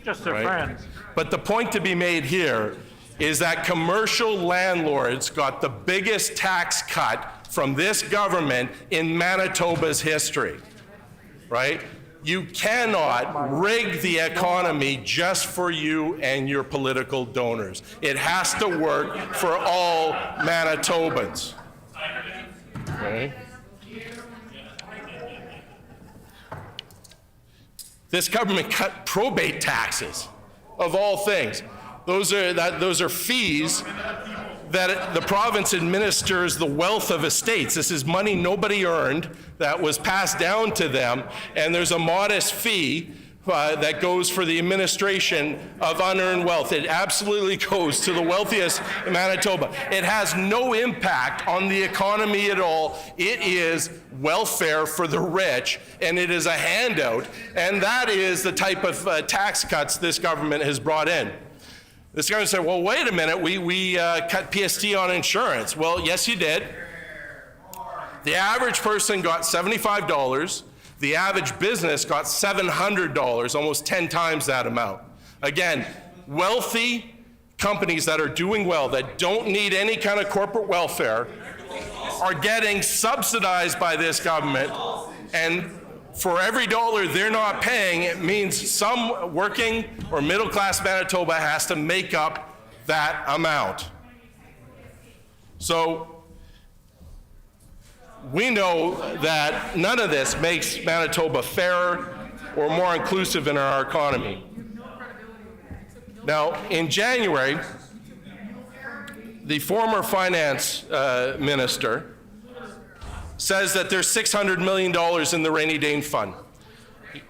Just their right? friends. But the point to be made here is that commercial landlords got the biggest tax cut from this government in Manitoba's history, right? You cannot rig the economy just for you and your political donors. It has to work for all Manitobans. Okay? This government cut probate taxes, of all things. Those are fees that the province administers the wealth of estates. This is money nobody earned that was passed down to them, and there's a modest fee that goes for the administration of unearned wealth. It absolutely goes to the wealthiest in Manitoba. It has no impact on the economy at all. It is welfare for the rich, and it is a handout, and that is the type of tax cuts this government has brought in. This government said, well, wait a minute, we cut PST on insurance. Well, yes, you did. The average person got $75. The average business got $700, almost 10 times that amount. Again, wealthy companies that are doing well, that don't need any kind of corporate welfare, are getting subsidized by this government, and for every dollar they're not paying, it means some working or middle-class Manitoba has to make up that amount. So we know that none of this makes Manitoba fairer or more inclusive in our economy. Now, in January, the former finance minister says that there's $600 million in the rainy day fund.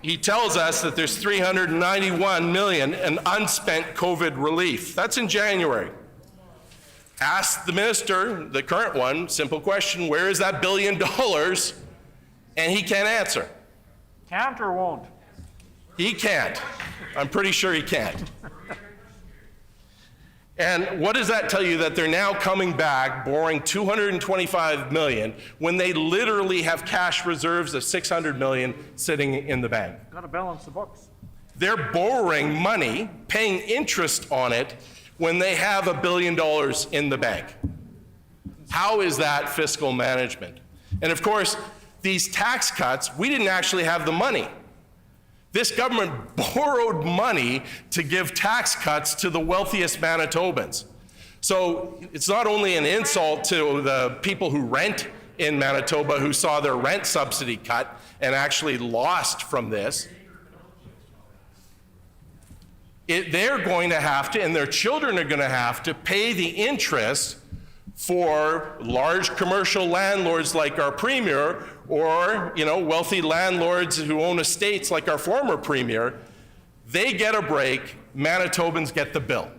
He tells us that there's $391 million in unspent COVID relief. That's in January. Ask the minister, the current one, simple question, where is that $1 billion? And he can't answer. Can't or won't? He can't. I'm pretty sure he can't. And what does that tell you? That they're now coming back, borrowing $225 million, when they literally have cash reserves of $600 million sitting in the bank. Got to balance the books. They're borrowing money, paying interest on it, when they have $1 billion in the bank. How is that fiscal management? And of course, these tax cuts, we didn't actually have the money. This government borrowed money to give tax cuts to the wealthiest Manitobans. So it's not only an insult to the people who rent in Manitoba, who saw their rent subsidy cut and actually lost from this. They're going to have to, and their children are going to have to pay the interest for large commercial landlords like our premier, or wealthy landlords who own estates like our former premier. They get a break, Manitobans get the bill.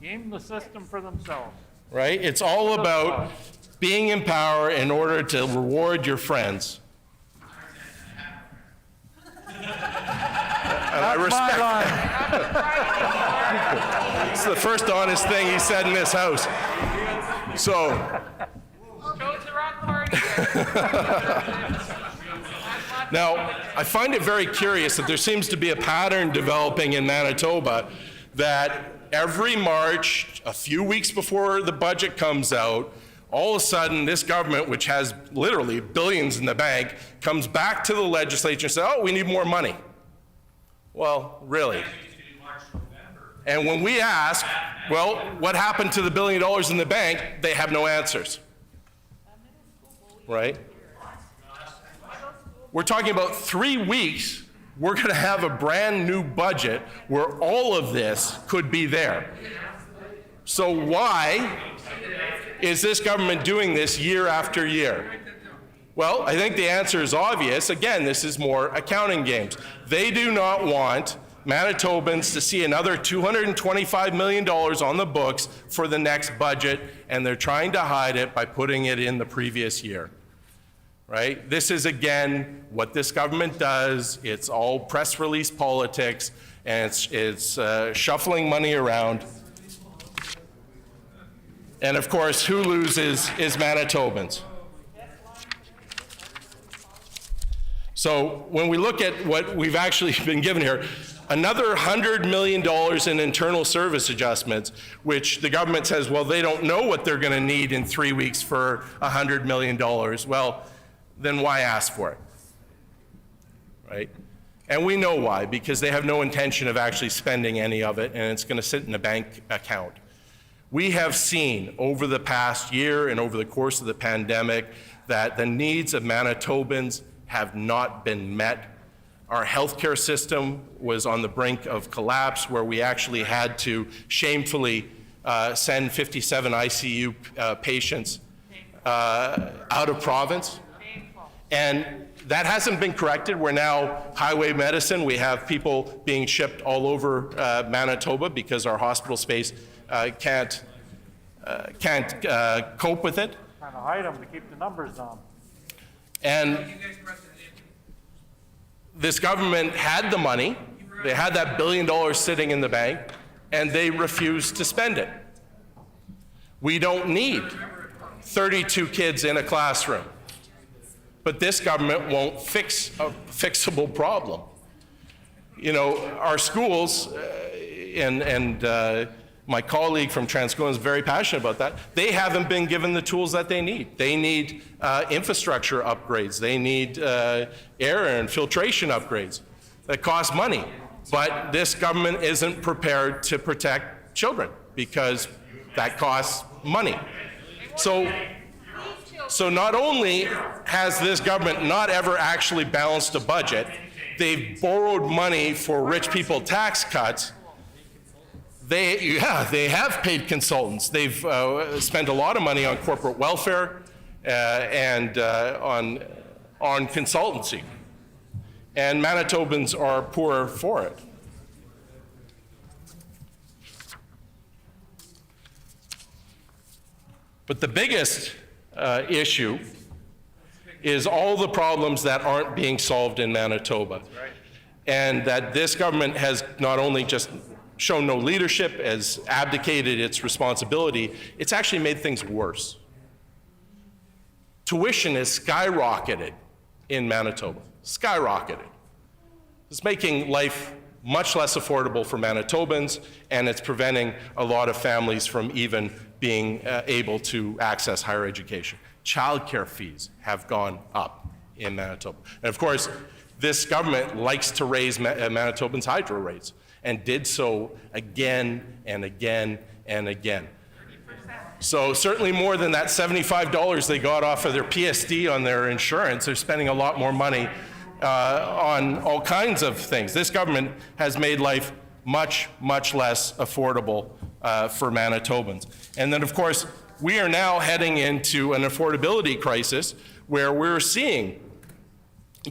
Game the system for themselves. Right? It's all about being in power in order to reward your friends. And I respect that. It's the first honest thing he said in this house. So. Now, I find it very curious that there seems to be a pattern developing in Manitoba that every March, a few weeks before the budget comes out, all of a sudden this government, which has literally billions in the bank, comes back to the legislature and says, oh, we need more money. Well, really? And when we ask, well, what happened to the $1 billion in the bank, they have no answers. Right? We're talking about 3 weeks, we're going to have a brand new budget where all of this could be there. So why is this government doing this year after year? Well, I think the answer is obvious. Again, this is more accounting games. They do not want Manitobans to see another $225 million on the books for the next budget, and they're trying to hide it by putting it in the previous year. Right? This is, again, what this government does. It's all press release politics, and it's shuffling money around. And of course, who loses is Manitobans. So when we look at what we've actually been given here, another $100 million in internal service adjustments, which the government says, well, they don't know what they're going to need in 3 weeks for $100 million. Well, then why ask for it? Right? And we know why, because they have no intention of actually spending any of it, and it's going to sit in a bank account. We have seen over the past year and over the course of the pandemic that the needs of Manitobans have not been met. Our healthcare system was on the brink of collapse, where we actually had to shamefully send 57 ICU patients out of province. And that hasn't been corrected. We're now highway medicine. We have people being shipped all over Manitoba because our hospital space can't cope with it. Trying to hide them to keep the numbers down. And this government had the money. They had that $1 billion sitting in the bank, and they refused to spend it. We don't need 32 kids in a classroom. But this government won't fix a fixable problem. You know, our schools, and my colleague from Transcona is very passionate about that, they haven't been given the tools that they need. They need infrastructure upgrades. They need air and filtration upgrades that cost money. But this government isn't prepared to protect children because that costs money. So not only has this government not ever actually balanced a budget, they've borrowed money for rich people tax cuts. They have paid consultants. They've spent a lot of money on corporate welfare and on consultancy. And Manitobans are poorer for it. But the biggest issue is all the problems that aren't being solved in Manitoba. And that this government has not only just shown no leadership, has abdicated its responsibility, it's actually made things worse. Tuition has skyrocketed in Manitoba, skyrocketed. It's making life much less affordable for Manitobans, and it's preventing a lot of families from even being able to access higher education. Childcare fees have gone up in Manitoba. And of course, this government likes to raise Manitobans' hydro rates, and did so again and again and again. So certainly more than that $75 they got off of their PSD on their insurance. They're spending a lot more money on all kinds of things. This government has made life much, much less affordable for Manitobans. And then, of course, we are now heading into an affordability crisis where we're seeing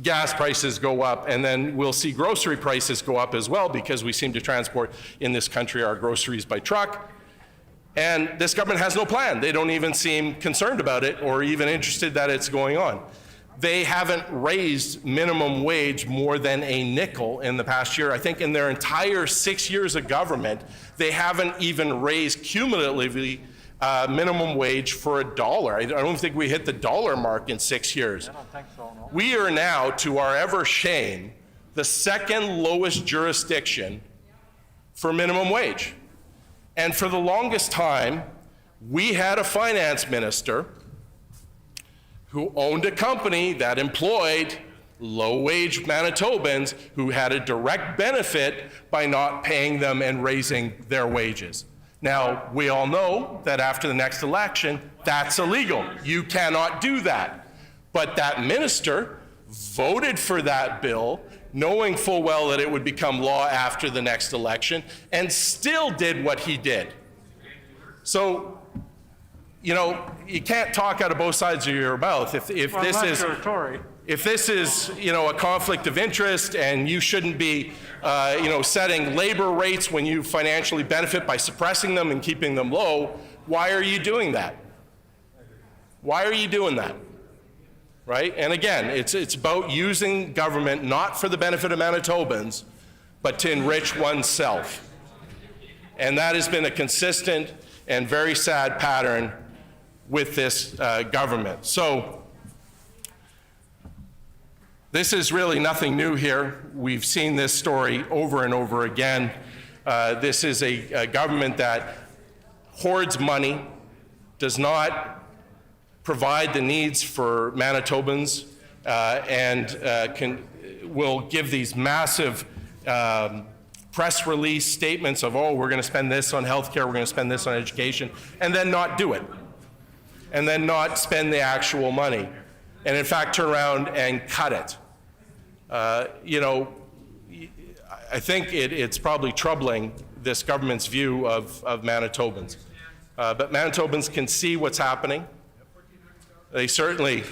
gas prices go up, and then we'll see grocery prices go up as well, because we seem to transport in this country our groceries by truck. And this government has no plan. They don't even seem concerned about it or even interested that it's going on. They haven't raised minimum wage more than a nickel in the past year. I think in their entire 6 years of government, they haven't even raised cumulatively minimum wage for $1. I don't think we hit the dollar mark in 6 years. I don't think so, no. We are now, to our ever shame, the second lowest jurisdiction for minimum wage. And for the longest time, we had a finance minister who owned a company that employed low-wage Manitobans who had a direct benefit by not paying them and raising their wages. Now, we all know that after the next election, that's illegal. You cannot do that. But that minister voted for that bill, knowing full well that it would become law after the next election, and still did what he did. So, you know, you can't talk out of both sides of your mouth. If this is, you know, a conflict of interest, and you shouldn't be, you know, setting labor rates when you financially benefit by suppressing them and keeping them low, why are you doing that? Why are you doing that? Right? And again, it's about using government not for the benefit of Manitobans, but to enrich oneself. And that has been a consistent and very sad pattern with this government. So this is really nothing new here. We've seen this story over and over again. This is a government that hoards money, does not provide the needs for Manitobans, and will give these massive press release statements of, oh, we're going to spend this on healthcare, we're going to spend this on education, and then not do it, and then not spend the actual money, and in fact turn around and cut it. You know, I think it's probably troubling this government's view of Manitobans. But Manitobans can see what's happening. They certainly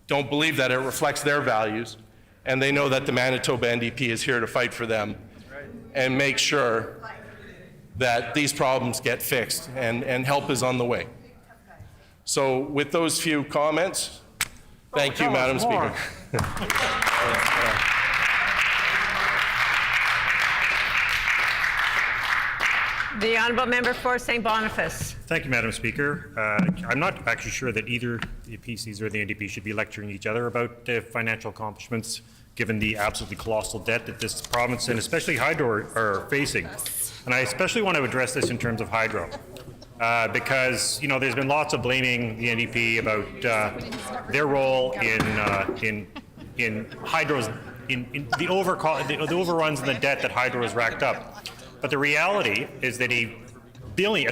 don't believe that it reflects their values, and they know that the Manitoba NDP is here to fight for them and make sure that these problems get fixed, and help is on the way. So with those few comments, thank you, Madam Speaker. The Honourable Member for St. Boniface. Thank you, Madam Speaker. I'm not actually sure that either the PCs or the NDP should be lecturing each other about financial accomplishments, given the absolutely colossal debt that this province and especially Hydro are facing. And I especially want to address this in terms of Hydro, because you know there's been lots of blaming the NDP about their role in Hydro's in the overruns and the debt that Hydro has racked up. But the reality is that at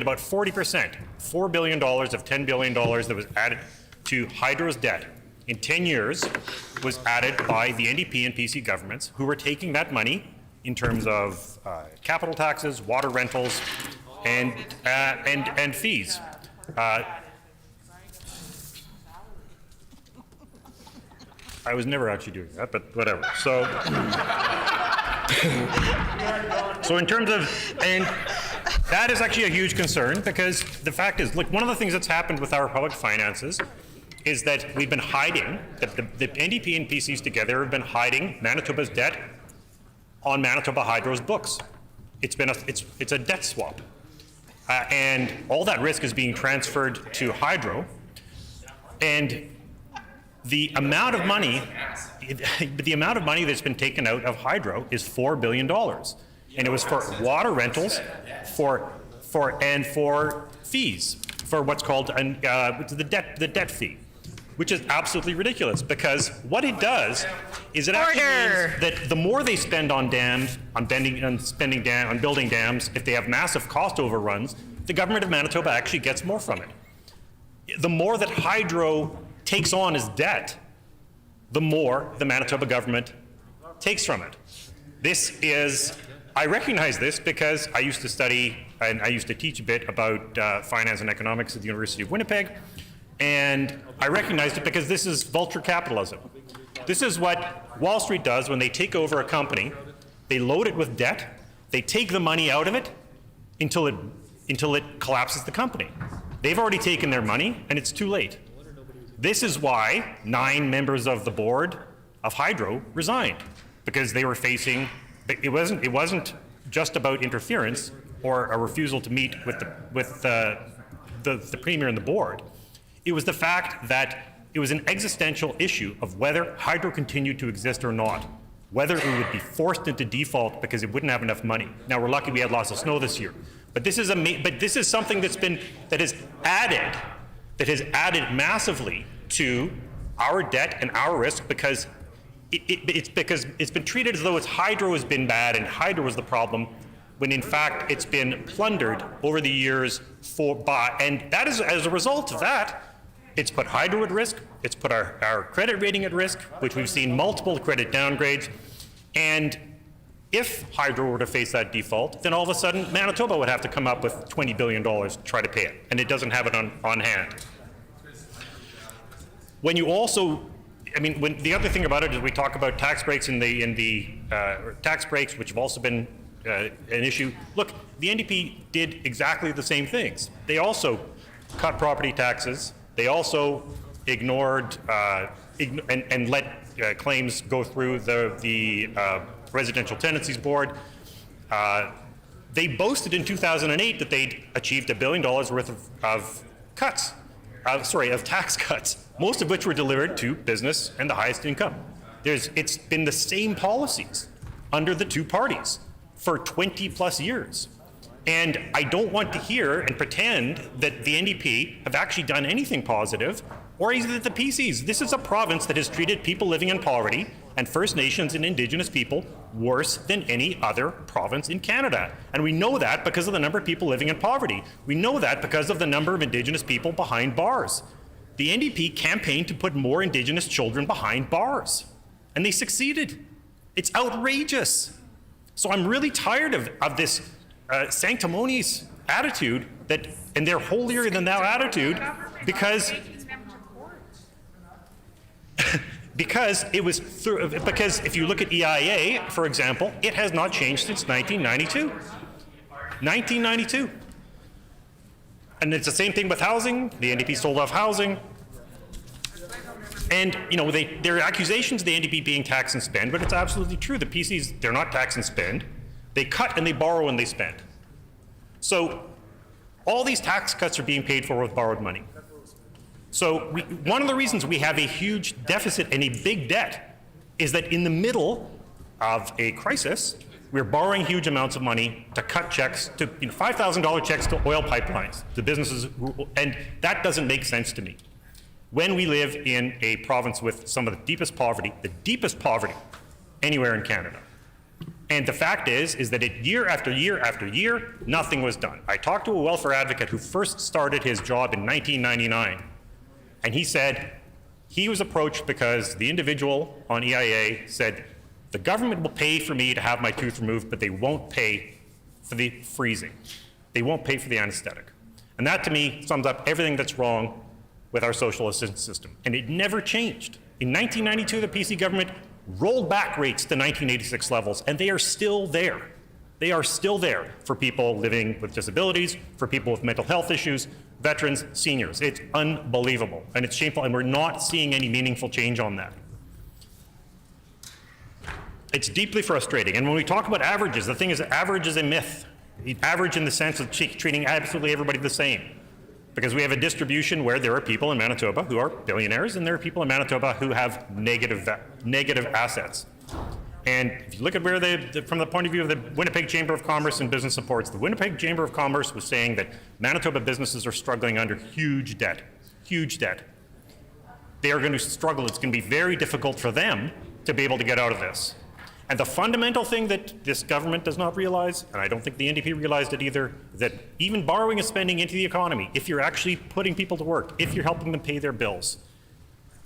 about 40%, $4 billion of $10 billion that was added to Hydro's debt in 10 years was added by the NDP and PC governments, who were taking that money in terms of capital taxes, water rentals, and fees. I was never actually doing that, but whatever. So in terms of, and that is actually a huge concern, because the fact is, look, one of the things that's happened with our public finances is that we've been hiding, the NDP and PCs together have been hiding Manitoba's debt on Manitoba Hydro's books. It's a debt swap. And all that risk is being transferred to Hydro. And the amount of money that's been taken out of Hydro is $4 billion. And it was for water rentals, for fees, for what's called the debt fee, which is absolutely ridiculous, because what it does is it actually means that the more they spend on dams, on building dams, if they have massive cost overruns, the government of Manitoba actually gets more from it. The more that Hydro takes on as debt, the more the Manitoba government takes from it. I recognize this because I used to study and I used to teach a bit about finance and economics at the University of Winnipeg, and I recognized it because this is vulture capitalism. This is what Wall Street does when they take over a company. They load it with debt, they take the money out of it until it collapses the company. They've already taken their money and it's too late. This is why 9 members of the board of Hydro resigned, because they were facing, it wasn't just about interference or a refusal to meet with the premier and the board. It was the fact that it was an existential issue of whether Hydro continued to exist or not, whether it would be forced into default because it wouldn't have enough money. Now, we're lucky we had lots of snow this year, but this is something that has added massively to our debt and our risk, because it's been treated as though Hydro has been bad and Hydro was the problem, when in fact it's been plundered over the years and that is, as a result of that, it's put Hydro at risk, it's put our credit rating at risk, which we've seen multiple credit downgrades. And if Hydro were to face that default, then all of a sudden Manitoba would have to come up with $20 billion to try to pay it, and it doesn't have it on hand. When you also, the other thing about it is we talk about tax breaks tax breaks, which have also been an issue. Look, the NDP did exactly the same things. They also cut property taxes. They also ignored and let claims go through the Residential Tenancies Board. They boasted in 2008 that they'd achieved $1 billion worth of tax cuts, most of which were delivered to business and the highest income. It's been the same policies under the two parties for 20 plus years. And I don't want to hear and pretend that the NDP have actually done anything positive, or either the PCs. This is a province that has treated people living in poverty and First Nations and Indigenous people worse than any other province in Canada. And we know that because of the number of people living in poverty. We know that because of the number of Indigenous people behind bars. The NDP campaigned to put more Indigenous children behind bars, and they succeeded. It's outrageous. So I'm really tired of this sanctimonious attitude and their holier than thou attitude, because because if you look at EIA, for example, it has not changed since 1992. 1992. And it's the same thing with housing. The NDP sold off housing. And, there are accusations of the NDP being tax and spend, but it's absolutely true. The PCs, they're not tax and spend. They cut and they borrow and they spend. So all these tax cuts are being paid for with borrowed money. So one of the reasons we have a huge deficit and a big debt is that in the middle of a crisis, we're borrowing huge amounts of money to cut checks, to $5,000 checks to oil pipelines, to businesses, and that doesn't make sense to me. When we live in a province with some of the deepest poverty anywhere in Canada. And the fact is that year after year after year, nothing was done. I talked to a welfare advocate who first started his job in 1999, and he said he was approached because the individual on EIA said, the government will pay for me to have my tooth removed, but they won't pay for the freezing. They won't pay for the anesthetic. And that, to me, sums up everything that's wrong with our social assistance system. And it never changed. In 1992, the PC government rolled back rates to 1986 levels, and they are still there. They are still there for people living with disabilities, for people with mental health issues, veterans, seniors. It's unbelievable, and it's shameful, and we're not seeing any meaningful change on that. It's deeply frustrating. And when we talk about averages, the thing is that average is a myth. Average in the sense of treating absolutely everybody the same. Because we have a distribution where there are people in Manitoba who are billionaires and there are people in Manitoba who have negative assets. And if you look at where from the point of view of the Winnipeg Chamber of Commerce and Business Supports, the Winnipeg Chamber of Commerce was saying that Manitoba businesses are struggling under huge debt. Huge debt. They are going to struggle. It's going to be very difficult for them to be able to get out of this. And the fundamental thing that this government does not realize, and I don't think the NDP realized it either, that even borrowing and spending into the economy, if you're actually putting people to work, if you're helping them pay their bills,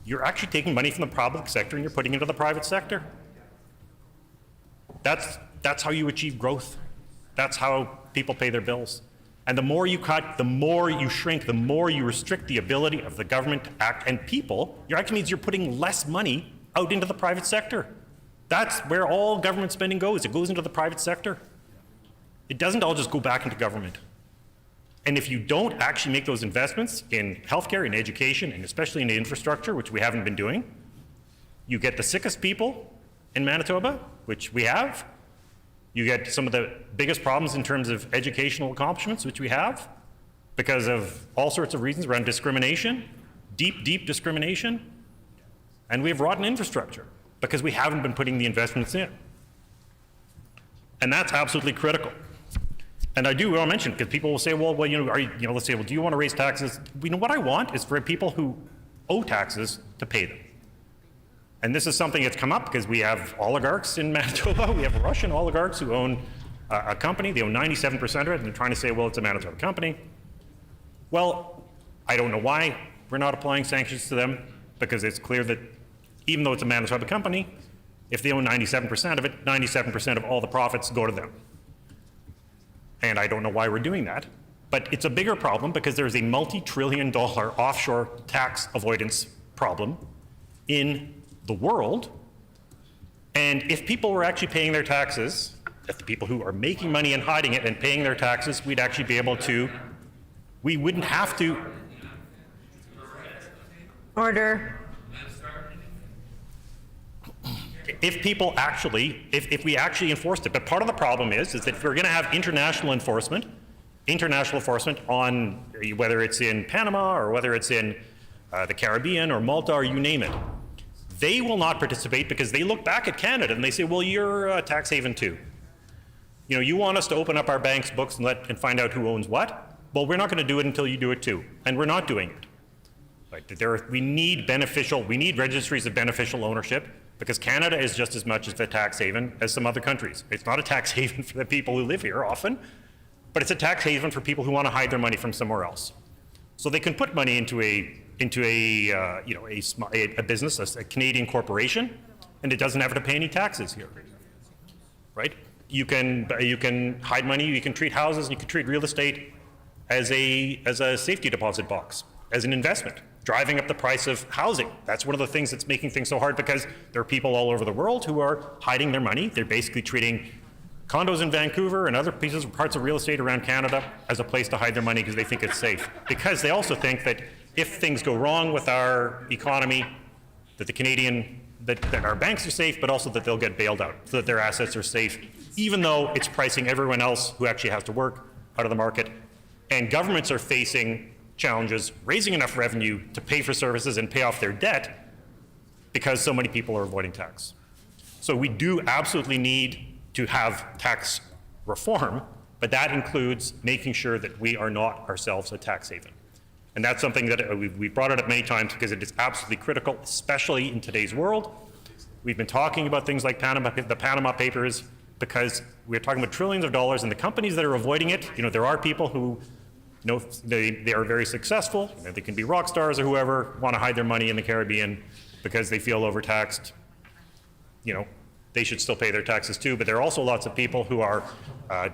you're actually taking money from the public sector and you're putting it into the private sector. That's how you achieve growth. That's how people pay their bills. And the more you cut, the more you shrink, the more you restrict the ability of the government to act. And people, it actually means you're putting less money out into the private sector. That's where all government spending goes. It goes into the private sector. It doesn't all just go back into government. And if you don't actually make those investments in healthcare, in education, and especially in the infrastructure, which we haven't been doing, you get the sickest people in Manitoba, which we have. You get some of the biggest problems in terms of educational accomplishments, which we have, because of all sorts of reasons around discrimination, deep discrimination. And we have rotten infrastructure because we haven't been putting the investments in. And that's absolutely critical. And I do want to mention, because people will say, let's say, well, do you want to raise taxes? What I want is for people who owe taxes to pay them. And this is something that's come up because we have oligarchs in Manitoba. We have Russian oligarchs who own a company. They own 97% of it, and they're trying to say, well, it's a Manitoba company. Well, I don't know why we're not applying sanctions to them, because it's clear that even though it's a Manitoba company, if they own 97% of it, 97% of all the profits go to them. And I don't know why we're doing that. But it's a bigger problem because there's a multi-trillion-dollar offshore tax avoidance problem in the world. And if people were actually paying their taxes, if the people who are making money and hiding it and paying their taxes, we'd actually be able to, we wouldn't have to. Order. If people actually, if we actually enforced it. But part of the problem is that if we're going to have international enforcement on whether it's in Panama or whether it's in the Caribbean or Malta or you name it, they will not participate because they look back at Canada and they say, well, you're a tax haven too. You want us to open up our bank's books and find out who owns what? Well, we're not going to do it until you do it too. And we're not doing it. Right? We need registries of beneficial ownership, because Canada is just as much as a tax haven as some other countries. It's not a tax haven for the people who live here often, but it's a tax haven for people who want to hide their money from somewhere else. So they can put money into a business, a Canadian corporation, and it doesn't have to pay any taxes here, right? You can hide money, you can treat houses, and you can treat real estate as a safety deposit box, as an investment, driving up the price of housing. That's one of the things that's making things so hard, because there are people all over the world who are hiding their money. They're basically treating condos in Vancouver and other parts of real estate around Canada as a place to hide their money because they think it's safe. Because they also think that if things go wrong with our economy, that our banks are safe, but also that they'll get bailed out, so that their assets are safe, even though it's pricing everyone else who actually has to work out of the market. And governments are facing challenges raising enough revenue to pay for services and pay off their debt because so many people are avoiding tax. So we do absolutely need to have tax reform, but that includes making sure that we are not ourselves a tax haven. And that's something that we've brought it up many times because it is absolutely critical, especially in today's world. We've been talking about things like the Panama Papers, because we're talking about trillions of dollars, and the companies that are avoiding it, there are people who they are very successful. They can be rock stars or whoever, want to hide their money in the Caribbean because they feel overtaxed. They should still pay their taxes too. But there are also lots of people who are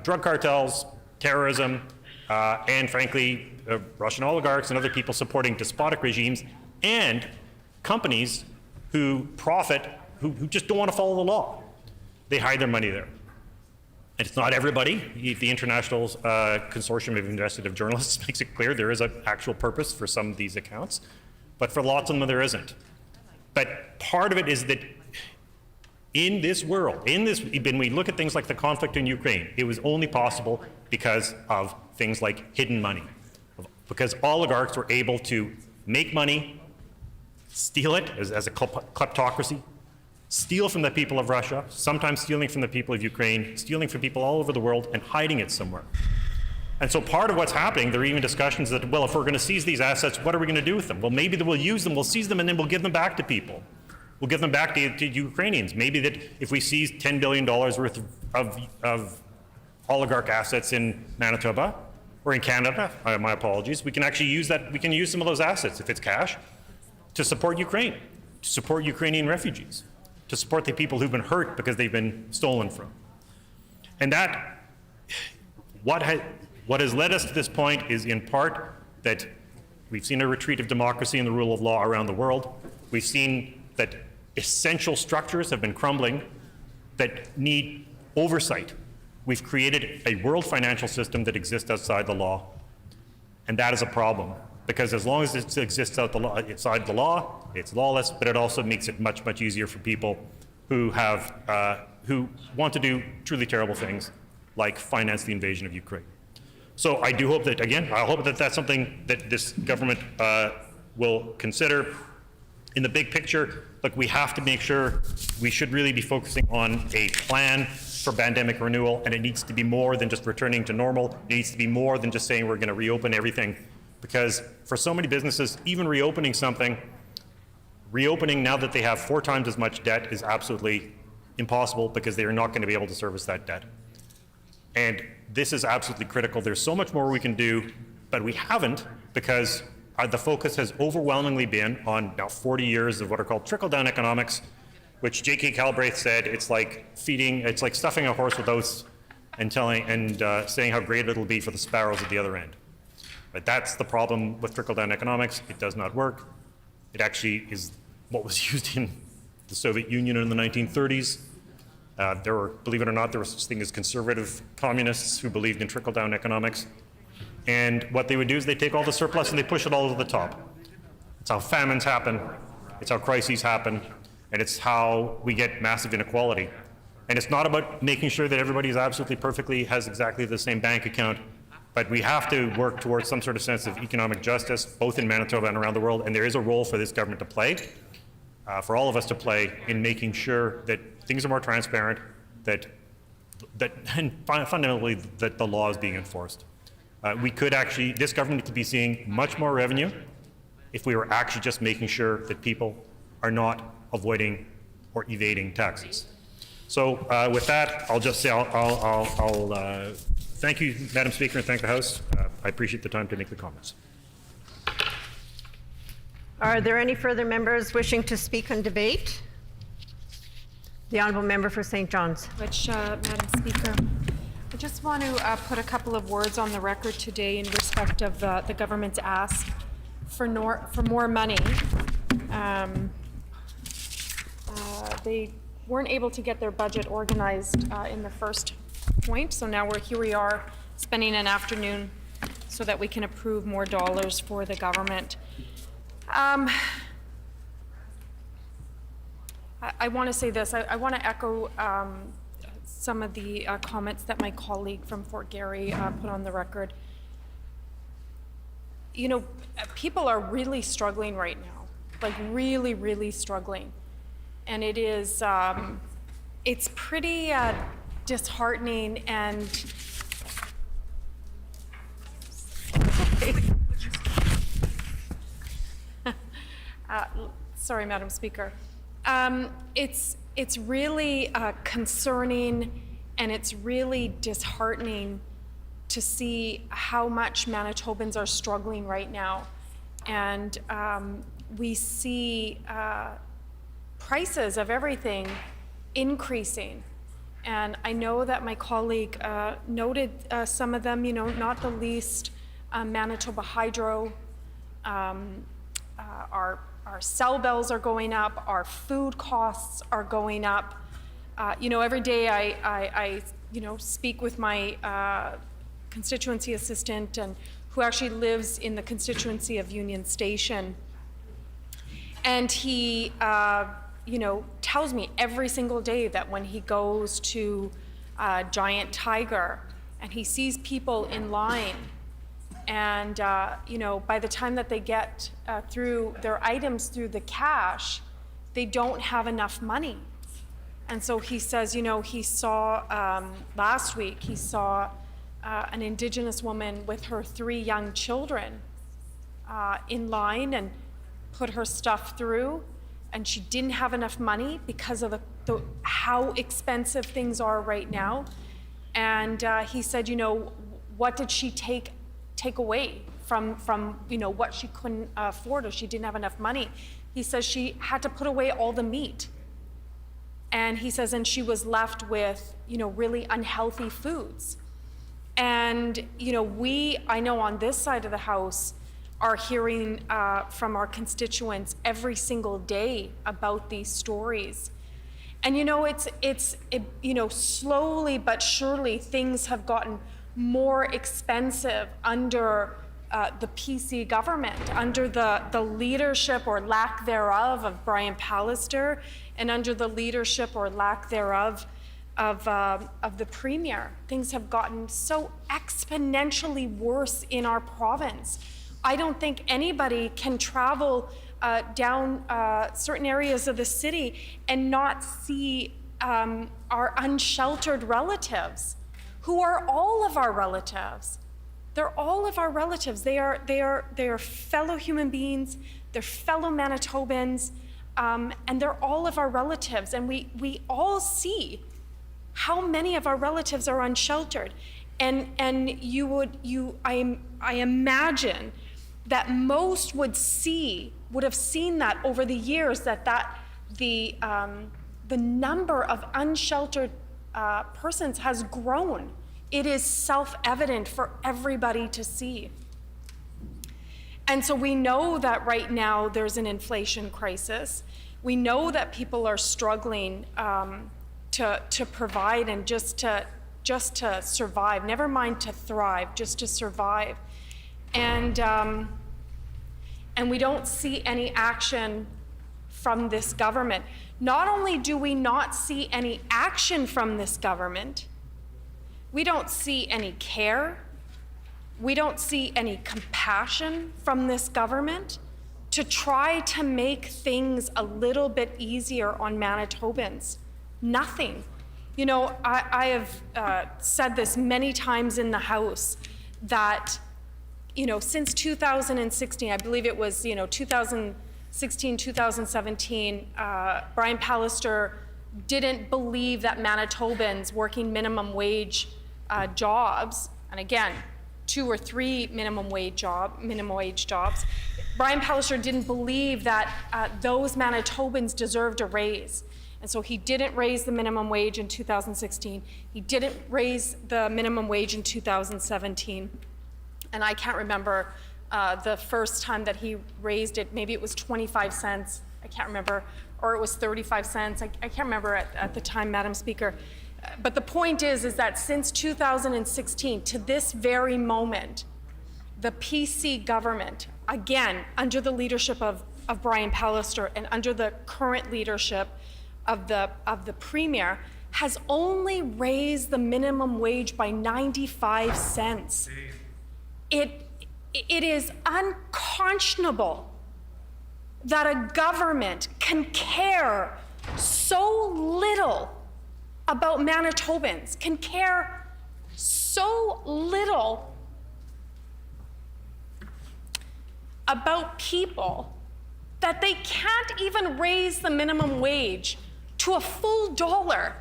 drug cartels, terrorism, and frankly, Russian oligarchs and other people supporting despotic regimes, and companies who profit, who just don't want to follow the law. They hide their money there. And it's not everybody. The International Consortium of Investigative Journalists makes it clear there is an actual purpose for some of these accounts, but for lots of them there isn't. But part of it is that In this world, when we look at things like the conflict in Ukraine, it was only possible because of things like hidden money. Because oligarchs were able to make money, steal it as a kleptocracy, steal from the people of Russia, sometimes stealing from the people of Ukraine, stealing from people all over the world and hiding it somewhere. And so part of what's happening, there are even discussions that, well, if we're going to seize these assets, what are we going to do with them? Well, maybe we'll use them, we'll seize them, and then we'll give them back to people. We'll give them back to Ukrainians. Maybe that if we seize $10 billion worth of oligarch assets in Manitoba, or in Canada, my apologies, we can actually use that, we can use some of those assets, if it's cash, to support Ukraine, to support Ukrainian refugees, to support the people who've been hurt because they've been stolen from. And that, what has led us to this point is in part that we've seen a retreat of democracy and the rule of law around the world. We've seen that essential structures have been crumbling that need oversight. We've created a world financial system that exists outside the law, and that is a problem, because as long as it exists outside the law, it's lawless, but it also makes it much, much easier for people who want to do truly terrible things, like finance the invasion of Ukraine. So I do hope that, again, I hope that that's something that this government will consider. In the big picture, look, we have to make sure, we should really be focusing on a plan for pandemic renewal, and it needs to be more than just returning to normal. It needs to be more than just saying we're going to reopen everything, because for so many businesses, even reopening something, reopening now that they have 4 times as much debt is absolutely impossible, because they are not going to be able to service that debt. And this is absolutely critical. There's so much more we can do, but we haven't, because the focus has overwhelmingly been on now 40 years of what are called trickle-down economics, which J.K. Galbraith said it's like stuffing a horse with oats and saying how great it'll be for the sparrows at the other end. But that's the problem with trickle-down economics. It does not work. It actually is what was used in the Soviet Union in the 1930s. Believe it or not, there was such a thing as conservative communists who believed in trickle-down economics. And what they would do is they take all the surplus and they push it all to the top. It's how famines happen, it's how crises happen, and it's how we get massive inequality. And it's not about making sure that everybody is absolutely perfectly, has exactly the same bank account, but we have to work towards some sort of sense of economic justice, both in Manitoba and around the world, and there is a role for this government to play, for all of us to play, in making sure that things are more transparent, and fundamentally that the law is being enforced. This government could be seeing much more revenue if we were actually just making sure that people are not avoiding or evading taxes. So with that, I'll just say I'll thank you, Madam Speaker, and thank the House. I appreciate the time to make the comments. Are there any further members wishing to speak on debate? The Honourable Member for St. John's. Madam Speaker, I just want to put a couple of words on the record today in respect of the government's ask for more money. They weren't able to get their budget organized in the first point, so now here we are spending an afternoon so that we can approve more dollars for the government. I want to say this. I want to echo some of the comments that my colleague from Fort Garry put on the record. You know, people are really struggling right now, like really, really struggling. And it is, it's pretty disheartening and sorry, Madam Speaker. It's really concerning, and it's really disheartening to see how much Manitobans are struggling right now. And we see prices of everything increasing. And I know that my colleague noted some of them, you know, not the least Manitoba Hydro. Our cell bills are going up, our food costs are going up. You know, every day I speak with my constituency assistant, and who actually lives in the constituency of Union Station. And he, tells me every single day that when he goes to Giant Tiger and he sees people in line, and by the time that they get through their items through the cash, they don't have enough money. And so he says, he saw last week, he saw an Indigenous woman with her 3 young children in line and put her stuff through, and she didn't have enough money because of how expensive things are right now. And he said, what did she take away from what she couldn't afford, or she didn't have enough money? He says she had to put away all the meat. And he says, and she was left with, really unhealthy foods. And, I know on this side of the House are hearing from our constituents every single day about these stories. And, slowly but surely things have gotten more expensive under the PC government, under the leadership or lack thereof of Brian Pallister, and under the leadership or lack thereof of the Premier. Things have gotten so exponentially worse in our province. I don't think anybody can travel down certain areas of the city and not see our unsheltered relatives, who are all of our relatives. They're all of our relatives. They are fellow human beings. They're fellow Manitobans, and they're all of our relatives. And we all see how many of our relatives are unsheltered. And I imagine that most would have seen that over the years, that the number of unsheltered persons has grown. It is self-evident for everybody to see. And so we know that right now there's an inflation crisis. We know that people are struggling to provide and just to survive, never mind to thrive, just to survive. And we don't see any action from this government. Not only do we not see any action from this government, we don't see any care. We don't see any compassion from this government to try to make things a little bit easier on Manitobans. Nothing. I have said this many times in the House that, since 2016, I believe it was, 2016, 2017, Brian Pallister didn't believe that Manitobans working minimum wage jobs, and again, 2 or 3 minimum wage jobs, Brian Pallister didn't believe that those Manitobans deserved a raise. And so he didn't raise the minimum wage in 2016. He didn't raise the minimum wage in 2017. And I can't remember the first time that he raised it. Maybe it was 25 cents. I can't remember. Or it was 35 cents. I can't remember at the time, Madam Speaker. But the point is that since 2016 to this very moment, the PC government, again, under the leadership of Brian Pallister and under the current leadership of the Premier, has only raised the minimum wage by 95 cents. It is unconscionable that a government can care so little about Manitobans, can care so little about people that they can't even raise the minimum wage to a full $1,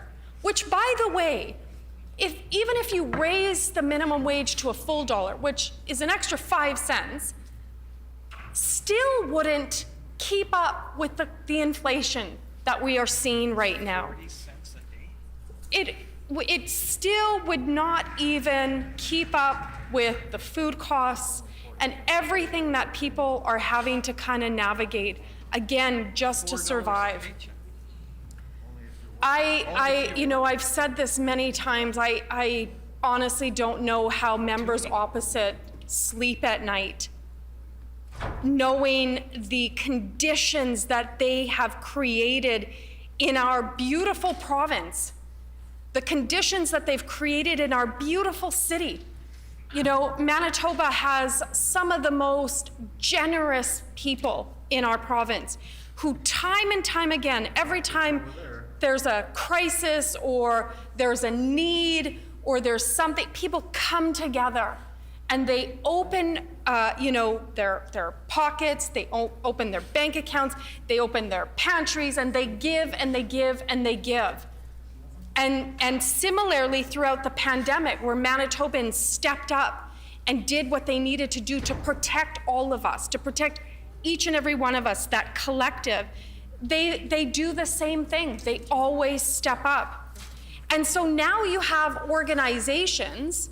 which, by the way, even if you raise the minimum wage to a full $1, which is an extra 5 cents, still wouldn't keep up with the inflation that we are seeing right now. It still would not even keep up with the food costs and everything that people are having to kind of navigate, again, just to survive. I've said this many times. I honestly don't know how members opposite sleep at night. knowing the conditions that they have created in our beautiful province, the conditions that they've created in our beautiful city. You know, Manitoba has some of the most generous people in our province who time and time again, every time there's a crisis or there's a need or there's something, people come together and they open, their pockets, they open their bank accounts, they open their pantries, and they give and they give and they give. And similarly throughout the pandemic, where Manitobans stepped up and did what they needed to do to protect all of us, to protect each and every one of us, that collective, they do the same thing. They always step up. And so now you have organizations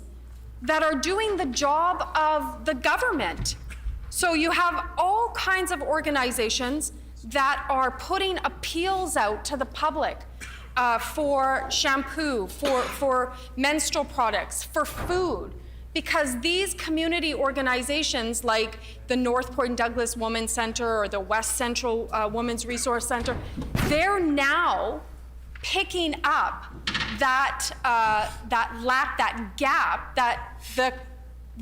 that are doing the job of the government. So you have all kinds of organizations that are putting appeals out to the public for shampoo, for menstrual products, for food, because these community organizations like the North Point Douglas Women's Center or the West Central Women's Resource Center, they're now picking up that gap that the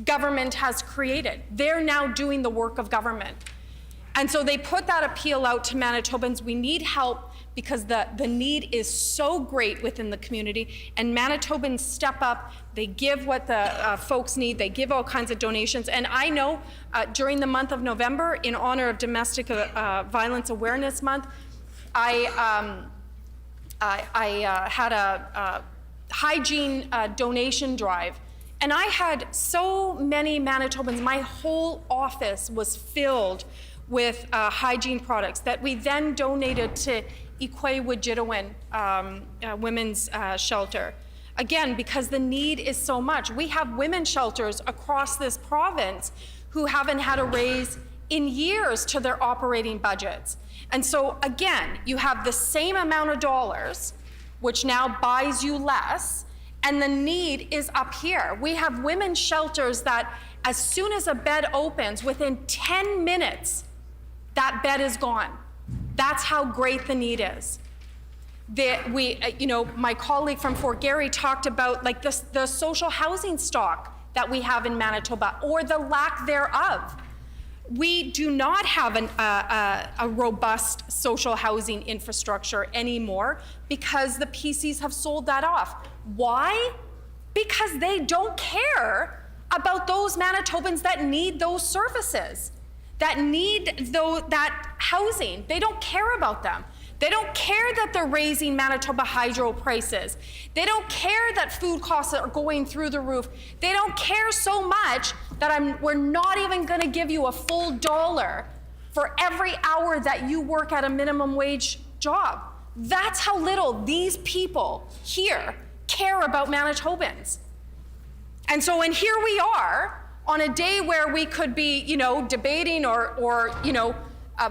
government has created. They're now doing the work of government. And so they put that appeal out to Manitobans. We need help because the need is so great within the community, and Manitobans step up, they give what the folks need, they give all kinds of donations. And I know during the month of November, in honor of Domestic Violence Awareness Month, I had a hygiene donation drive, and I had so many Manitobans, my whole office was filled with hygiene products that we then donated to Ikwe-Wajidawin Women's Shelter. Again, because the need is so much. We have women's shelters across this province who haven't had a raise in years to their operating budgets. And so again, you have the same amount of dollars, which now buys you less, and the need is up here. We have women's shelters that as soon as a bed opens, within 10 minutes, that bed is gone. That's how great the need is. My colleague from Fort Garry talked about like the social housing stock that we have in Manitoba, or the lack thereof. We do not have a robust social housing infrastructure anymore because the PCs have sold that off. Why? Because they don't care about those Manitobans that need those services, that need that housing. They don't care about them. They don't care that they're raising Manitoba hydro prices. They don't care that food costs are going through the roof. They don't care so much that we're not even going to give you a full dollar for every hour that you work at a minimum wage job. That's how little these people here care about Manitobans. And so, and here we are on a day where we could be, debating or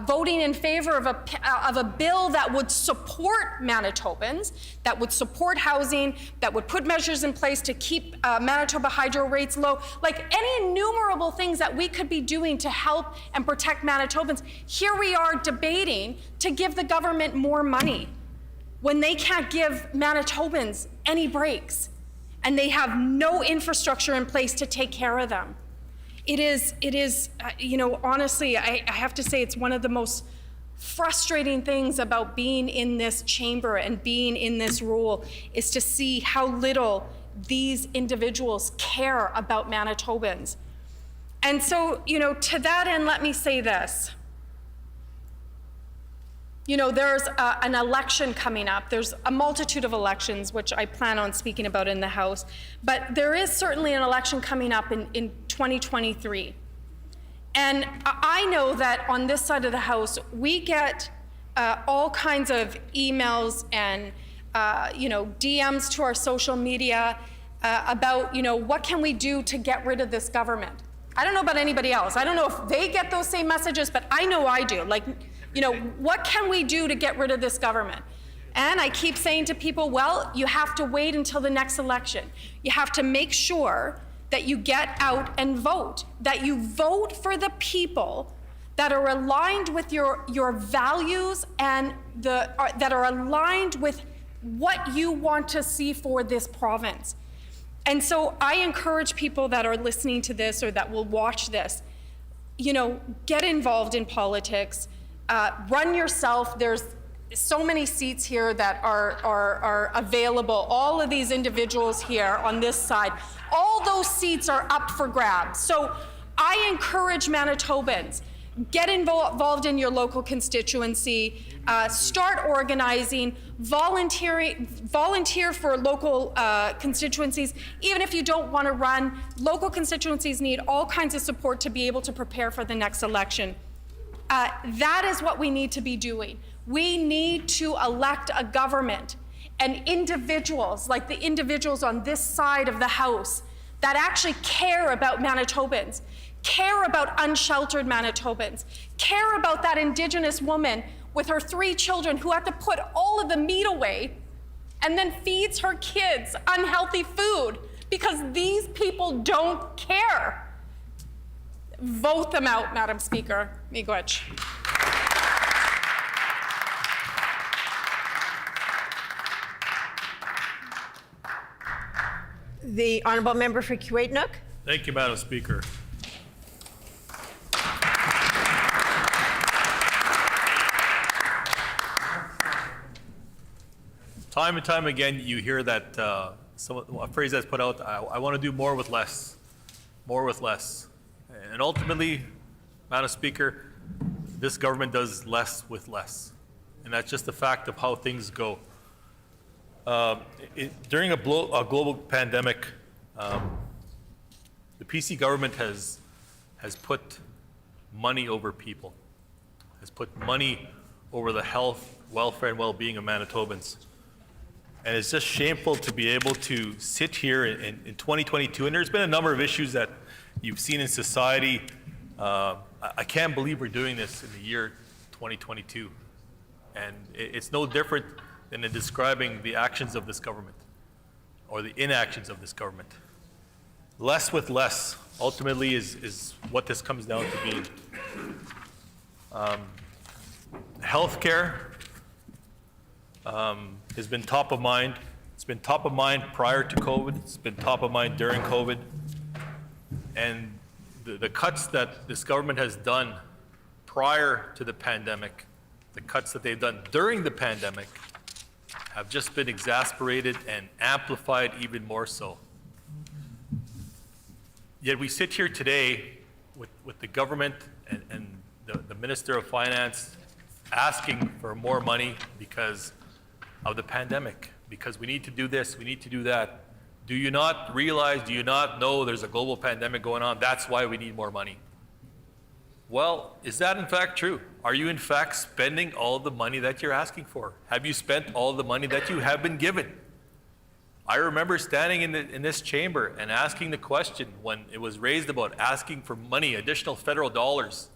voting in favor of a bill that would support Manitobans, that would support housing, that would put measures in place to keep Manitoba hydro rates low, like any innumerable things that we could be doing to help and protect Manitobans. Here we are debating to give the government more money when they can't give Manitobans any breaks and they have no infrastructure in place to take care of them. It is, honestly, I have to say it's one of the most frustrating things about being in this chamber and being in this role is to see how little these individuals care about Manitobans. And so, to that end, let me say this. There's an election coming up. There's a multitude of elections, which I plan on speaking about in the House. But there is certainly an election coming up in 2023. And I know that on this side of the House, we get all kinds of emails and DMs to our social media about, what can we do to get rid of this government? I don't know about anybody else. I don't know if they get those same messages, but I know I do. What can we do to get rid of this government? And I keep saying to people, well, you have to wait until the next election. You have to make sure that you get out and vote, that you vote for the people that are aligned with your values and that are aligned with what you want to see for this province. And so I encourage people that are listening to this or that will watch this, get involved in politics, run yourself. There's so many seats here that are available. All of these individuals here on this side, all those seats are up for grabs. So I encourage Manitobans, get involved in your local constituency, start organizing, volunteer for local constituencies. Even if you don't want to run, local constituencies need all kinds of support to be able to prepare for the next election. That is what we need to be doing. We need to elect a government and individuals, like the individuals on this side of the House, that actually care about Manitobans, care about unsheltered Manitobans, care about that Indigenous woman with her 3 children who had to put all of the meat away and then feeds her kids unhealthy food because these people don't care. Vote them out, Madam Speaker. Miigwech. The Honourable Member for Kiiwetinoong. Thank you, Madam Speaker. Time and time again, you hear that a phrase that's put out, I want to do more with less. More with less. And ultimately, Madam Speaker, this government does less with less. And that's just the fact of how things go. During a global pandemic, the PC government has put money over people, has put money over the health, welfare, and well-being of Manitobans. And it's just shameful to be able to sit here in 2022, and there's been a number of issues that you've seen in society. I can't believe we're doing this in the year 2022. And it's no different than in describing the actions of this government or the inactions of this government. Less with less ultimately is what this comes down to being. Healthcare has been top of mind. It's been top of mind prior to COVID. It's been top of mind during COVID. And the cuts that this government has done prior to the pandemic, the cuts that they've done during the pandemic, have just been exasperated and amplified even more so. Yet we sit here today with the government and the Minister of Finance asking for more money because of the pandemic, because we need to do this, we need to do that. Do you not realize, do you not know there's a global pandemic going on? That's why we need more money. Well, is that in fact true? Are you in fact spending all the money that you're asking for? Have you spent all the money that you have been given? I remember standing in this chamber and asking the question when it was raised about asking for money, additional federal dollars,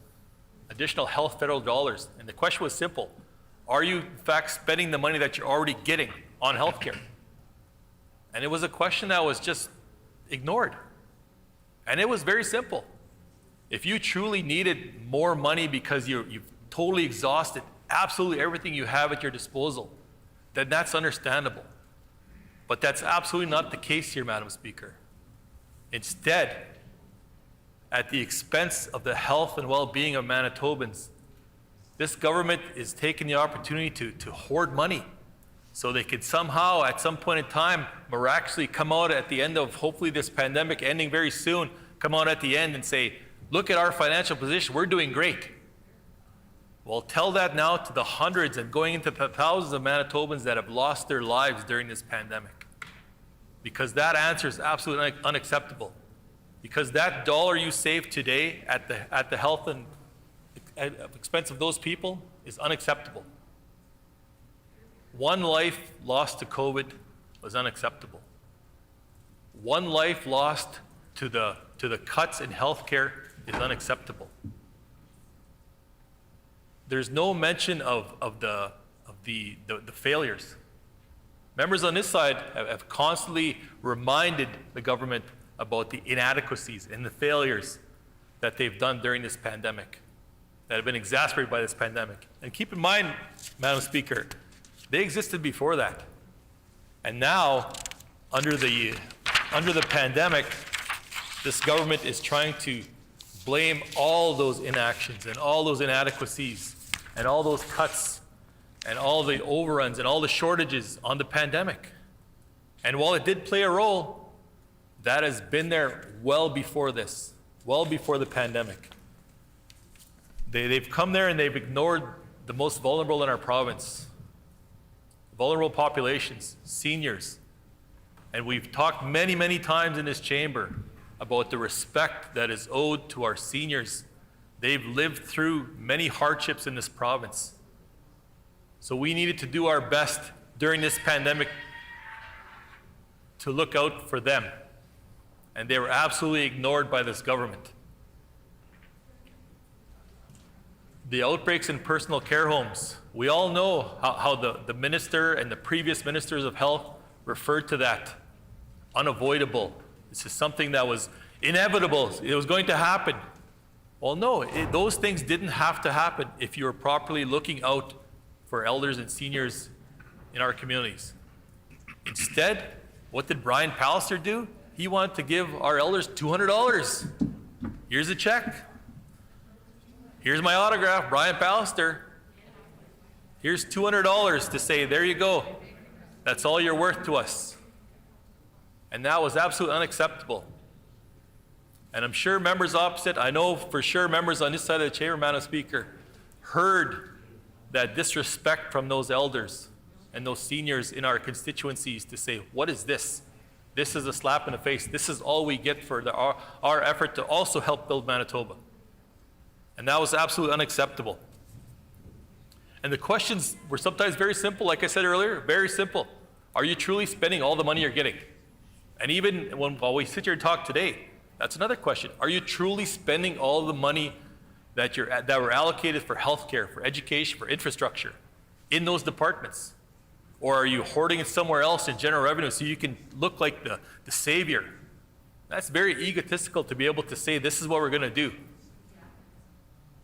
additional health federal dollars. And the question was simple. Are you in fact spending the money that you're already getting on healthcare? And it was a question that was just ignored. And it was very simple. If you truly needed more money because you've totally exhausted absolutely everything you have at your disposal, then that's understandable. But that's absolutely not the case here, Madam Speaker. Instead, at the expense of the health and well-being of Manitobans, this government is taking the opportunity to hoard money so they could somehow, at some point in time, miraculously come out at the end of hopefully this pandemic ending very soon, come out at the end and say, look at our financial position, we're doing great. Well, tell that now to the hundreds and going into the thousands of Manitobans that have lost their lives during this pandemic. Because that answer is absolutely unacceptable. Because that dollar you save today at the health and expense of those people is unacceptable. One life lost to COVID was unacceptable. One life lost to the cuts in healthcare is unacceptable. There's no mention of the failures. Members on this side have constantly reminded the government about the inadequacies and the failures that they've done during this pandemic. that have been exacerbated by this pandemic. And keep in mind, Madam Speaker, they existed before that. And now, under the pandemic, this government is trying to blame all those inactions and all those inadequacies and all those cuts and all the overruns and all the shortages on the pandemic. And while it did play a role, that has been there well before this, well before the pandemic. They've come there and they've ignored the most vulnerable in our province, vulnerable populations, seniors. And we've talked many, many times in this chamber about the respect that is owed to our seniors. They've lived through many hardships in this province. So we needed to do our best during this pandemic to look out for them. And they were absolutely ignored by this government. The outbreaks in personal care homes, we all know how the minister and the previous ministers of health referred to that. Unavoidable. This is something that was inevitable. It was going to happen. Well, no, those things didn't have to happen if you were properly looking out for elders and seniors in our communities. Instead, what did Brian Pallister do? He wanted to give our elders $200. Here's a check. Here's my autograph, Brian Pallister. Here's $200 to say, there you go. That's all you're worth to us. And that was absolutely unacceptable. And I'm sure members opposite, I know for sure members on this side of the chamber, Madam Speaker, heard that disrespect from those elders and those seniors in our constituencies to say, what is this? This is a slap in the face. This is all we get for our effort to also help build Manitoba. And that was absolutely unacceptable. And the questions were sometimes very simple, like I said earlier, very simple. Are you truly spending all the money you're getting? And even while we sit here and talk today, that's another question. Are you truly spending all the money that were allocated for healthcare, for education, for infrastructure in those departments? Or are you hoarding it somewhere else in general revenue so you can look like the savior? That's very egotistical to be able to say, this is what we're going to do.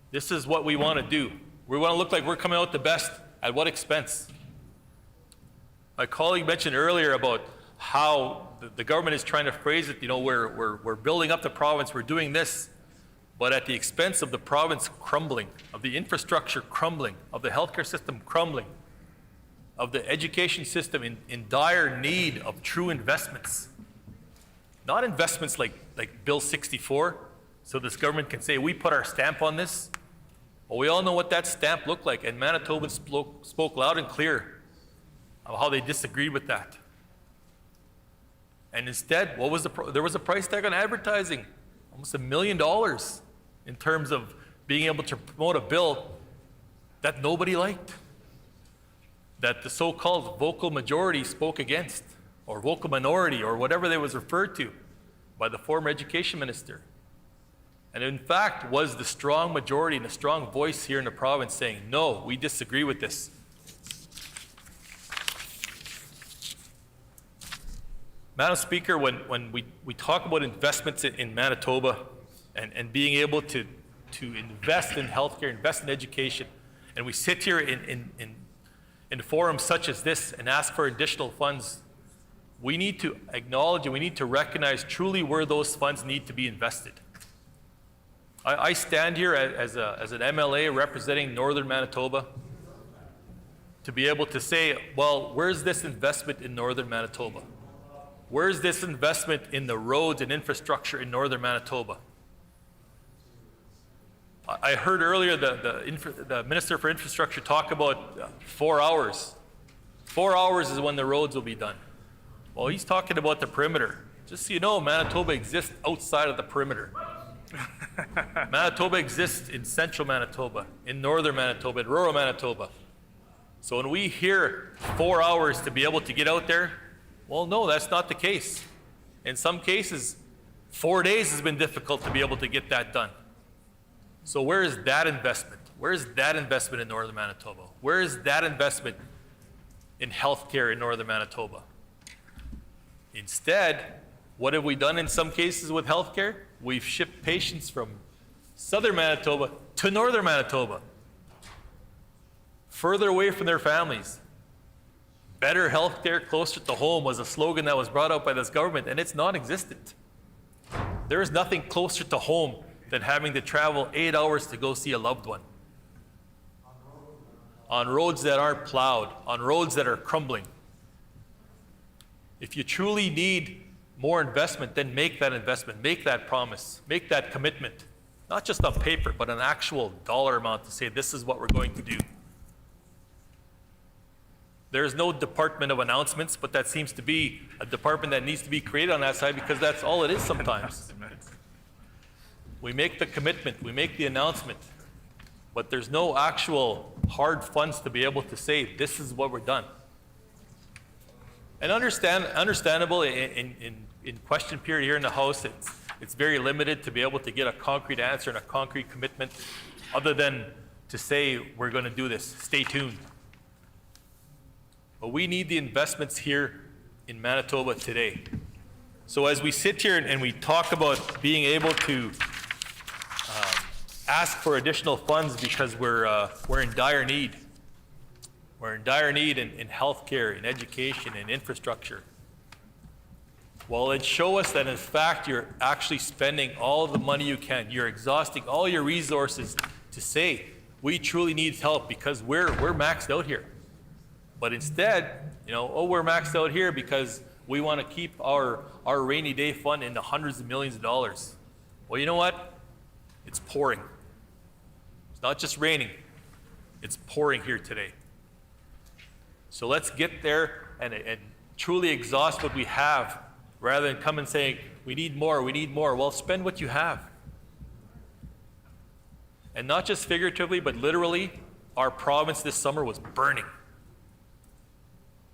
This is what we want to do. We want to look like we're coming out the best. At what expense? My colleague mentioned earlier about how the government is trying to phrase it, we're building up the province, we're doing this, but at the expense of the province crumbling, of the infrastructure crumbling, of the healthcare system crumbling, of the education system in dire need of true investments. Not investments like Bill 64, so this government can say, we put our stamp on this. Well, we all know what that stamp looked like, and Manitobans spoke loud and clear of how they disagreed with that. And instead, there was a price tag on advertising, almost $1 million in terms of being able to promote a bill that nobody liked, that the so-called vocal majority spoke against, or vocal minority, or whatever they was referred to by the former education minister. And in fact, was the strong majority and the strong voice here in the province saying, no, we disagree with this. Madam Speaker, when we talk about investments in Manitoba and being able to invest in healthcare, invest in education, and we sit here in forums such as this and ask for additional funds, we need to acknowledge and we need to recognize truly where those funds need to be invested. I stand here as an MLA representing Northern Manitoba to be able to say, well, where's this investment in Northern Manitoba? Where's this investment in the roads and infrastructure in Northern Manitoba? I heard earlier the Minister for Infrastructure talk about 4 hours. 4 hours is when the roads will be done. Well, he's talking about the perimeter. Just so you know, Manitoba exists outside of the perimeter. Manitoba exists in central Manitoba, in northern Manitoba, in rural Manitoba. So when we hear 4 hours to be able to get out there, well, no, that's not the case. In some cases, 4 days has been difficult to be able to get that done. So where is that investment? Where is that investment in northern Manitoba? Where is that investment in healthcare in northern Manitoba? Instead, what have we done in some cases with healthcare? We've shipped patients from southern Manitoba to northern Manitoba, further away from their families. Better health care closer to home was a slogan that was brought out by this government, and it's non-existent. There is nothing closer to home than having to travel 8 hours to go see a loved one. On roads that aren't plowed, on roads that are crumbling. If you truly need more investment, then make that investment, make that promise, make that commitment, not just on paper, but an actual dollar amount to say this is what we're going to do. There's no department of announcements, but that seems to be a department that needs to be created on that side because that's all it is sometimes. We make the commitment, we make the announcement, but there's no actual hard funds to be able to say this is what we're done. And understandable in question period here in the House, it's very limited to be able to get a concrete answer and a concrete commitment other than to say we're going to do this, stay tuned. But we need the investments here in Manitoba today. So as we sit here and we talk about being able to ask for additional funds because we're in dire need. We're in dire need in healthcare, in education, in infrastructure. Well, it show us that in fact you're actually spending all the money you can. You're exhausting all your resources to say we truly need help because we're maxed out here. But instead, we're maxed out here because we want to keep our rainy day fund in the hundreds of millions of dollars. Well, you know what? It's pouring. It's not just raining. It's pouring here today. So let's get there and truly exhaust what we have rather than come and saying, we need more, we need more. Well, spend what you have. And not just figuratively, but literally, our province this summer was burning.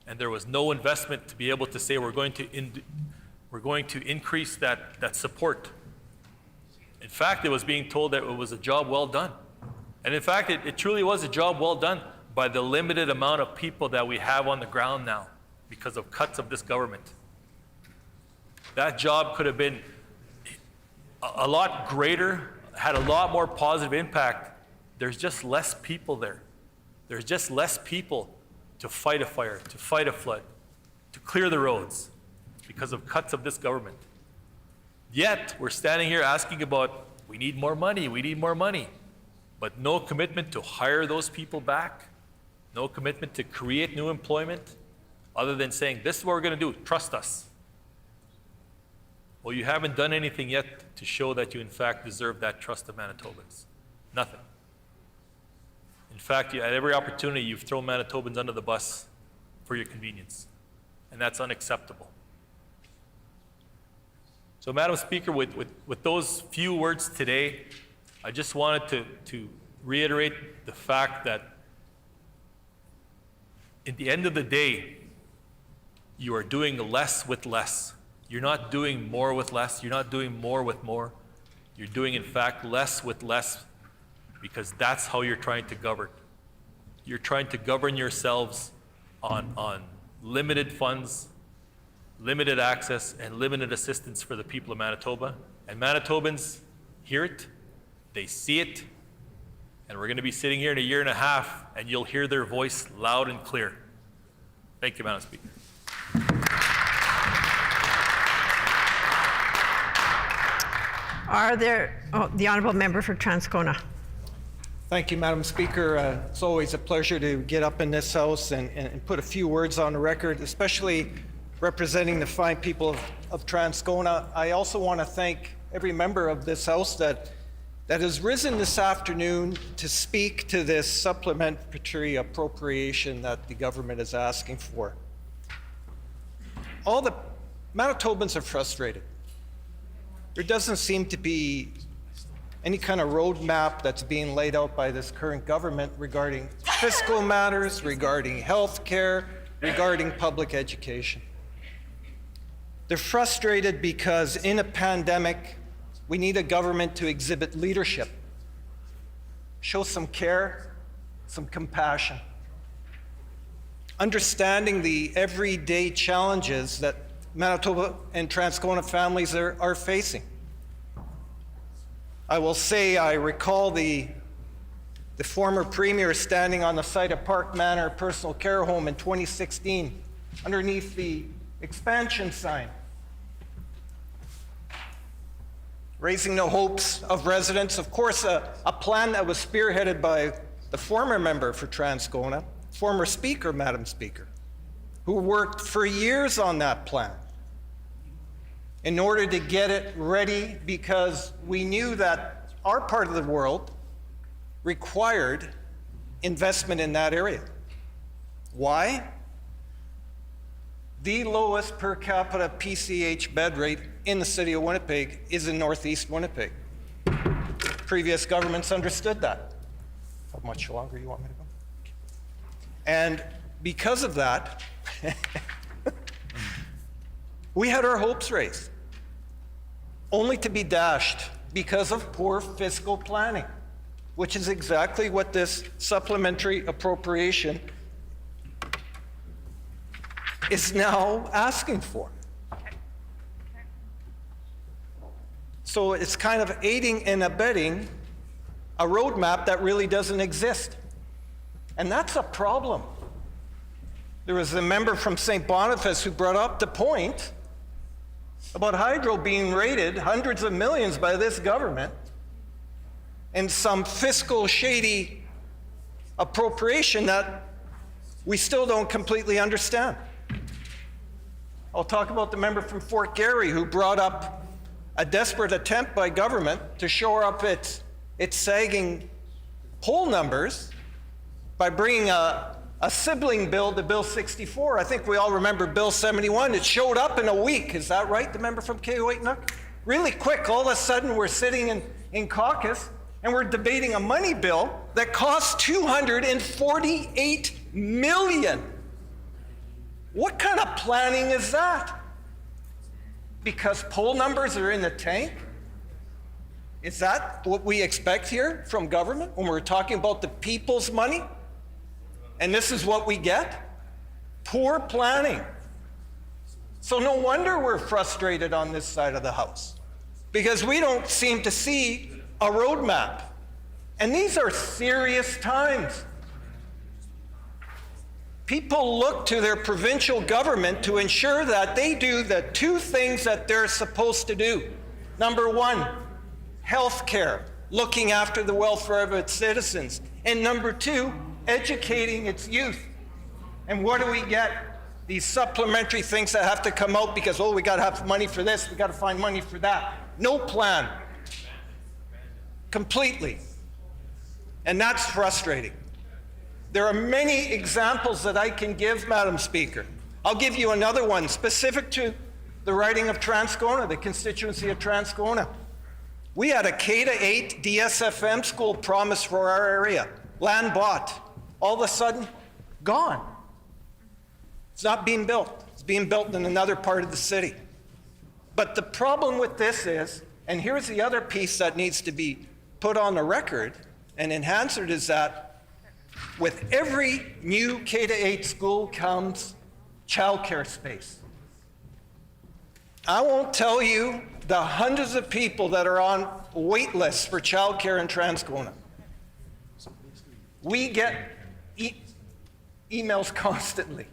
And there was no investment to be able to say we're going to increase that support. In fact, it was being told that it was a job well done. And in fact, it truly was a job well done by the limited amount of people that we have on the ground now because of cuts of this government. That job could have been a lot greater, had a lot more positive impact. There's just less people there. There's just less people to fight a fire, to fight a flood, to clear the roads because of cuts of this government. Yet, we're standing here asking about, we need more money, but no commitment to hire those people back, no commitment to create new employment, other than saying, this is what we're going to do, trust us. Well, you haven't done anything yet to show that you in fact deserve that trust of Manitobans. Nothing. In fact, at every opportunity, you've thrown Manitobans under the bus for your convenience, and that's unacceptable. So, Madam Speaker, with those few words today, I just wanted to reiterate the fact that at the end of the day, you are doing less with less. You're not doing more with less. You're not doing more with more. You're doing, in fact, less with less because that's how you're trying to govern. You're trying to govern yourselves on limited funds, limited access, and limited assistance for the people of Manitoba. And Manitobans hear it, they see it, and we're going to be sitting here in a year and a half, and you'll hear their voice loud and clear. Thank you, Madam Speaker. The Honourable Member for Transcona. Thank you, Madam Speaker. It's always a pleasure to get up in this House and put a few words on the record, especially representing the fine people of Transcona. I also want to thank every member of this House that has risen this afternoon to speak to this supplementary appropriation that the government is asking for. All the Manitobans are frustrated. There doesn't seem to be any kind of roadmap that's being laid out by this current government regarding fiscal matters, regarding health care, regarding public education. They're frustrated because in a pandemic, we need a government to exhibit leadership, show some care, some compassion, understanding the everyday challenges that Manitoba and Transcona families are facing. I will say I recall the former premier standing on the site of Park Manor Personal Care Home in 2016 underneath the expansion sign, raising the hopes of residents. Of course, a plan that was spearheaded by the former member for Transcona, former Speaker, Madam Speaker, who worked for years on that plan in order to get it ready, because we knew that our part of the world required investment in that area. Why? The lowest per capita PCH bed rate in the city of Winnipeg is in Northeast Winnipeg. Previous governments understood that. How much longer you want me to go? And because of that, we had our hopes raised, only to be dashed because of poor fiscal planning, which is exactly what this supplementary appropriation is now asking for. So it's kind of aiding and abetting a roadmap that really doesn't exist. And that's a problem. There was a member from St. Boniface who brought up the point about hydro being rated hundreds of millions by this government and some fiscal shady appropriation that we still don't completely understand. I'll talk about the member from Fort Garry who brought up a desperate attempt by government to shore up its sagging poll numbers by bringing a sibling bill to Bill 64. I think we all remember Bill 71. It showed up in a week. Is that right, the member from K-Waitnook? Really quick, all of a sudden we're sitting in caucus and we're debating a money bill that costs $248 million. What kind of planning is that? Because poll numbers are in the tank? Is that what we expect here from government when we're talking about the people's money? And this is what we get? Poor planning. So no wonder we're frustrated on this side of the house, because we don't seem to see a roadmap. And these are serious times. People look to their provincial government to ensure that they do the two things that they're supposed to do. Number one, health care, looking after the welfare of its citizens. And number two, educating its youth. And what do we get? These supplementary things that have to come out because, oh, we got to have money for this, we got to find money for that. No plan. Completely. And that's frustrating. There are many examples that I can give, Madam Speaker. I'll give you another one specific to the riding of Transcona, the constituency of Transcona. We had a K-8 DSFM school promised for our area. Land bought. All of a sudden, gone. It's not being built. It's being built in another part of the city. But the problem with this is, and here's the other piece that needs to be put on the record and enhanced, is that with every new K-8 school comes childcare space. I won't tell you the hundreds of people that are on wait lists for childcare in Transcona. We get emails constantly.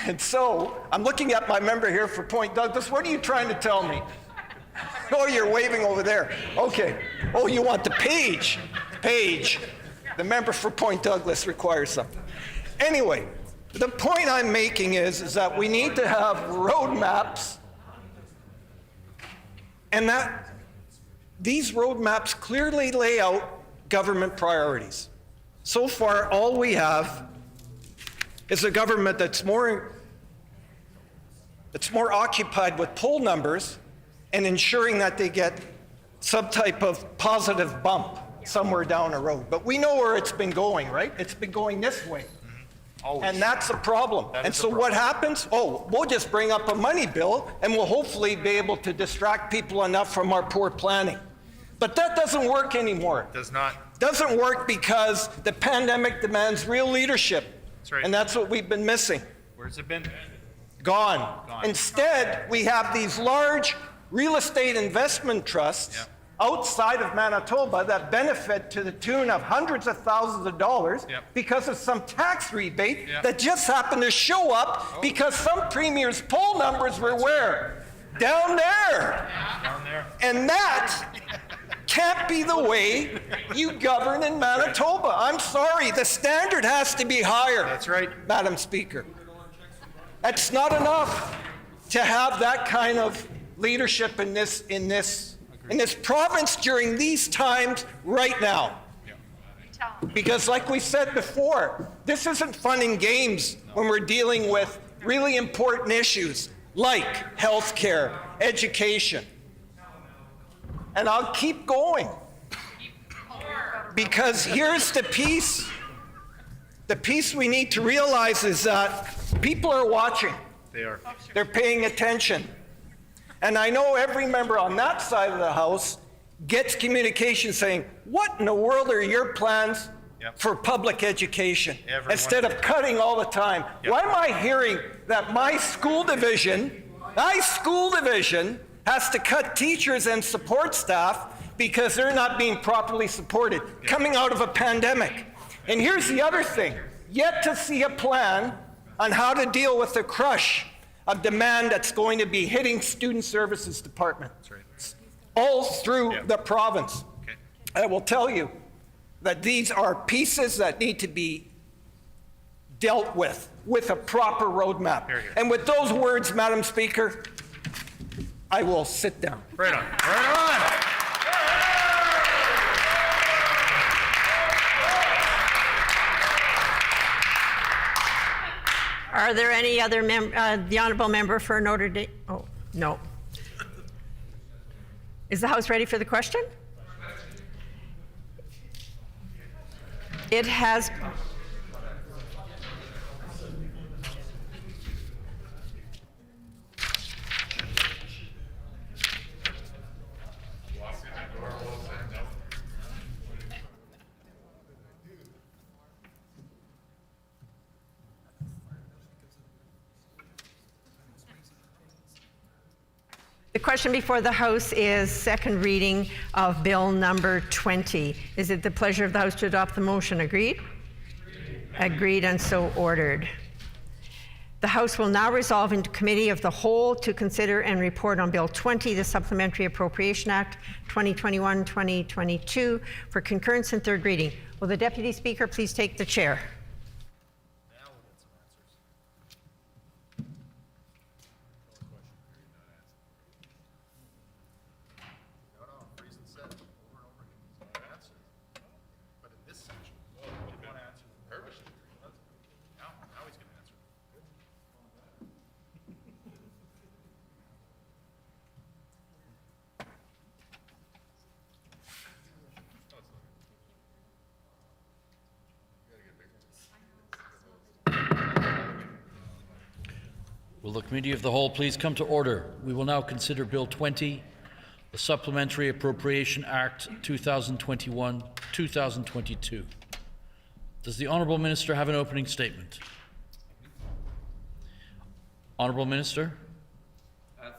And so I'm looking at my member here for Point Douglas. What are you trying to tell me? Oh, you're waving over there. Okay. Oh, you want the page. Page. The member for Point Douglas requires something. Anyway, the point I'm making is that we need to have roadmaps, and that these roadmaps clearly lay out government priorities. So far, all we have is a government that's more occupied with poll numbers and ensuring that they get some type of positive bump somewhere down the road. But we know where it's been going, right? It's been going this way. And that's a problem. And so what happens? Oh, we'll just bring up a money bill and we'll hopefully be able to distract people enough from our poor planning. But that doesn't work anymore. It does not. Doesn't work because the pandemic demands real leadership. That's right. And that's what we've been missing. Where's it been? Gone. Instead, we have these large real estate investment trusts outside of Manitoba that benefit to the tune of hundreds of thousands of dollars because of some tax rebate that just happened to show up because some premier's poll numbers were where? Down there. Down there. And that can't be the way you govern in Manitoba. I'm sorry, the standard has to be higher. That's right. Madam Speaker. It's not enough to have that kind of leadership in this province during these times right now. Because like we said before, this isn't fun and games when we're dealing with really important issues like healthcare, education. And I'll keep going. Because here's the piece. The piece we need to realize is that people are watching. They are. They're paying attention. And I know every member on that side of the House gets communication saying, what in the world are your plans for public education? Instead of cutting all the time. Why am I hearing that my school division has to cut teachers and support staff because they're not being properly supported, coming out of a pandemic? And here's the other thing, yet to see a plan on how to deal with the crush of demand that's going to be hitting Student Services Department all through the province. I will tell you that these are pieces that need to be dealt with a proper roadmap. And with those words, Madam Speaker, I will sit down. Right on. Right on. Are there any other the honourable member for an order date? Oh, no. Is the House ready for the question? It has. The question before the House is second reading of Bill number 20. Is it the pleasure of the House to adopt the motion? Agreed? Agreed and so ordered. The House will now resolve into Committee of the Whole to consider and report on Bill 20, the Supplementary Appropriation Act 2021-2022 for concurrence and third reading. Will the Deputy Speaker please take the chair? Will the Committee of the Whole please come to order? We will now consider Bill 20, the Supplementary Appropriation Act 2021-2022. Does the Honourable Minister have an opening statement? Honourable Minister.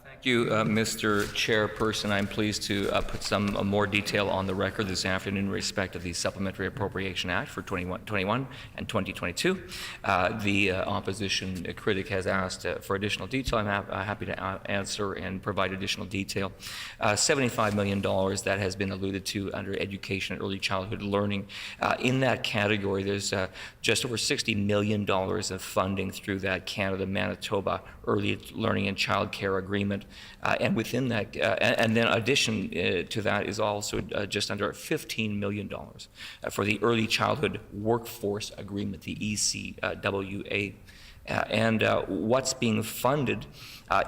Thank you, Mr. Chairperson. I'm pleased to put some more detail on the record this afternoon in respect of the Supplementary Appropriation Act for 2021 and 2022. The opposition critic has asked for additional detail. I'm happy to answer and provide additional detail. $75 million that has been alluded to under education and early childhood learning. In that category, there's just over $60 million of funding through that Canada-Manitoba Early Learning and Child Care Agreement. And within that, and then addition to that is also just under $15 million for the Early Childhood Workforce Agreement, the ECWA. And what's being funded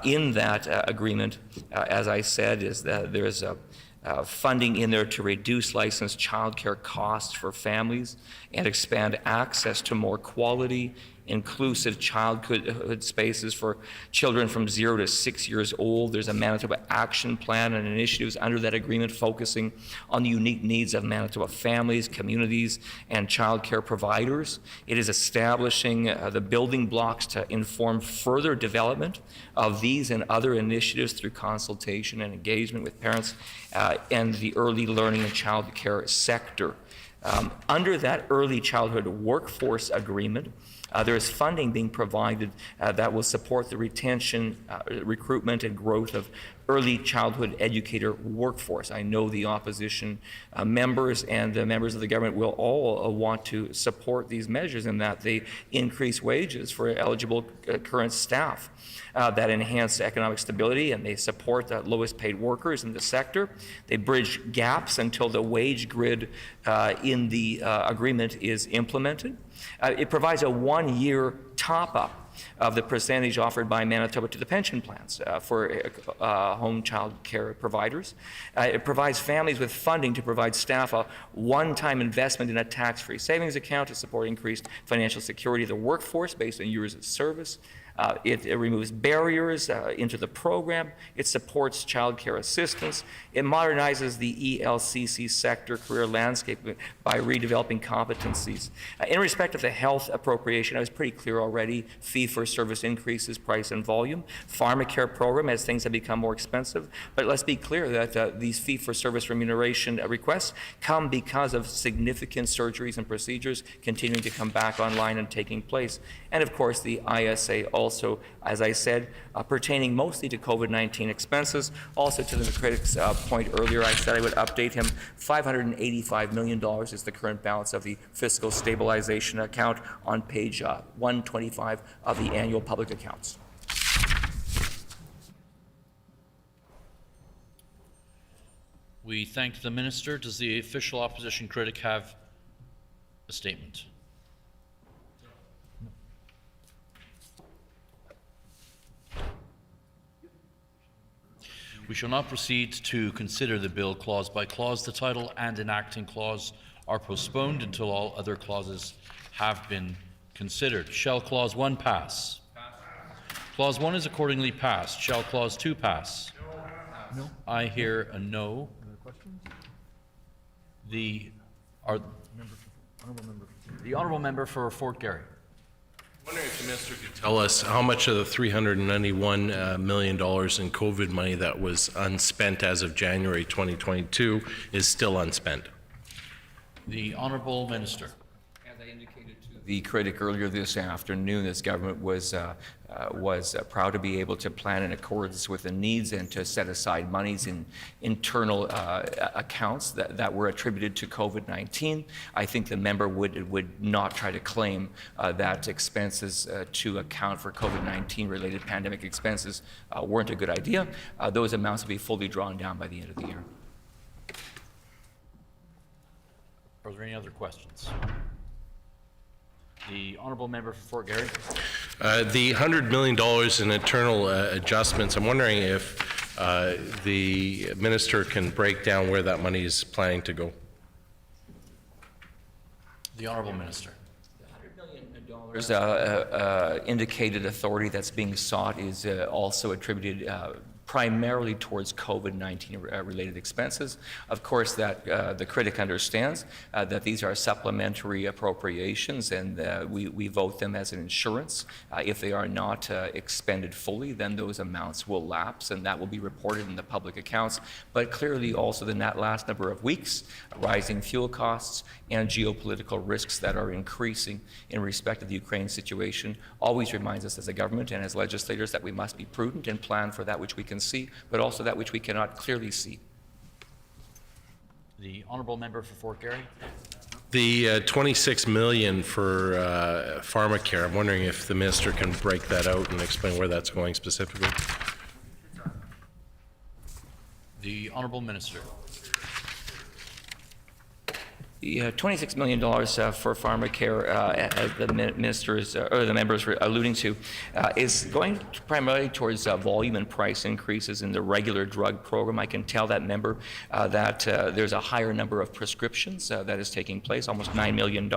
in that agreement, as I said, is that there's funding in there to reduce licensed childcare costs for families and expand access to more quality inclusive childhood spaces for children from 0 to 6 years old. There's a Manitoba action plan and initiatives under that agreement focusing on the unique needs of Manitoba families, communities, and childcare providers. It is establishing the building blocks to inform further development of these and other initiatives through consultation and engagement with parents and the early learning and child care sector. Under that early childhood workforce agreement, there is funding being provided that will support the retention, recruitment, and growth of early childhood educator workforce. I know the opposition members and the members of the government will all want to support these measures in that they increase wages for eligible current staff. That enhance economic stability, and they support the lowest paid workers in the sector. They bridge gaps until the wage grid in the agreement is implemented. It provides a 1-year top-up of the percentage offered by Manitoba to the pension plans for home child care providers. It provides families with funding to provide staff a one-time investment in a tax-free savings account to support increased financial security of the workforce based on years of service. It removes barriers into the program. It supports child care assistance. It modernizes the ELCC sector career landscape by redeveloping competencies. In respect of the health appropriation, I was pretty clear already. Fee-for-service increases price and volume. Pharmacare program as things have become more expensive. But let's be clear that these fee-for-service remuneration requests come because of significant surgeries and procedures continuing to come back online and taking place. And of course, the ISA also, as I said, pertaining mostly to COVID-19 expenses. Also to the critic's point earlier, I said I would update him. $585 million is the current balance of the fiscal stabilization account on page 125 of the annual public accounts. We thank the minister. Does the official opposition critic have a statement? We shall not proceed to consider the bill clause by clause. The title and enacting clause are postponed until all other clauses have been considered. Shall clause 1 pass? Clause 1 is accordingly passed. Shall clause 2 pass? No. I hear a no. The honourable member for Fort Garry. I'm wondering if the minister could tell us how much of the $391 million in COVID money that was unspent as of January 2022 is still unspent. The honourable minister. As I indicated to the critic earlier this afternoon, this government was proud to be able to plan in accordance with the needs and to set aside monies in internal accounts that were attributed to COVID-19. I think the member would not try to claim that expenses to account for COVID-19 related pandemic expenses weren't a good idea. Those amounts will be fully drawn down by the end of the year. Are there any other questions? The honourable member for Fort Garry. The $100 million in internal adjustments, I'm wondering if the minister can break down where that money is planning to go. The honourable minister. The $100 million indicated authority that's being sought is also attributed primarily towards COVID-19 related expenses. Of course, that the critic understands that these are supplementary appropriations, and we vote them as an insurance. If they are not expended fully, then those amounts will lapse, and that will be reported in the public accounts. But clearly also in that last number of weeks, rising fuel costs and geopolitical risks that are increasing in respect of the Ukraine situation always reminds us as a government and as legislators that we must be prudent and plan for that which we can see, but also that which we cannot clearly see. The honourable member for Fort Garry. The $26 million for pharmacare, I'm wondering if the minister can break that out and explain where that's going specifically. The honourable minister. Yeah, $26 million for pharma care, as the ministers or the members were alluding to, is going primarily towards volume and price increases in the regular drug program. I can tell that member that there's a higher number of prescriptions that is taking place, almost $9 million.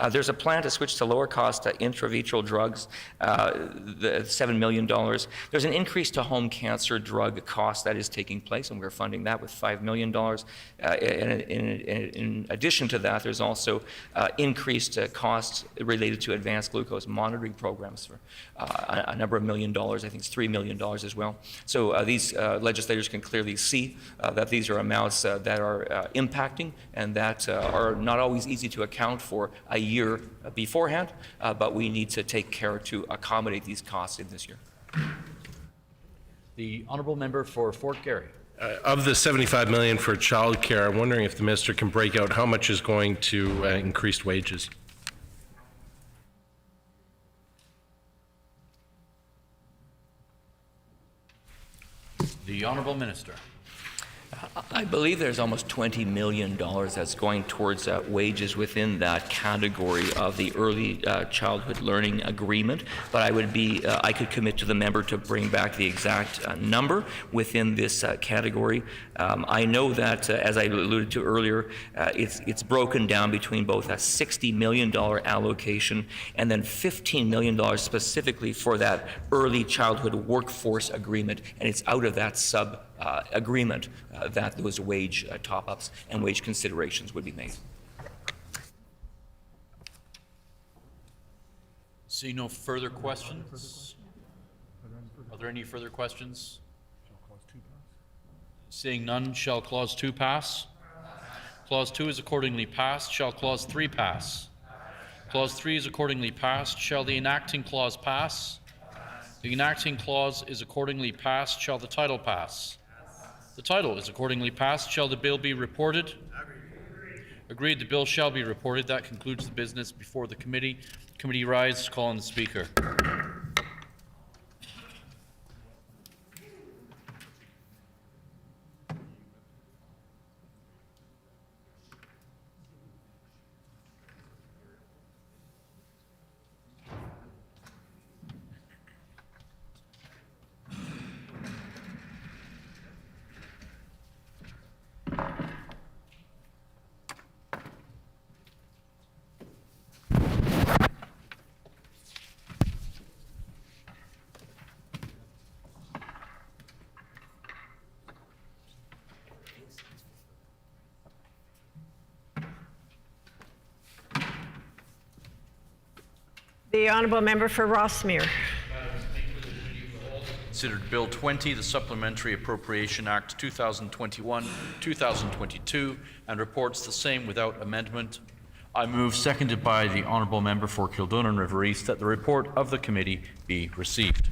There's a plan to switch to lower cost intravitreal drugs, the $7 million. There's an increase to home cancer drug cost that is taking place, and we're funding that with $5 million. In addition to that, there's also increased costs related to advanced glucose monitoring programs for a number of $1 million. I think it's $3 million as well. So these legislators can clearly see that these are amounts that are impacting and that are not always easy to account for a year beforehand, but we need to take care to accommodate these costs in this year. The honourable member for Fort Garry. Of the $75 million for childcare, I'm wondering if the minister can break out how much is going to increased wages. The honourable minister. I believe there's almost $20 million that's going towards wages within that category of the early childhood learning agreement, but I could commit to the member to bring back the exact number within this category. I know that, as I alluded to earlier, it's broken down between both a $60 million allocation and then $15 million specifically for that early childhood workforce agreement, and it's out of that agreement that those wage top-ups and wage considerations would be made. See no further questions? Are there any further questions? Seeing none, shall Clause 2 pass? Clause 2 is accordingly passed. Shall Clause 3 pass? Clause 3 is accordingly passed. Shall the enacting clause pass? The enacting clause is accordingly passed. Shall the title pass? The title is accordingly passed. Shall the bill be reported? Agreed. The bill shall be reported. That concludes the business before the committee. Committee rise to call on the Speaker. The honourable member for Rossmere. Considered Bill 20, the Supplementary Appropriation Act 2021-2022, and reports the same without amendment. I move, seconded by the honourable member for Kildonan River East, that the report of the committee be received.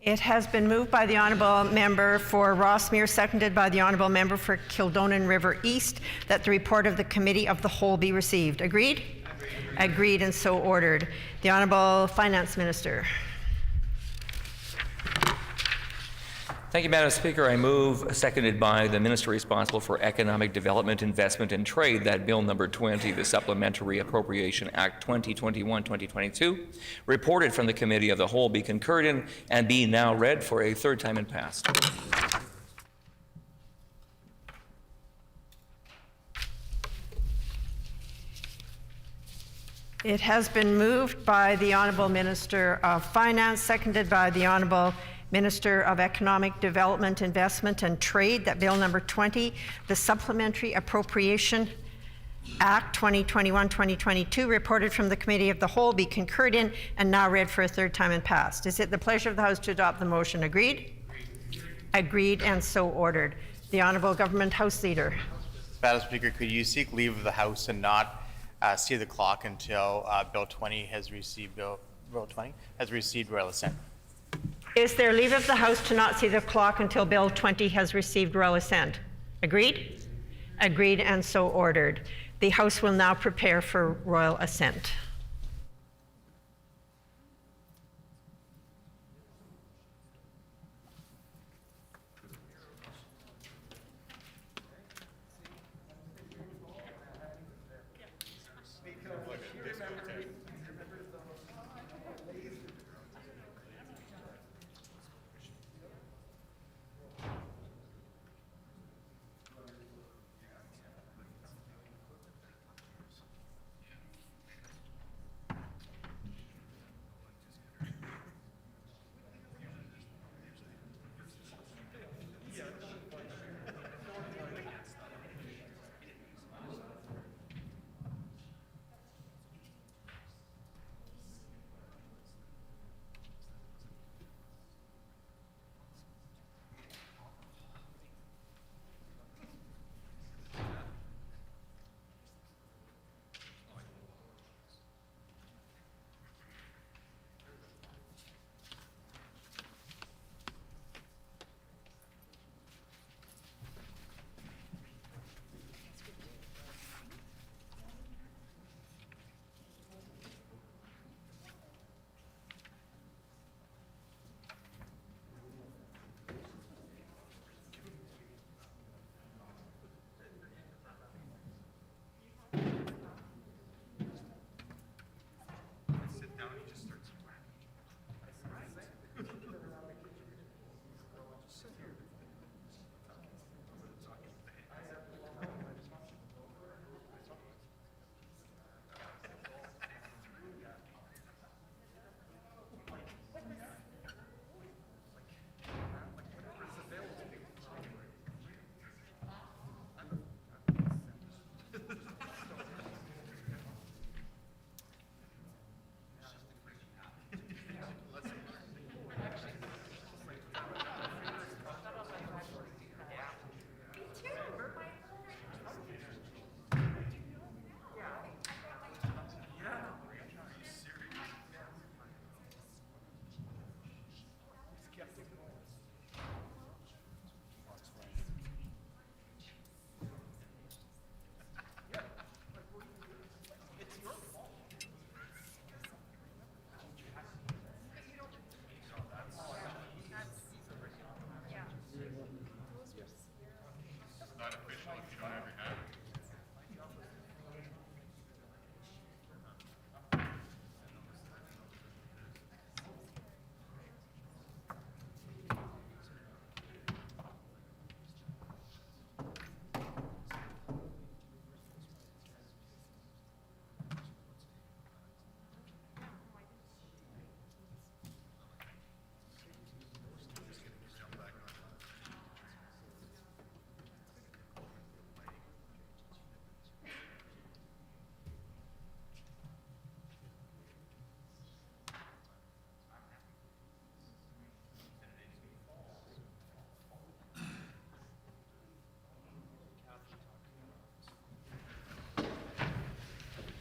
It has been moved by the honourable member for Rossmere, seconded by the honourable member for Kildonan River East, that the report of the Committee of the Whole be received. Agreed? Agreed, and so ordered. The Honourable Finance Minister. Thank you, Madam Speaker. I move, seconded by the Minister responsible for Economic Development, Investment and Trade, that Bill number 20, the Supplementary Appropriation Act 2021-2022, reported from the Committee of the Whole, be concurred in and be now read for a third time and passed. It has been moved by the Honourable Minister of Finance, seconded by the Honourable Minister of Economic Development, Investment and Trade, that Bill number 20, the Supplementary Appropriation Act 2021-2022, reported from the Committee of the Whole, be concurred in and now read for a third time and passed. Is it the pleasure of the House to adopt the motion? Agreed? Agreed, and so ordered. The Honourable Government House Leader. Madam Speaker, could you seek leave of the House and not see the clock until Bill 20 has received Bill 20 has received royal assent? Is there leave of the House to not see the clock until Bill 20 has received royal assent? Agreed? Agreed, and so ordered. The House will now prepare for royal assent.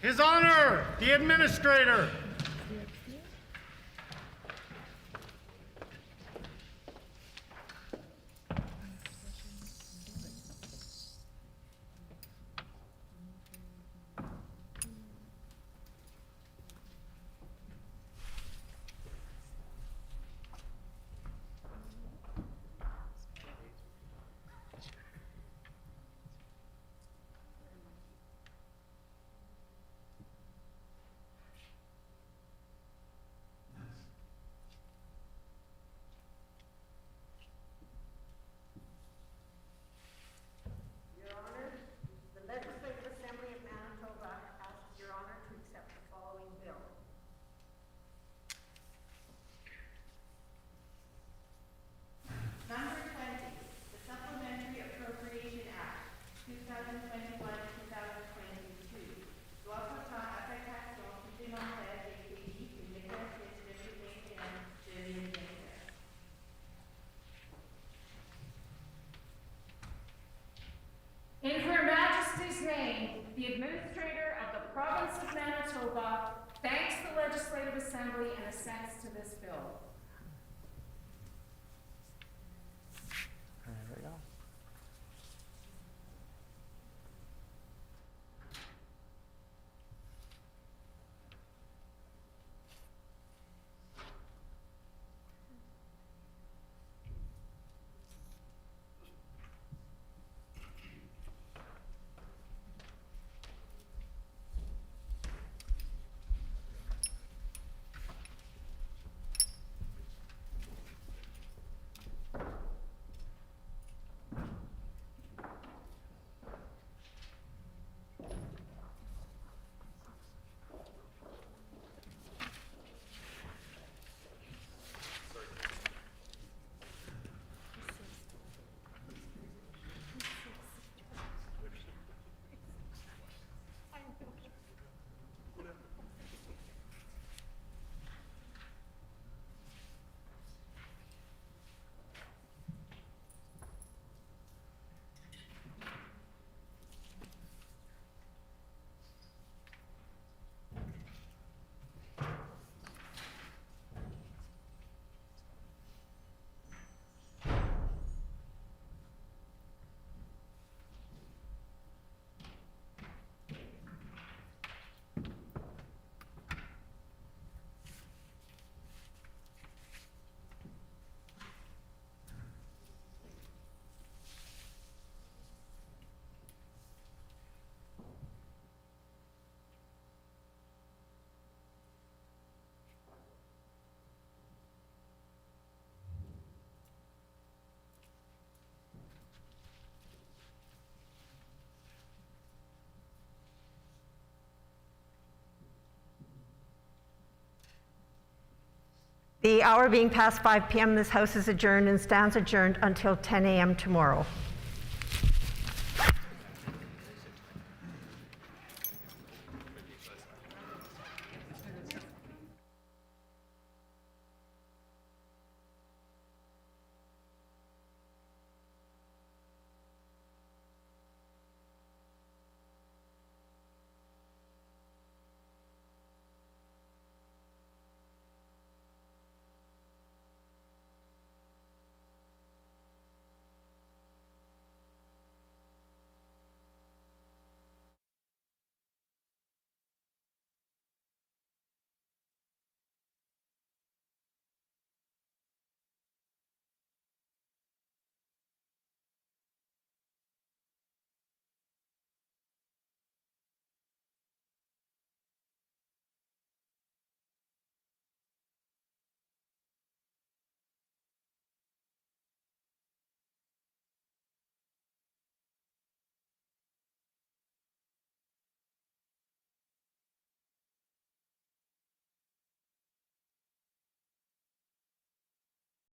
His Honor, the Administrator. Number 20, the Supplementary Appropriation Act, 2021-2022. Loi portant affectation supplémentaire des pays pour l'exercice 2021-2027. In Her Majesty's name, the Administrator of the Province of Manitoba thanks the Legislative Assembly and assents to this bill. There we go. The hour being past 5 p.m., this House is adjourned and stands adjourned until 10 a.m. tomorrow.